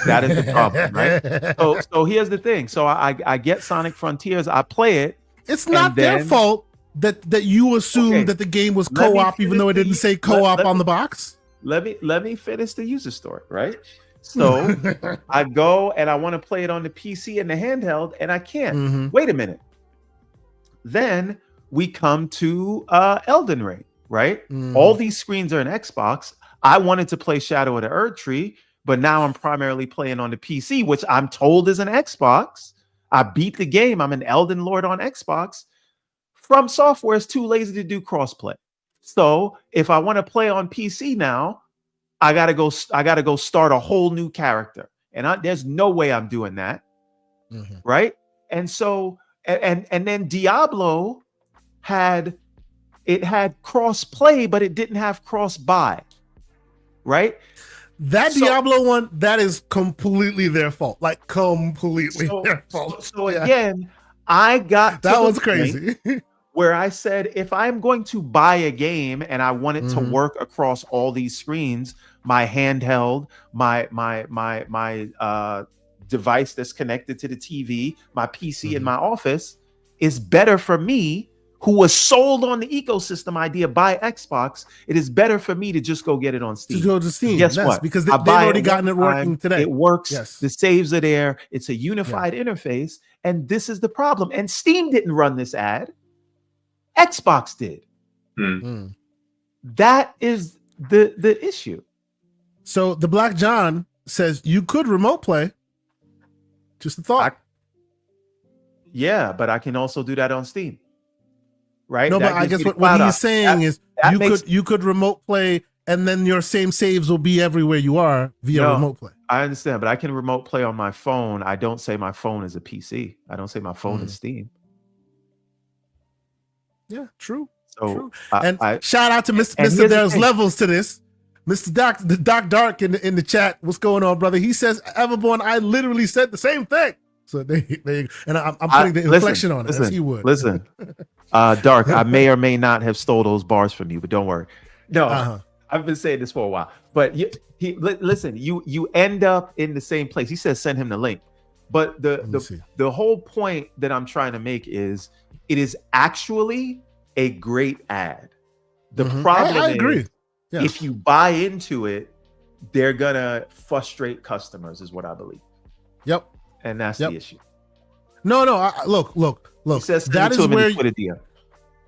That is the problem, right? So here's the thing. So I get Sonic Frontiers, I play it. It's not their fault that you assumed that the game was co-op, even though it didn't say co-op on the box. Let me finish the user story, right? So I go and I want to play it on the PC and the handheld, and I can't. Wait a minute. Then we come to Elden Ring, right? All these screens are in Xbox. I wanted to play Shadow of the Erdtree, but now I'm primarily playing on the PC, which I'm told is an Xbox. I beat the game. I'm an Elden Lord on Xbox. From Software is too lazy to do crossplay. So if I want to play on PC now, I gotta go start a whole new character, and there's no way I'm doing that, right? And so and then Diablo had cross play, but it didn't have cross buy, right? That Diablo one, that is completely their fault, like completely their fault. So again, I got that was crazy. Where I said, if I'm going to buy a game and I want it to work across all these screens, my handheld, my device that's connected to the TV, my PC in my office, is better for me, who was sold on the ecosystem idea by Xbox. It is better for me to just go get it on Steam. To go to Steam, guess what? Because they've already gotten it working today. It works. Yes. The saves are there. It's a unified interface, and this is the problem. And Steam didn't run this ad. Xbox did. That is the issue. So the Black John says you could remote play. Just a thought. Yeah, but I can also do that on Steam. Right? No, but I guess what he's saying is you could remote play, and then your same saves will be everywhere you are via remote play. I understand, but I can remote play on my phone. I don't say my phone is a PC. I don't say my phone is Steam. Yeah, true. So true. Shout out to Mr. There's levels to this. Mr. Doc Dark in the chat. What's going on, brother? He says, Everborn, I literally said the same thing. So I'm putting the inflection on it as he would. Listen, Dark, I may or may not have stole those bars from you, but don't worry. No, I've been saying this for a while. But listen, you end up in the same place. He says send him the link. But the whole point that I'm trying to make is it is actually a great ad. The problem I agree. Yeah. If you buy into it, they're gonna frustrate customers, is what I believe. Yep. And that's the issue. No. Look. He says that is where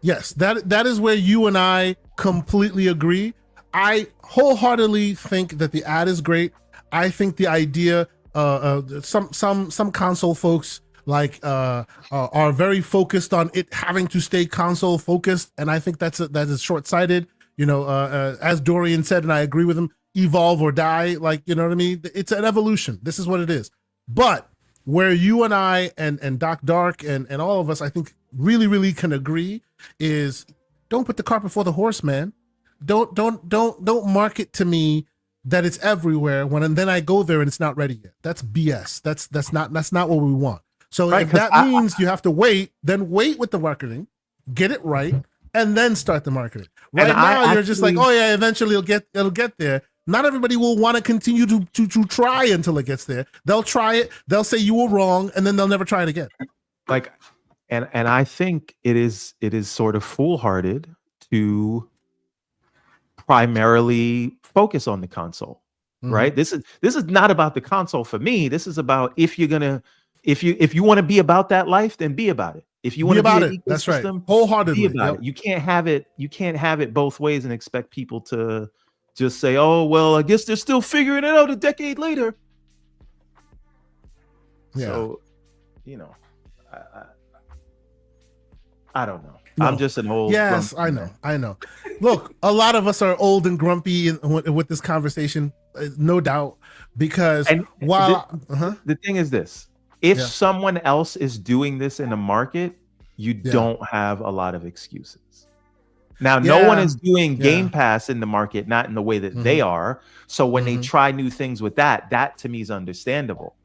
yes, that is where you and I completely agree. I wholeheartedly think that the ad is great. I think the idea, some console folks are very focused on it having to stay console focused, and I think that is short-sighted. As Dorian said, and I agree with him, evolve or die. Like, you know what I mean? It's an evolution. This is what it is. But where you and I and Doc Dark and all of us, I think, really, really can agree is don't put the cart before the horse, man. Don't market to me that it's everywhere and then I go there and it's not ready yet. That's BS. That's not what we want. So if that means you have to wait, then wait with the marketing, get it right, and then start the marketing. Right now, you're just like, oh yeah, eventually it'll get there. Not everybody will want to continue to try until it gets there. They'll try it, they'll say you were wrong, and then they'll never try it again. And I think it is sort of foolhardy to primarily focus on the console, right? This is not about the console for me. This is about if you want to be about that life, then be about it. If you want to be about it, that's right. Wholeheartedly, be about it. You can't have it both ways and expect people to just say, "Oh, well, I guess they're still figuring it out a decade later." Yeah. So, I don't know. No. I'm just an old. Yes, I know. Look, a lot of us are old and grumpy with this conversation, no doubt. Because the thing is this: if someone else is doing this in the market, you don't have a lot of excuses. Now, no one is doing Game Pass in the market, not in the way that they are. So when they try new things with that to me is understandable.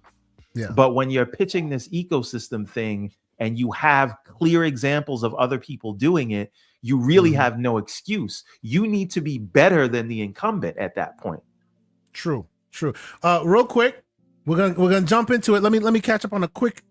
Yeah. But when you're pitching this ecosystem thing and you have clear examples of other people doing it, you really have no excuse. You need to be better than the incumbent at that point. True. Real quick, we're gonna jump into it. Let me catch up on a quick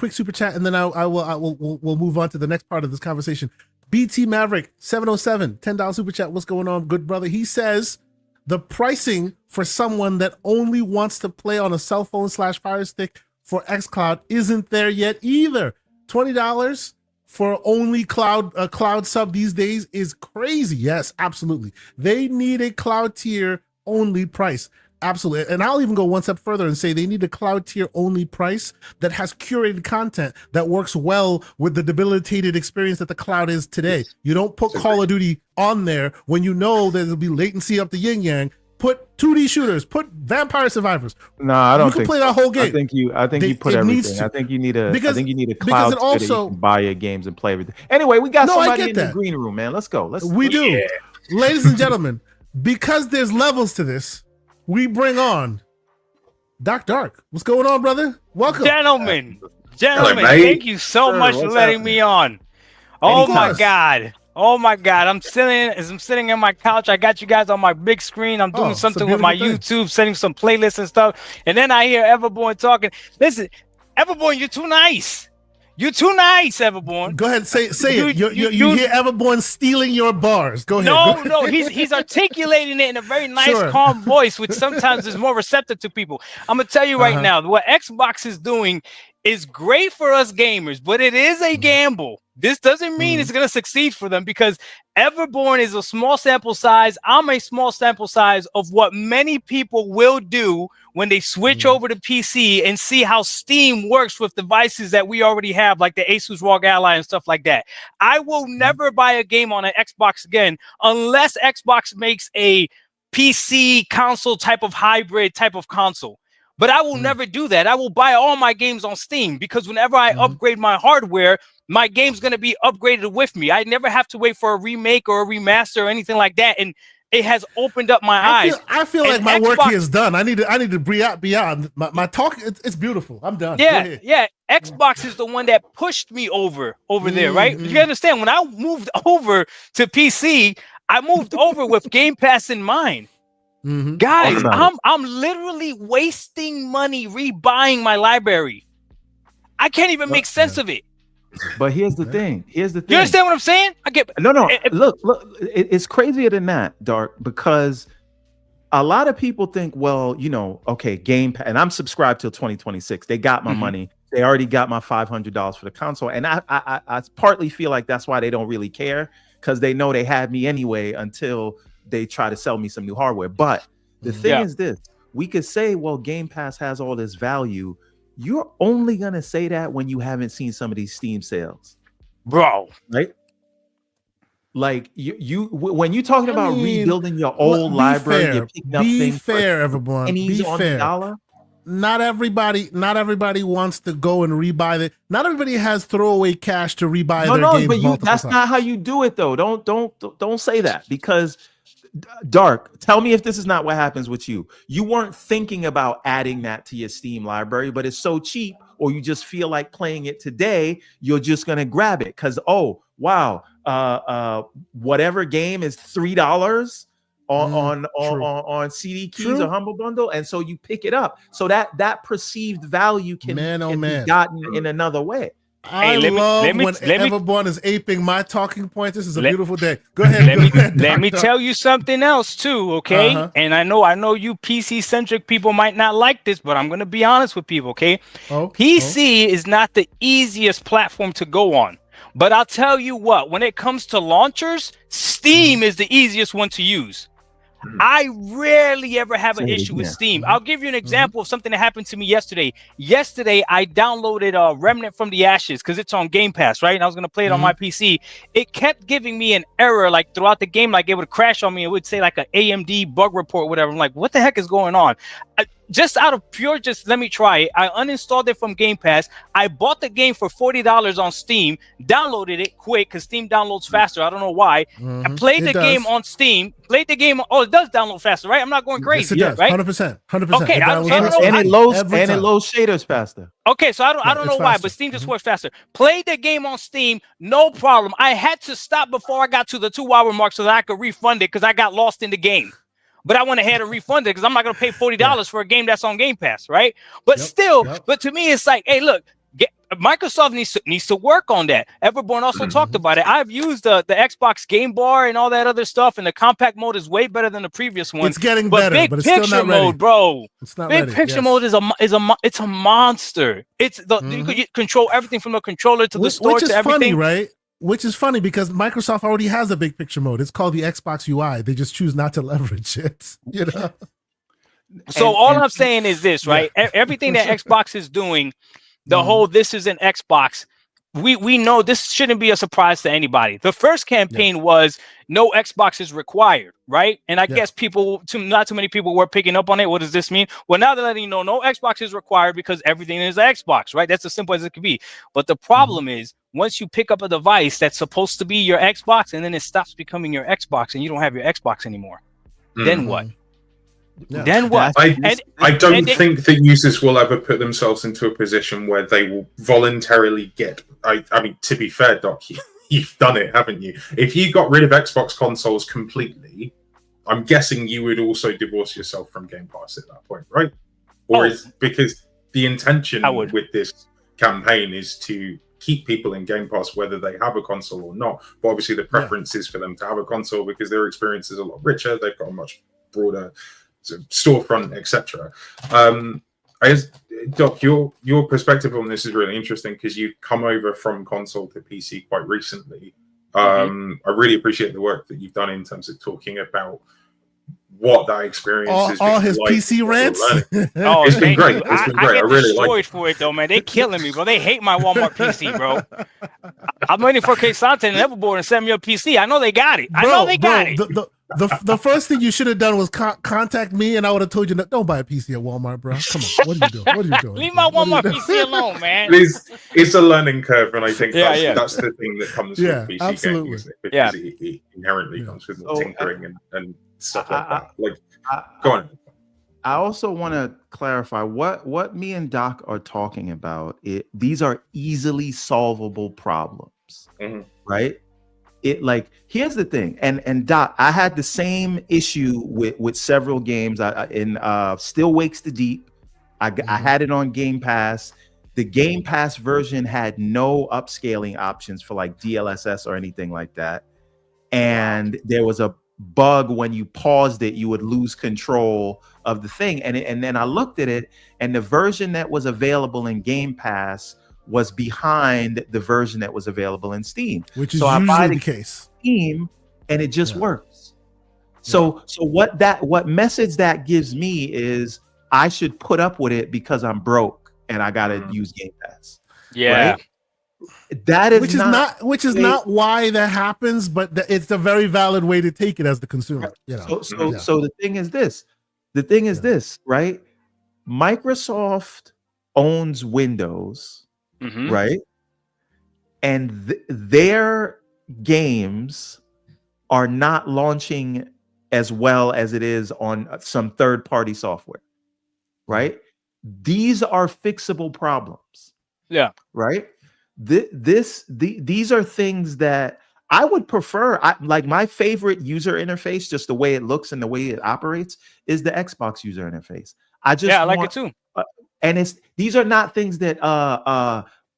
super chat, and then we'll move on to the next part of this conversation. BT Maverick 707 $10 super chat. What's going on, good brother? He says the pricing for someone that only wants to play on a cell phone / Fire Stick for xCloud isn't there yet either. $20 for only cloud sub these days is crazy. Yes, absolutely. They need a cloud tier only price. Absolutely. And I'll even go one step further and say they need a cloud tier only price that has curated content that works well with the debilitated experience that the cloud is today. You don't put Call of Duty on there when you know there'll be latency up the yin yang. Put 2D shooters, put Vampire Survivors. No, I don't you can think play so. that whole game. I think you put everything. I think you need a cloud tier that you can buy your games and play everything. Anyway, we got somebody in the green room, man. Let's go. We do. Ladies and gentlemen, because there's levels to this, we bring on Doc Dark. What's going on, brother? Welcome. Gentlemen, thank you so much for letting me on. Oh my God. I'm sitting on my couch. I got you guys on my big screen. I'm doing something with my YouTube, setting some playlists and stuff. And then I hear Everborn talking. Listen, Everborn, you're too nice. You're too nice, Everborn. Go ahead, say it. You hear Everborn stealing your bars. Go ahead. No, he's articulating it in a very nice, calm voice, which sometimes is more receptive to people. I'm gonna tell you right now, what Xbox is doing is great for us gamers, but it is a gamble. This doesn't mean it's going to succeed for them, because Everborn is a small sample size. I'm a small sample size of what many people will do when they switch over to PC and see how Steam works with devices that we already have, like the Asus ROG Ally and stuff like that. I will never buy a game on an Xbox again unless Xbox makes a PC console type of hybrid type of console. But I will never do that. I will buy all my games on Steam, because whenever I upgrade my hardware, my game's going to be upgraded with me. I never have to wait for a remake or a remaster or anything like that. And it has opened up my eyes. I feel like my work here is done. I need to beyond my talk. It's beautiful. I'm done. Yeah. Xbox is the one that pushed me over there, right? You understand? When I moved over to PC, I moved over with Game Pass in mind. Guys, I'm literally wasting money rebuying my library. I can't even make sense of it. But here's the thing. You understand what I'm saying? Look, it's crazier than that, Dark, because a lot of people think, well, okay, Game Pass, and I'm subscribed till 2026. They got my money. They already got my $500 for the console, and I partly feel like that's why they don't really care, because they know they had me anyway until they try to sell me some new hardware. But the thing is this: we could say, well, Game Pass has all this value. You're only gonna say that when you haven't seen some of these Steam sales, bro. Right? Like you when you're talking about rebuilding your old library, you're picking up things. Everborn. Be fair. Not everybody wants to go and rebuy it. Not everybody has throwaway cash to rebuy their games. But that's not how you do it, though. Don't say that, because Dark, tell me if this is not what happens with you. You weren't thinking about adding that to your Steam library, but it's so cheap, or you just feel like playing it today, you're just gonna grab it because whatever game is $3 on CD keys or Humble Bundle, and so you pick it up. So that perceived value can be gotten in another way. I love when Everborn is aping my talking points. This is a beautiful day. Go ahead. Let me tell you something else too, okay? And I know you PC centric people might not like this, but I'm gonna be honest with people, okay? PC is not the easiest platform to go on, but I'll tell you what: when it comes to launchers, Steam is the easiest one to use. I rarely ever have an issue with Steam. I'll give you an example of something that happened to me yesterday. Yesterday, I downloaded Remnant from the Ashes because it's on Game Pass, right? And I was going to play it on my PC. It kept giving me an error like throughout the game, like it would crash on me. It would say like an AMD bug report, whatever. I'm like, what the heck is going on? Just out of pure, let me try it. I uninstalled it from Game Pass. I bought the game for $40 on Steam, downloaded it quick because Steam downloads faster. I don't know why. I played the game on Steam, it does download faster, right? I'm not going crazy, right? 100%. Okay, and it loads shaders faster. Okay, so I don't know why, but Steam just works faster. Played the game on Steam, no problem. I had to stop before I got to the 2-hour mark so that I could refund it because I got lost in the game. but I went ahead and refunded it because I'm not going to pay $40 for a game that's on Game Pass, right? But but to me, it's like, hey, look, Microsoft needs to work on that. Everborn also talked about it. I've used the Xbox Game Bar and all that other stuff, and the compact mode is way better than the previous one. It's getting better, but it's still not ready. Mode, bro. It's not big ready. picture mode is a monster. It's you could control everything from the controller to the store to everything. Funny, right? Which is funny because Microsoft already has a big picture mode. It's called the Xbox UI. They just choose not to leverage it. You know. So I'm saying is this, right? Everything that Xbox is doing. The whole this is an Xbox. We know this shouldn't be a surprise to anybody. The first campaign was no Xbox is required, right? And I guess not too many people were picking up on it. What does this mean? Well, now they're letting you know no Xbox is required because everything is Xbox, right? That's as simple as it could be. But the problem is once you pick up a device that's supposed to be your Xbox and then it stops becoming your Xbox and you don't have your Xbox anymore, then what? Yeah. Then what? I don't think that users will ever put themselves into a position where they will voluntarily get. I mean, to be fair, Doc, you've done it, haven't you? If you got rid of Xbox consoles completely, I'm guessing you would also divorce yourself from Game Pass at that point, right? Or is because the intention with this campaign is to keep people in Game Pass whether they have a console or not. But obviously, the preference is for them to have a console because their experience is a lot richer. They've got a much broader storefront, etc. Doc, your perspective on this is really interesting because you've come over from console to PC quite recently. I really appreciate the work that you've done in terms of talking about what that experience is. All his like PC rants. It's been great. It's been great. I really destroyed like for it though, man. They killing me, bro. They hate my Walmart PC, bro. I'm waiting for K Asante and Everborn to send me a PC. I know they got it. I know they got it. The first thing you should have done was contact me, and I would have told you, don't buy a PC at Walmart, bro. Come on, what are you doing? What are you doing? Leave my Walmart PC alone, man. It's a learning curve, and I think that's the thing that comes with PC absolutely. gaming, because it inherently comes with tinkering and stuff like that. Like, go on. I also want to clarify what me and Doc are talking about. These are easily solvable problems, right? Here's the thing, and Doc, I had the same issue with several games. In Still Wakes the Deep, I had it on Game Pass. The Game Pass version had no upscaling options for like DLSS or anything like that, and there was a bug when you paused it, you would lose control of the thing. And then I looked at it, and the version that was available in Game Pass was behind the version that was available in Steam, which is usually the case. Steam, and it just works. So what message that gives me is I should put up with it because I'm broke and I gotta use Game Pass. Right? That is which is not why that happens, but it's a very valid way to take it as the consumer. You know. So the thing is this. This, right? Microsoft owns Windows. Right, and their games are not launching as well as it is on some third-party software, right? These are fixable problems. Right. These are things that I would prefer. Like my favorite user interface, just the way it looks and the way it operates, is the Xbox user interface. I like it too. And these are not things that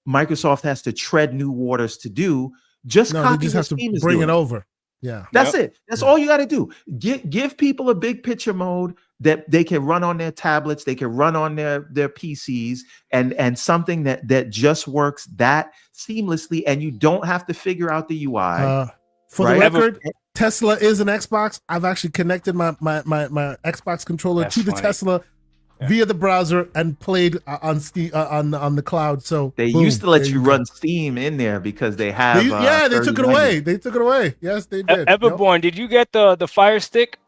Microsoft has to tread new waters to do. They just have to bring it over. Yeah, that's it. That's all you got to do. Give people a big picture mode that they can run on their tablets, they can run on their PCs, and something that just works that seamlessly, and you don't have to figure out the UI. For the record, Tesla is an Xbox. I've actually connected my Xbox controller to the Tesla via the browser and played on Steam on the cloud. So they used to let you run Steam in there because they have. They took it away. They took it away. Yes, they did. Everborn, did you get the Fire Stick?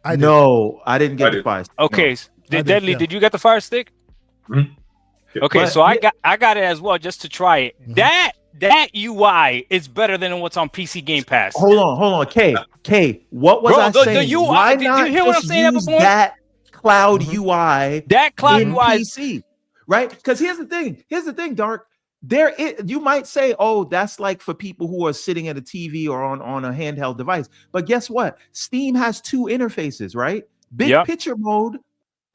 I didn't get the Fire Stick. Okay, Deadly, did you get the Fire Stick? Okay, so I got it as well just to try it. That UI is better than what's on PC Game Pass. Hold on, K. What was I saying? The UI. Why did you hear what I'm saying, Everborn? That cloud UI. That cloud in UI PC, right? Because here's the thing, Dark. you might say, oh, that's like for people who are sitting at a TV or on a handheld device. But guess what? Steam has two interfaces, right? Big picture mode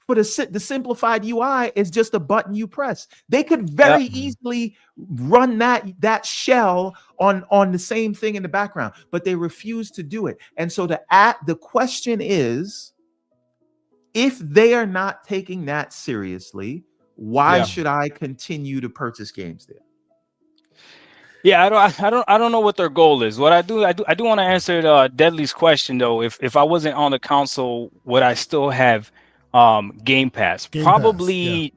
for the simplified UI is just a button you press. They could very easily run that shell on the same thing in the background, but they refuse to do it. And so the question is, if they are not taking that seriously, why should I continue to purchase games there? Yeah, I don't know what their goal is. What I do want to answer Deadly's question though. If I wasn't on the console, would I still have Game Pass? Probably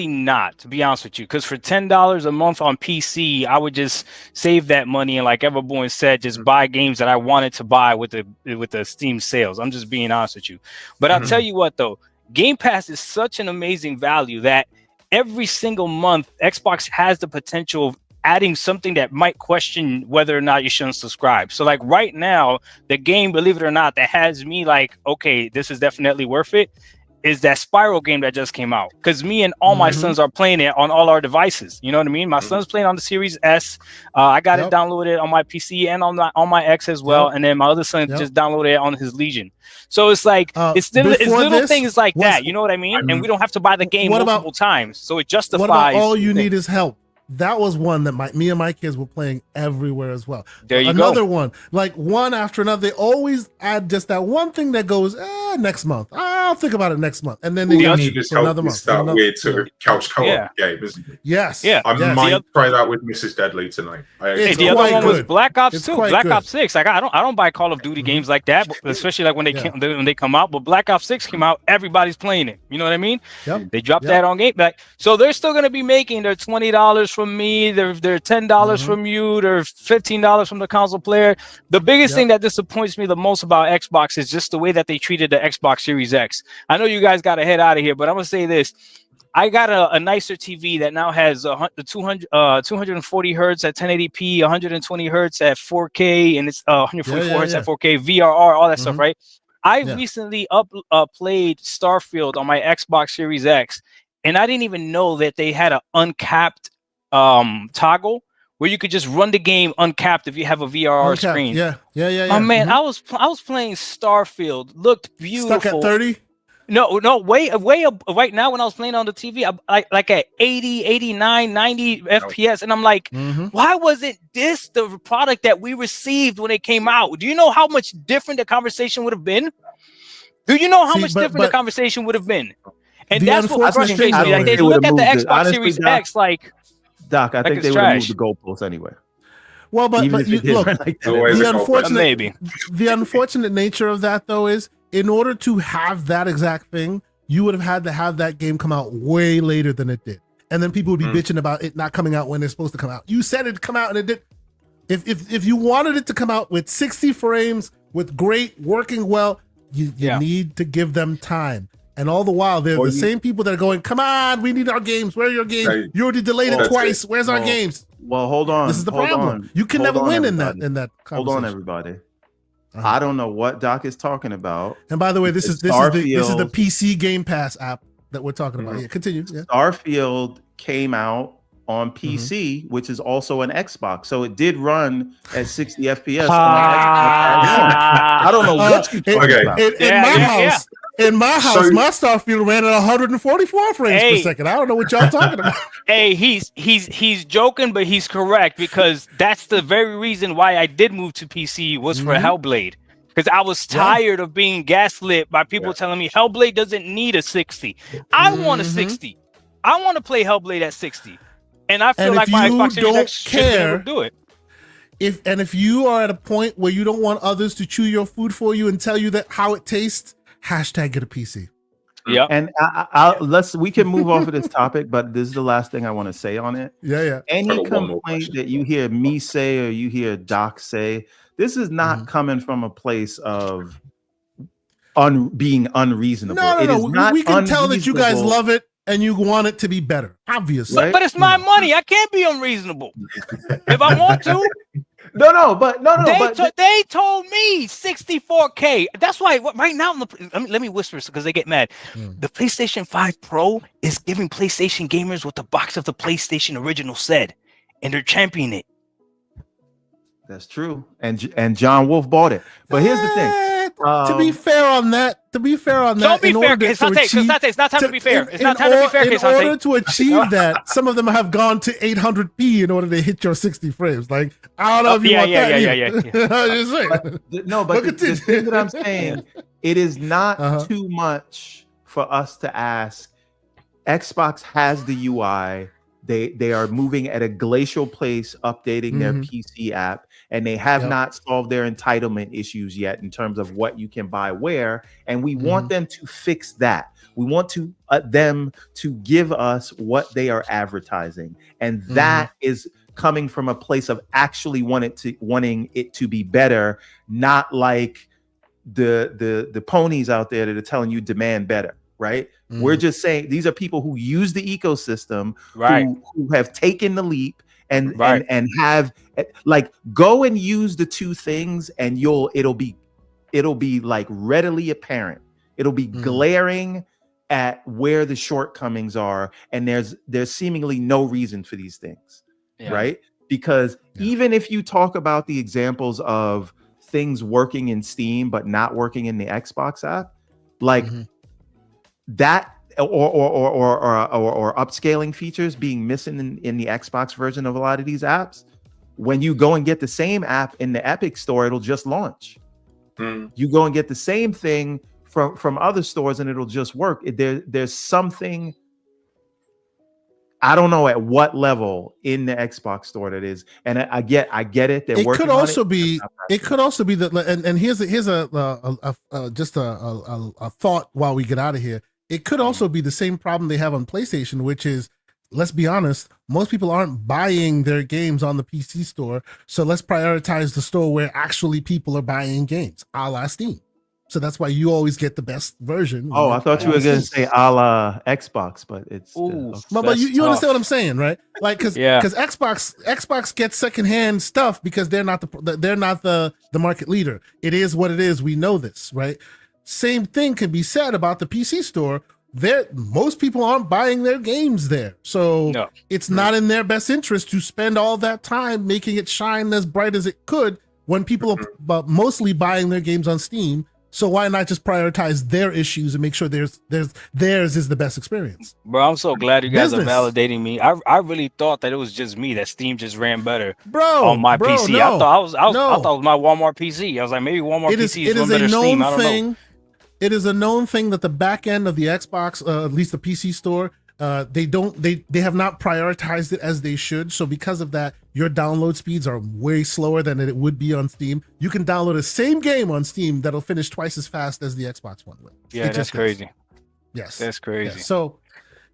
not, to be honest with you, because for $10 a month on PC, I would just save that money and, like Everborn said, just buy games that I wanted to buy with the Steam sales. I'm just being honest with you. But I'll tell you what though, Game Pass is such an amazing value that every single month Xbox has the potential of adding something that might question whether or not you shouldn't subscribe. So like right now, the game, believe it or not, that has me like, okay, this is definitely worth it, is that Spiral game that just came out. Because me and all my sons are playing it on all our devices. You know what I mean? My son's playing on the Series S. I got it downloaded on my PC and on my X as well. And then my other son just downloaded it on his Legion. So it's like it's little things like that. You know what I mean? And we don't have to buy the game multiple times. So it justifies. What about All You Need Is Help? That was one that me and my kids were playing everywhere as well. There you Another go. one, like one after another. They always add just that one thing that goes, next month. I'll think about it next month. And then they need this help with that weird sort of couch co-op game, isn't it? Yes. Yeah. I might try that with Mrs. Deadly tonight. The other one was Black Ops 2, Black Ops 6. Like I don't buy Call of Duty games like that, especially like when they come out. But Black Ops 6 came out, everybody's playing it. You know what I mean? Yep. They dropped that on Game Pass. So they're still gonna be making their $20 from me, they're $10 from you, they're $15 from the console player. The biggest thing that disappoints me the most about Xbox is just the way that they treated the Xbox Series X. I know you guys got to head out of here, but I'm gonna say this. I got a nicer TV that now has 240 hertz at 1080p, 120 hertz at 4K, and it's 144 hertz at 4K, VRR, all that stuff, right? I recently played Starfield on my Xbox Series X, and I didn't even know that they had an uncapped toggle where you could just run the game uncapped if you have a VRR screen. Yeah. Man, I was playing Starfield, looked beautiful. Stuck at 30? No, way up. Right now, when I was playing on the TV, like at 80, 89, 90 FPS, and I'm like, why wasn't this the product that we received when it came out? Do you know how much different the conversation would have been? Do you know how much different the conversation would have been? And that's what frustrates me. Like they look at the Xbox Series X like. Doc, I think they would have moved the goalposts anyway. Well, but you, look, like the unfortunate nature of that though is, in order to have that exact thing, you would have had to have that game come out way later than it did, and then people would be bitching about it not coming out when it's supposed to come out. You said it'd come out and it did. If you wanted it to come out with 60 frames with great working well, you need to give them time. And all the while, they're the same people that are going, come on, we need our games. Where are your games? You already delayed it twice. Where's our games? Well, hold on. This is the problem. You can never win in that conversation. Hold on, everybody. I don't know what Doc is talking about. And by the way, this is the PC Game Pass app that we're talking about. Yeah, continue. Yeah. Starfield came out on PC, which is also an Xbox, so it did run at 60 FPS. I don't know what you're talking about. In my house, my Starfield ran at 144 frames per second. I don't know what y'all talking about. Hey, he's joking, but he's correct, because that's the very reason why I did move to PC was for Hellblade. Because I was tired of being gaslit by people telling me Hellblade doesn't need a 60. I want a 60. I want to play Hellblade at 60. And I feel like my Xbox Series X should be able to do it. If you are at a point where you don't want others to chew your food for you and tell you that how it tastes, hashtag get a PC. Yeah. And we can move off of this topic, but this is the last thing I want to say on it. Yeah. Any complaint that you hear me say or you hear Doc say, this is not coming from a place of being unreasonable. No. We can tell that you guys love it and you want it to be better, obviously. But it's my money. I can't be unreasonable if I want to. They told me 64K. That's why right now, let me whisper because they get mad. The PlayStation 5 Pro is giving PlayStation gamers what the box of the PlayStation original said. and they're championing it. That's true. And John Wolf bought it. But here's the thing. To be fair on that, don't be fair. It's not time to be fair. It's not time to be fair. In order to achieve that, some of them have gone to 800p in order to hit your 60 frames. Like, I don't know if you want that. Yeah. No, but the thing that I'm saying, it is not too much for us to ask. Xbox has the UI. They are moving at a glacial pace, updating their PC app, and they have not solved their entitlement issues yet in terms of what you can buy where. And we want them to fix that. We want to them to give us what they are advertising, and that is coming from a place of actually wanting it to be better, not like the ponies out there that are telling you demand better. Right. We're just saying these are people who use the ecosystem, who have taken the leap and have like go and use the two things, and it'll be like readily apparent. It'll be glaring at where the shortcomings are, and there's seemingly no reason for these things, right? Because even if you talk about the examples of things working in Steam but not working in the Xbox app, like that or upscaling features being missing in the Xbox version of a lot of these apps, when you go and get the same app in the Epic store, it'll just launch. You go and get the same thing from other stores and it'll just work. There's something, I don't know at what level in the Xbox store that is, and I get it. It could also be that, and here's just a thought while we get out of here. It could also be the same problem they have on PlayStation, which is, let's be honest, most people aren't buying their games on the PC store. So let's prioritize the store where actually people are buying games, a la Steam. So that's why you always get the best version. Oh, I thought you were going to say a la Xbox, but it's but you understand what I'm saying, right? Like, because Xbox gets secondhand stuff because they're not the market leader. It is what it is. We know this, right? Same thing can be said about the PC store. Most people aren't buying their games there, so it's not in their best interest to spend all that time making it shine as bright as it could when people are mostly buying their games on Steam. So why not just prioritize their issues and make sure theirs is the best experience? Bro, I'm so glad you guys are validating me. I really thought that it was just me, that Steam just ran better on my PC. No, I thought it was my Walmart PC. I was like, maybe Walmart PC is better Steam. I don't know. It is a known thing that the back end of the Xbox, at least the PC store, they have not prioritized it as they should. So because of that, your download speeds are way slower than it would be on Steam. You can download the same game on Steam that'll finish twice as fast as the Xbox One will. Yeah, that's crazy. Yes, that's crazy. Yeah. So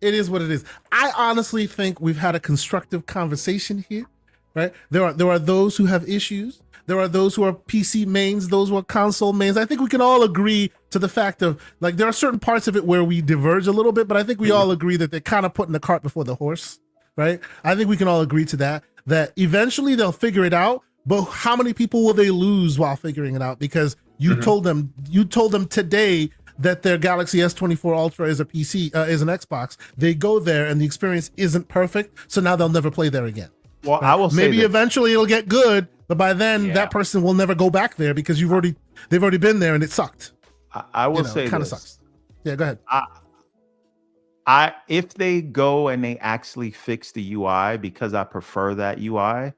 it is what it is. I honestly think we've had a constructive conversation here, right? There are those who have issues. There are those who are PC mains, those who are console mains. I think we can all agree to the fact of, like, there are certain parts of it where we diverge a little bit, but I think we all agree that they're kind of putting the cart before the horse, right? I think we can all agree to that eventually they'll figure it out, but how many people will they lose while figuring it out? Because you told them today that their Galaxy S24 Ultra is a PC, is an Xbox. They go there and the experience isn't perfect, so now they'll never play there again. Well, right? I will say maybe eventually it'll get good, but by then that person will never go back there because they've already been there and it sucked. I will say it kind of sucks. Yeah, go ahead. If they go and they actually fix the UI, because I prefer that UI,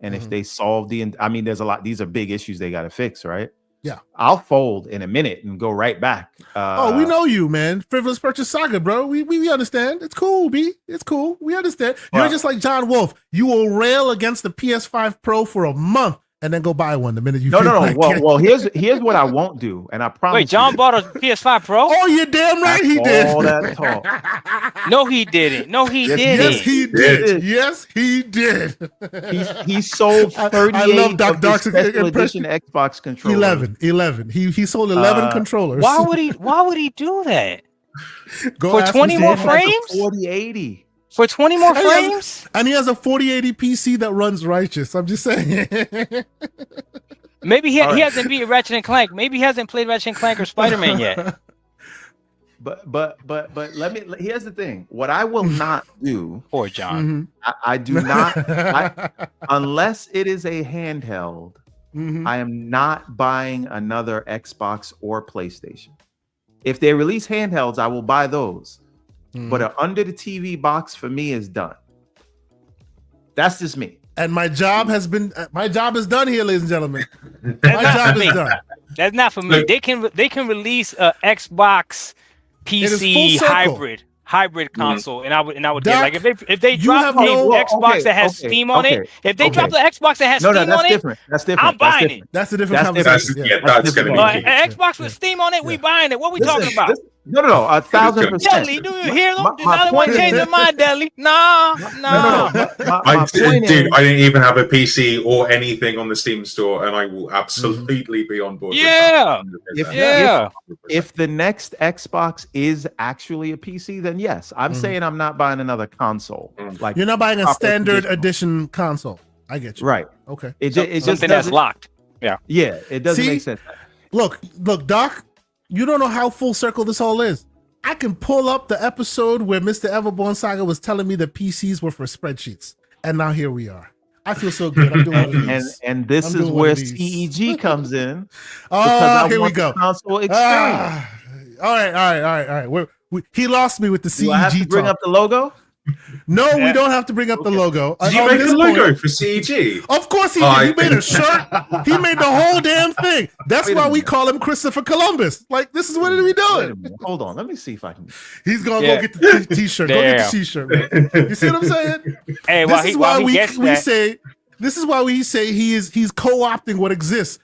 and if they solve these are big issues they got to fix, right? Yeah, I'll fold in a minute and go right back. We know you, man. Frivolous Purchase Saga, bro. We understand. It's cool, B. It's cool. We understand. You're just like John Wolf. You will rail against the PS5 Pro for a month and then go buy one the minute you. No. Well, here's what I won't do, and I promise. Wait, John bought a PS5 Pro? Oh, you're damn right he did. All that talk. No, he didn't. Yes, he did. Yes, he did. He sold 38 I love Doc Doc's edition Xbox controllers. 11. He sold 11 controllers. Why would he do that? For 20 more frames? 4080. For 20 more frames? And he has a 4080 PC that runs righteous. I'm just saying. Maybe he hasn't beat Ratchet and Clank. Maybe he hasn't played Ratchet and Clank or Spider-Man yet. But let me. Here's the thing. What I will not do. Poor John. I do not. Unless it is a handheld, I am not buying another Xbox or PlayStation. If they release handhelds, I will buy those. But an under the TV box for me is done. That's just me. And my job is done here, ladies and gentlemen. My job is done. That's not for me. They can release a Xbox PC hybrid console, and I would Doc, get like if they drop the Xbox that has Steam on it. If they drop the Xbox that has Steam on it, that's different. I'm buying it. That's a different conversation. That's going to be an Xbox with Steam on it. We buying it. What we talking about? No, 1,000%. Deli, do you hear them? Now they want to change their mind, Deli. No. Dude, I didn't even have a PC or anything on the Steam store, and I will absolutely be on board. Yeah. If the next Xbox is actually a PC, then yes, I'm saying I'm not buying another console. Like you're not buying a standard edition console. I get you. Right. Okay. It just something that's locked. Yeah. Yeah. It doesn't make sense. Look, Doc. You don't know how full circle this all is. I can pull up the episode where Mr. Everborn Saga was telling me that PCs were for spreadsheets. And now here we are. I feel so good. I'm doing one of these. And this is where CEG comes in. Here we go. Console experience. All right. He lost me with the CEG Do I have to bring up the logo? No, we don't have to bring up the logo. Did you make a logo for CEG? Of course he did. He made a shirt. He made the whole damn thing. That's why we call him Christopher Columbus. Like, this is what are we doing? Hold on. Let me see if I can. He's going to go get the t-shirt. Go get the t-shirt, man. You see what I'm saying? Hey, this is why we say he's co-opting what exists.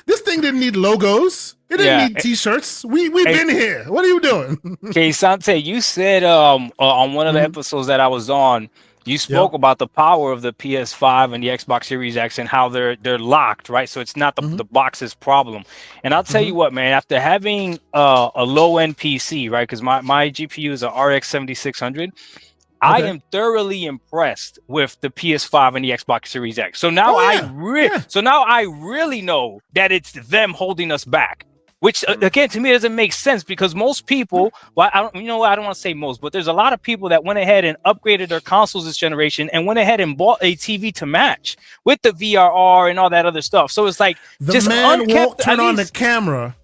This thing didn't need logos. It didn't need t-shirts. We've been here. What are you doing? Okay, Asante, you said on one of the episodes that I was on, you spoke about the power of the PS5 and the Xbox Series X and how they're locked, right? So it's not the box's problem. And I'll tell you what, man, after having a low-end PC, right? Because my GPU is a RX 7600. I am thoroughly impressed with the PS5 and the Xbox Series X. So now I really know that it's them holding us back. Which again, to me, doesn't make sense because most people, I don't want to say most, but there's a lot of people that went ahead and upgraded their consoles this generation and went ahead and bought a TV to match with the VRR and all that other stuff. So it's like the man won't turn on the camera.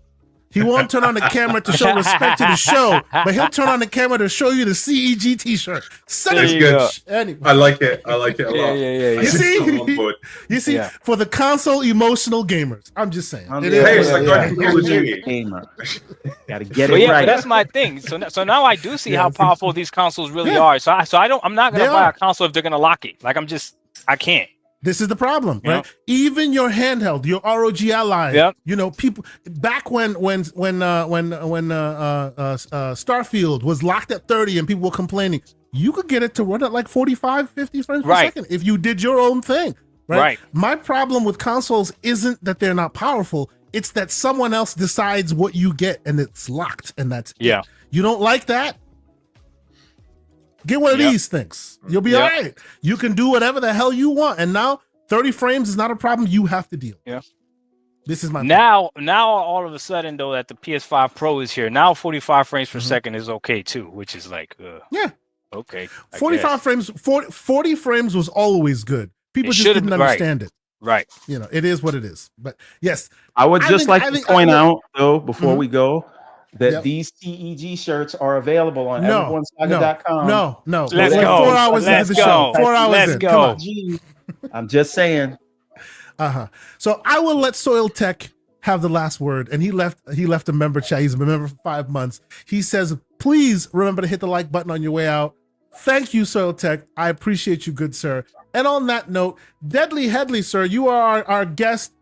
He won't turn on the camera to show respect to the show, but he'll turn on the camera to show you the CEG t-shirt. That's good. Anyway. I like it a lot. Yeah. You see, for the console emotional gamers, I'm just saying. Gotta get it right. But that's my thing. So now I do see how powerful these consoles really are. So I'm not gonna buy a console if they're gonna lock it. Like I can't. This is the problem, right? Even your handheld, your ROG Ally, people back when Starfield was locked at 30 and people were complaining, you could get it to run at like 45, 50 frames per second if you did your own thing, right? My problem with consoles isn't that they're not powerful. It's that someone else decides what you get and it's locked and that's it. You don't like that? Get one of these things. You'll be all right. You can do whatever the hell you want. And now 30 frames is not a problem you have to deal. This is my now all of a sudden though that the PS5 Pro is here, now 45 frames per second is okay too, which is like okay. 45 frames, 40 frames was always good. People just didn't understand it. Right. It is what it is. But yes. I would just like to point out though, before we go, that these CEG shirts are available on everyonesaga.com. No. Let's go. 4 hours into the show. 4 hours Let's in. go. Come on. I'm just saying. So I will let Soil Tech have the last word. And he left a member chat. He's been a member for 5 months. He says, please remember to hit the like button on your way out. Thank you, Soil Tech. I appreciate you, good sir. And on that note, Deadly Headley, sir, you are our guest.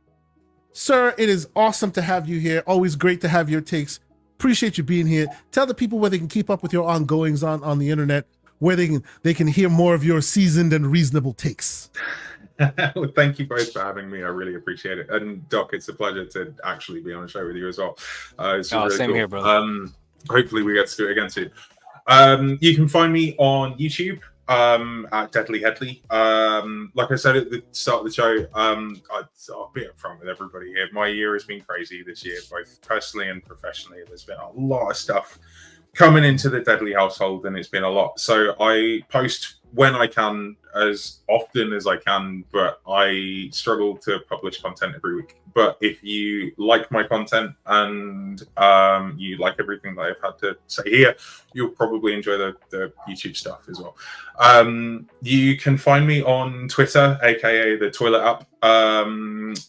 Sir, it is awesome to have you here. Always great to have your takes. Appreciate you being here. Tell the people where they can keep up with your ongoings on the internet, where they can hear more of your seasoned and reasonable takes. Well, thank you both for having me. I really appreciate it. And Doc, it's a pleasure to actually be on a show with you as well. It's really same cool. here, brother. Hopefully we get to do it again soon. You can find me on YouTube at Deadly Headley. Like I said at the start of the show, I'll be upfront with everybody here. My year has been crazy this year, both personally and professionally. There's been a lot of stuff coming into the Deadly household, and it's been a lot. So I post when I can, as often as I can, but I struggle to publish content every week. But if you like my content and you like everything that I've had to say here, you'll probably enjoy the YouTube stuff as well. You can find me on Twitter, aka the Toilet App.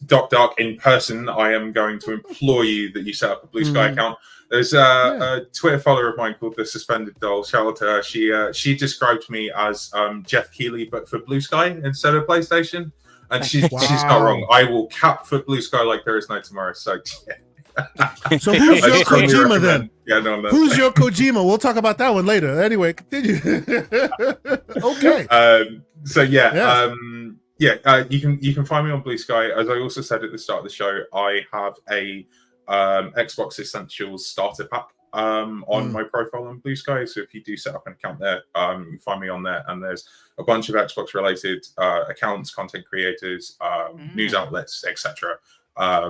Dark in person, I am going to implore you that you set up a BlueSky account. There's a Twitter follower of mine called the Suspended Doll. Shout out to her. She described me as Jeff Keighley, but for BlueSky instead of PlayStation, and she's not wrong. I will cap for BlueSky like there is no tomorrow. So, so who's your Kojima then? Yeah, no. Who's your Kojima? We'll talk about that one later. Anyway, continue. Okay. You can find me on BlueSky. As I also said at the start of the show, I have a Xbox Essentials starter pack on my profile on BlueSky. So if you do set up an account there, you can find me on there, and there's a bunch of Xbox related accounts, content creators, news outlets, etc. So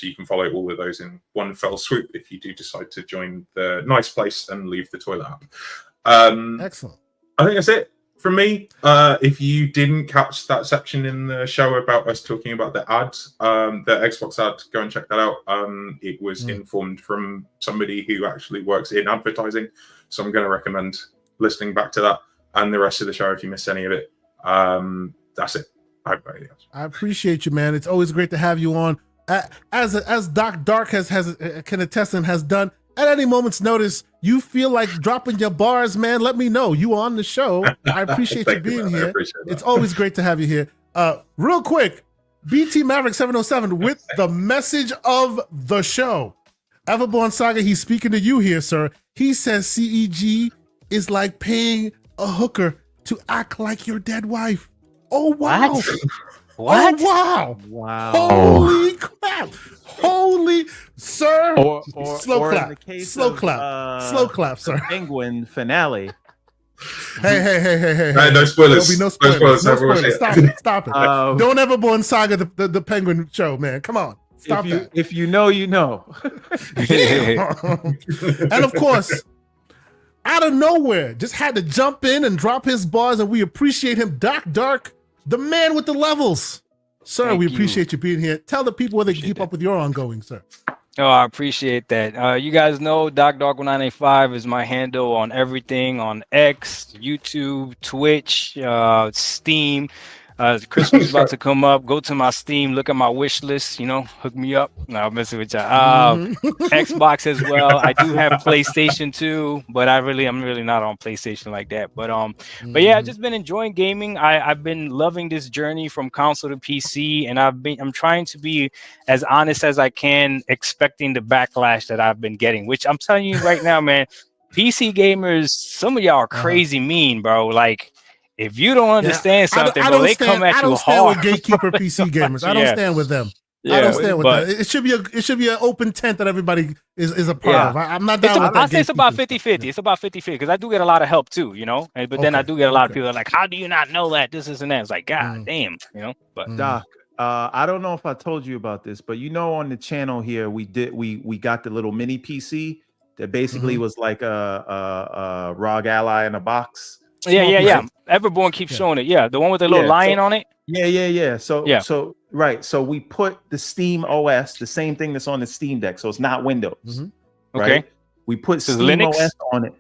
you can follow all of those in one fell swoop if you do decide to join the nice place and leave the Toilet App. Excellent. I think that's it from me. If you didn't catch that section in the show about us talking about the ads, the Xbox ad, go and check that out. It was informed from somebody who actually works in advertising, so I'm going to recommend listening back to that and the rest of the show if you missed any of it. That's it. I appreciate you, man. It's always great to have you on. As Doc Dark can attest and has done. At any moment's notice, you feel like dropping your bars, man, let me know. You on the show. I appreciate you being here. It's always great to have you here. Real quick, BT Maverick 707 with the message of the show. Everborn Saga, he's speaking to you here, sir. He says CEG is like paying a hooker to act like your dead wife. Oh, wow. What? Oh, wow. Wow. Holy crap. Holy, sir. Slow clap, sir. Penguin finale. Hey. No spoilers. There'll be no spoilers. Stop it. Don't ever born Saga the Penguin show, man. Come on. Stop that. If you know, you know. And of course, out of nowhere, just had to jump in and drop his bars, and we appreciate him. Doc Dark, the man with the levels. Sir, we appreciate you being here. Tell the people where they can keep up with your ongoing, sir. Oh, I appreciate that. You guys know Doc Dark 1985 is my handle on everything, on X, YouTube, Twitch, Steam. Christmas is about to come up. Go to my Steam, look at my wish list, hook me up. No, I'm messing with y'all. Xbox as well. I do have PlayStation too, but I'm really not on PlayStation like that. But yeah, I've just been enjoying gaming. I've been loving this journey from console to PC, and I'm trying to be as honest as I can, expecting the backlash that I've been getting, which I'm telling you right now, man, PC gamers, some of y'all are crazy mean, bro. Like, if you don't understand something, they come at you hard. I don't stand with gatekeeper PC gamers. I don't stand with them. I don't stand with that. It should be an open tent that everybody is a part of. I'm not down with that. I say it's about 50-50. It's about 50-50 because I do get a lot of help too, But then I do get a lot of people that are like, "How do you not know that this and that?" It's like, God damn, But Doc, I don't know if I told you about this, but on the channel here, we got the little mini PC that basically was like a ROG Ally in a box. Yeah. Everborn keeps showing it. Yeah, the one with the little lion on it. Yeah. So we put the Steam OS, the same thing that's on the Steam Deck, so it's not Windows. Right? Okay. We put Steam Linux OS on it.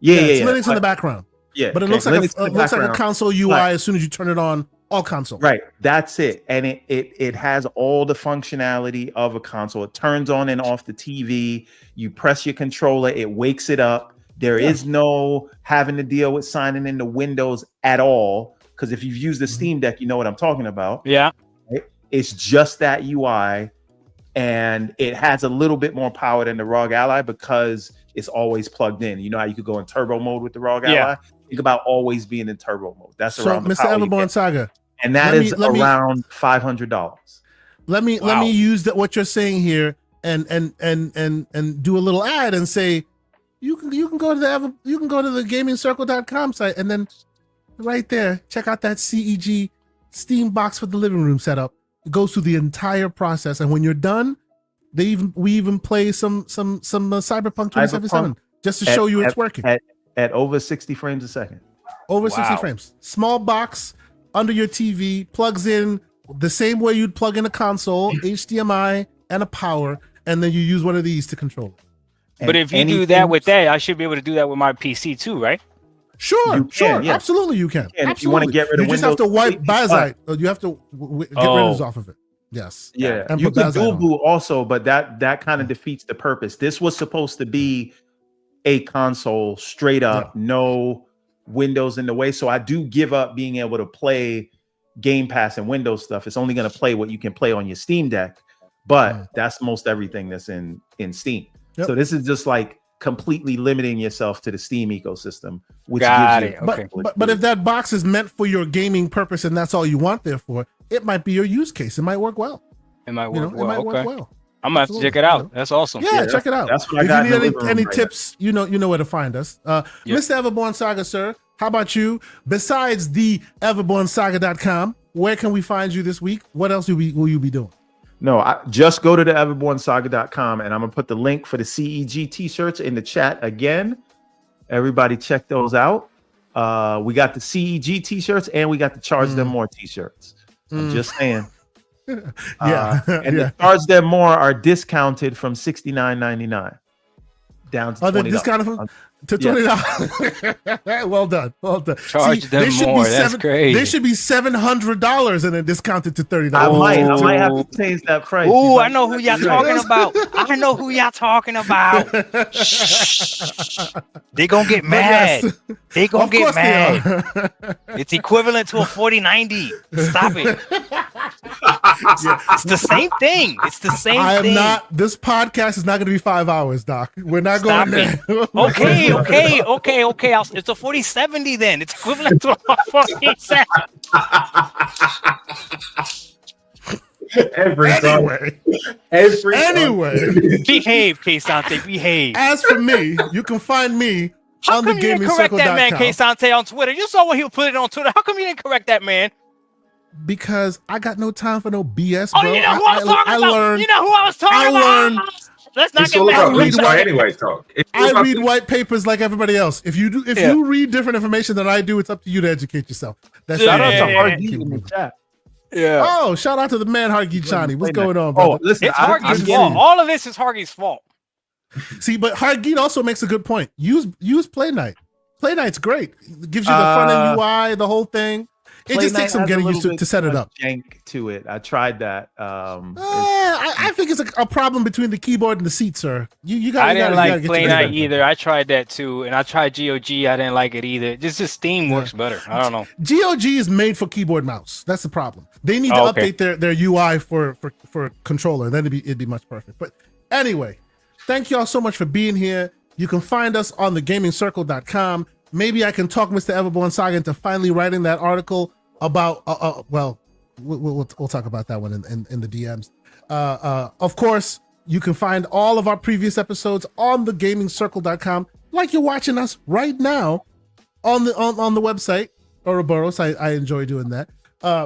It's Linux in the background. Yeah, but it looks like a console UI as soon as you turn it on. All console. Right. That's it. And it has all the functionality of a console. It turns on and off the TV. You press your controller, it wakes it up. There is no having to deal with signing into Windows at all, because if you've used the Steam Deck, you know what I'm talking about. Yeah. Right? It's just that UI, and it has a little bit more power than the ROG Ally because it's always plugged in. You know how you could go in turbo mode with the ROG Ally? Think about always being in turbo mode. That's around the Mr. Everborn Saga. And that is around $500. Let me use what you're saying here and do a little ad and say, You can go to the gamingcircle.com site, and then right there, check out that CEG Steam box for the living room setup. It goes through the entire process, and when you're done, we even play some Cyberpunk 2077. just to show you it's working. At over 60 frames a second. Over 60 frames. Small box under your TV, plugs in the same way you'd plug in a console, HDMI and a power, and then you use one of these to control it. But if you do that with that, I should be able to do that with my PC too, right? Sure, absolutely you can. If you want to get rid of Windows, you just have to wipe Bazite. You have to get Windows off of it. Yes. Yeah. And you can dual boot also, but that kind of defeats the purpose. This was supposed to be a console straight up, no Windows in the way. So I do give up being able to play Game Pass and Windows stuff. It's only going to play what you can play on your Steam Deck, but that's most everything that's in Steam. So this is just like completely limiting yourself to the Steam ecosystem, which gives you. Okay. But if that box is meant for your gaming purpose and that's all you want there for, it might be your use case. It might work well. It might work well. It might work well. I'm gonna have to check it out. That's awesome. Yeah, check it out. That's what I got. If you need any tips, you know where to find us. Mr. Everborn Saga, sir, how about you? Besides the everbornsaga.com, where can we find you this week? What else will you be doing? No, just go to the everbornsaga.com and I'm gonna put the link for the CEG t-shirts in the chat again. Everybody check those out. We got the CEG t-shirts and we got the Charge Them More t-shirts. I'm just saying. And the Charge Them More are discounted from $69.99 down to $20. They're discounted to $20. Well done. Charge them more. That's crazy. They should be $700 and then discounted to $30. I might have to change that price. Oh, I know who y'all talking about. I know who y'all talking about. They gonna get mad. They gonna get mad. It's equivalent to a 4090. Stop it. It's the same thing. It's the same thing. This podcast is not going to be 5 hours, Doc. We're not going there. Okay. It's a 4070 then. It's equivalent to a 4070. Anyway. Behave, K Asante. Behave. As for me, you can find me on the GamingCircle.com. Correct that man, K Asante, on Twitter. You saw what he put it on Twitter. How come you didn't correct that man? Because I got no time for no BS, bro. You know who I was talking about? You know who I was talking about? Let's not get mad. I read white papers like everybody else. If you read different information than I do, it's up to you to educate yourself. Shout out to Hargeet in the chat. Yeah. Oh, shout out to the man Hargeet Chani. What's going on, bro? Listen, it's Hargeet's fault. All of this is Hargeet's fault. See, but Hargeet also makes a good point. Use Play Night. Play Night's great. It gives you the front end UI, the whole thing. It just takes some getting used to set it up. Jank to it. I tried that. I think it's a problem between the keyboard and the seat, sir. I didn't like Play Night either. I tried that too, and I tried GOG. I didn't like it either. Just Steam works better. I don't know. GOG is made for keyboard mouse. That's the problem. They need to update their UI for controller. Then it'd be much perfect. But anyway, thank you all so much for being here. You can find us on thegamingcircle.com. Maybe I can talk Mr. Everborn Saga into finally writing that article about, we'll talk about that one in the DMs. Of course, you can find all of our previous episodes on thegamingcircle.com, like you're watching us right now on the website, Ouroboros. I enjoy doing that.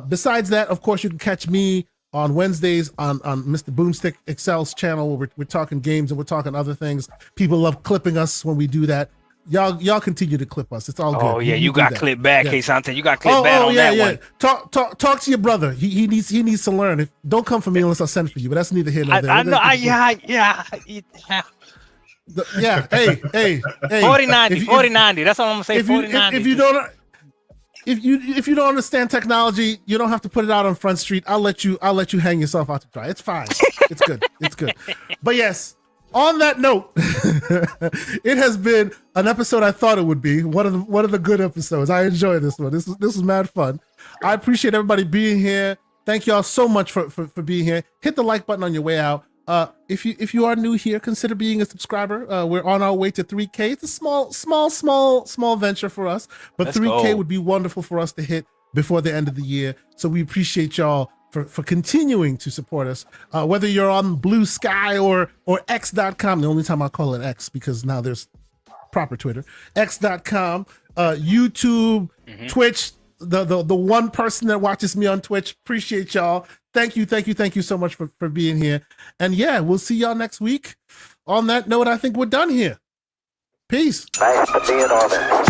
Besides that, of course, you can catch me on Wednesdays on Mr. Boomstick Excel's channel, where we're talking games and we're talking other things. People love clipping us when we do that. Y'all continue to clip us. It's all good. Oh yeah, you got clip back, K Asante. You got clip back on that one. Talk to your brother. He needs to learn. Don't come for me unless I send for you. But that's neither here nor there. I know. Yeah. Hey. 4090. That's all I'm gonna say. 4090. If you don't understand technology, you don't have to put it out on Front Street. I'll let you hang yourself out to dry. It's fine. It's good. It's good. But yes. On that note, it has been an episode I thought it would be. One of the good episodes. I enjoyed this one. This was mad fun. I appreciate everybody being here. Thank y'all so much for being here. Hit the like button on your way out. If you are new here, consider being a subscriber. We're on our way to 3K. It's a small venture for us, but let's 3K go. Would be wonderful for us to hit before the end of the year. So we appreciate y'all for continuing to support us, whether you're on BlueSky or X.com. The only time I call it X because now there's proper Twitter. X.com, YouTube, Twitch. The one person that watches me on Twitch. Appreciate y'all. Thank you so much for being here. And yeah, we'll see y'all next week. On that note, I think we're done here. Peace. Nice to be in orbit.